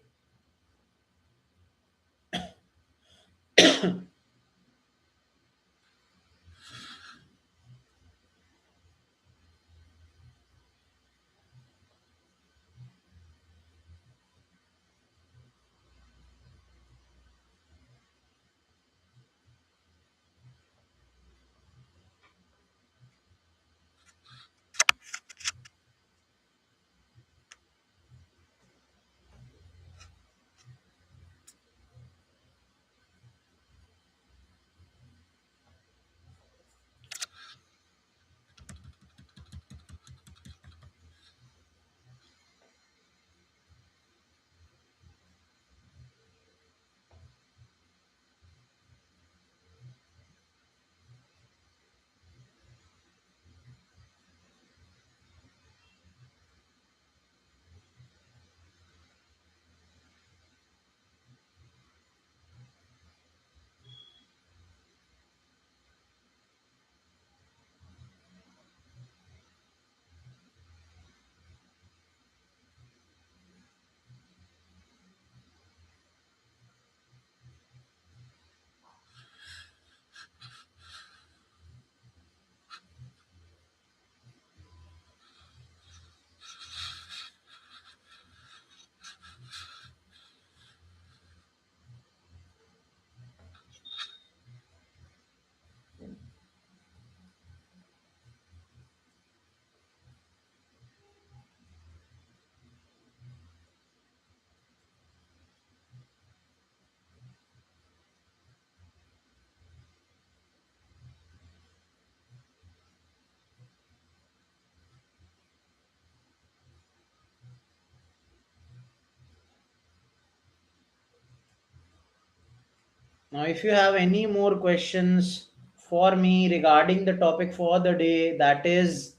S1: Now, if you have any more questions for me regarding the topic for the day, that is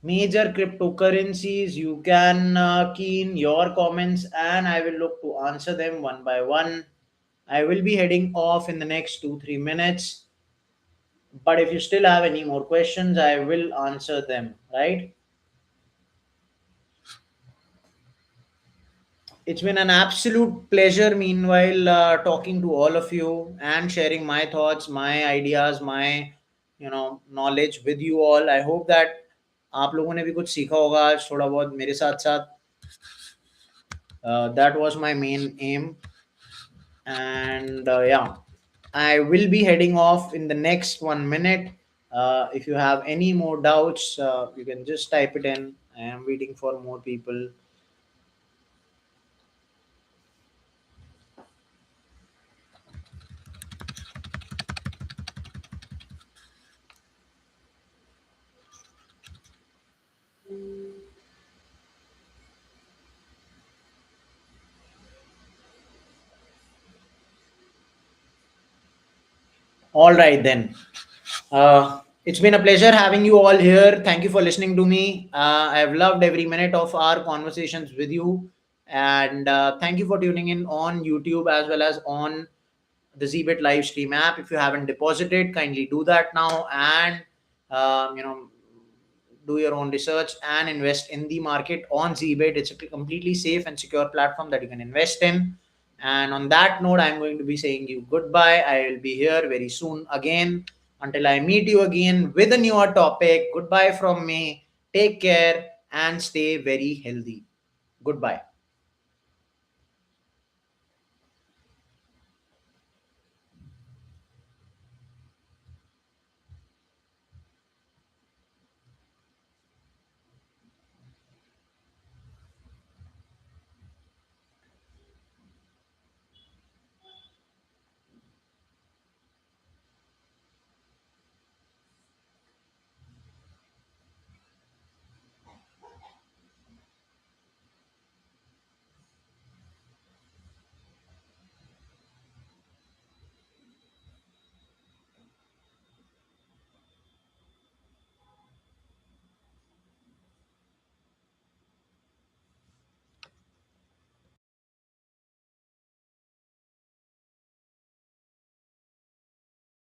S1: major cryptocurrencies. You can key in your comments and I will look to answer them one by one. I will be heading off in the next 2 3 minutes, but if you still have any more questions, I will answer them, right? It's been an absolute pleasure, meanwhile, talking to all of you and sharing my thoughts, my ideas, my knowledge with you all. I hope that आप लोगों ने भी कुछ सीखा होगा आज थोड़ा बहुत मेरे साथ साथ. That was my main aim, and yeah, I will be heading off in the next 1 minute. If you have any more doubts, you can just type it in. I am waiting for more people. All right then. It's been a pleasure having you all here. Thank you for listening to me. I have loved every minute of our conversations with you. And thank you for tuning in on YouTube as well as on the Zbit live stream app. If you haven't deposited, kindly do that now and um, you know do your own research and invest in the market on Zbit. It's a completely safe and secure platform that you can invest in. And on that note, I'm going to be saying you goodbye. I will be here very soon again. Until I meet you again with a newer topic, goodbye from me. Take care and stay very healthy. Goodbye.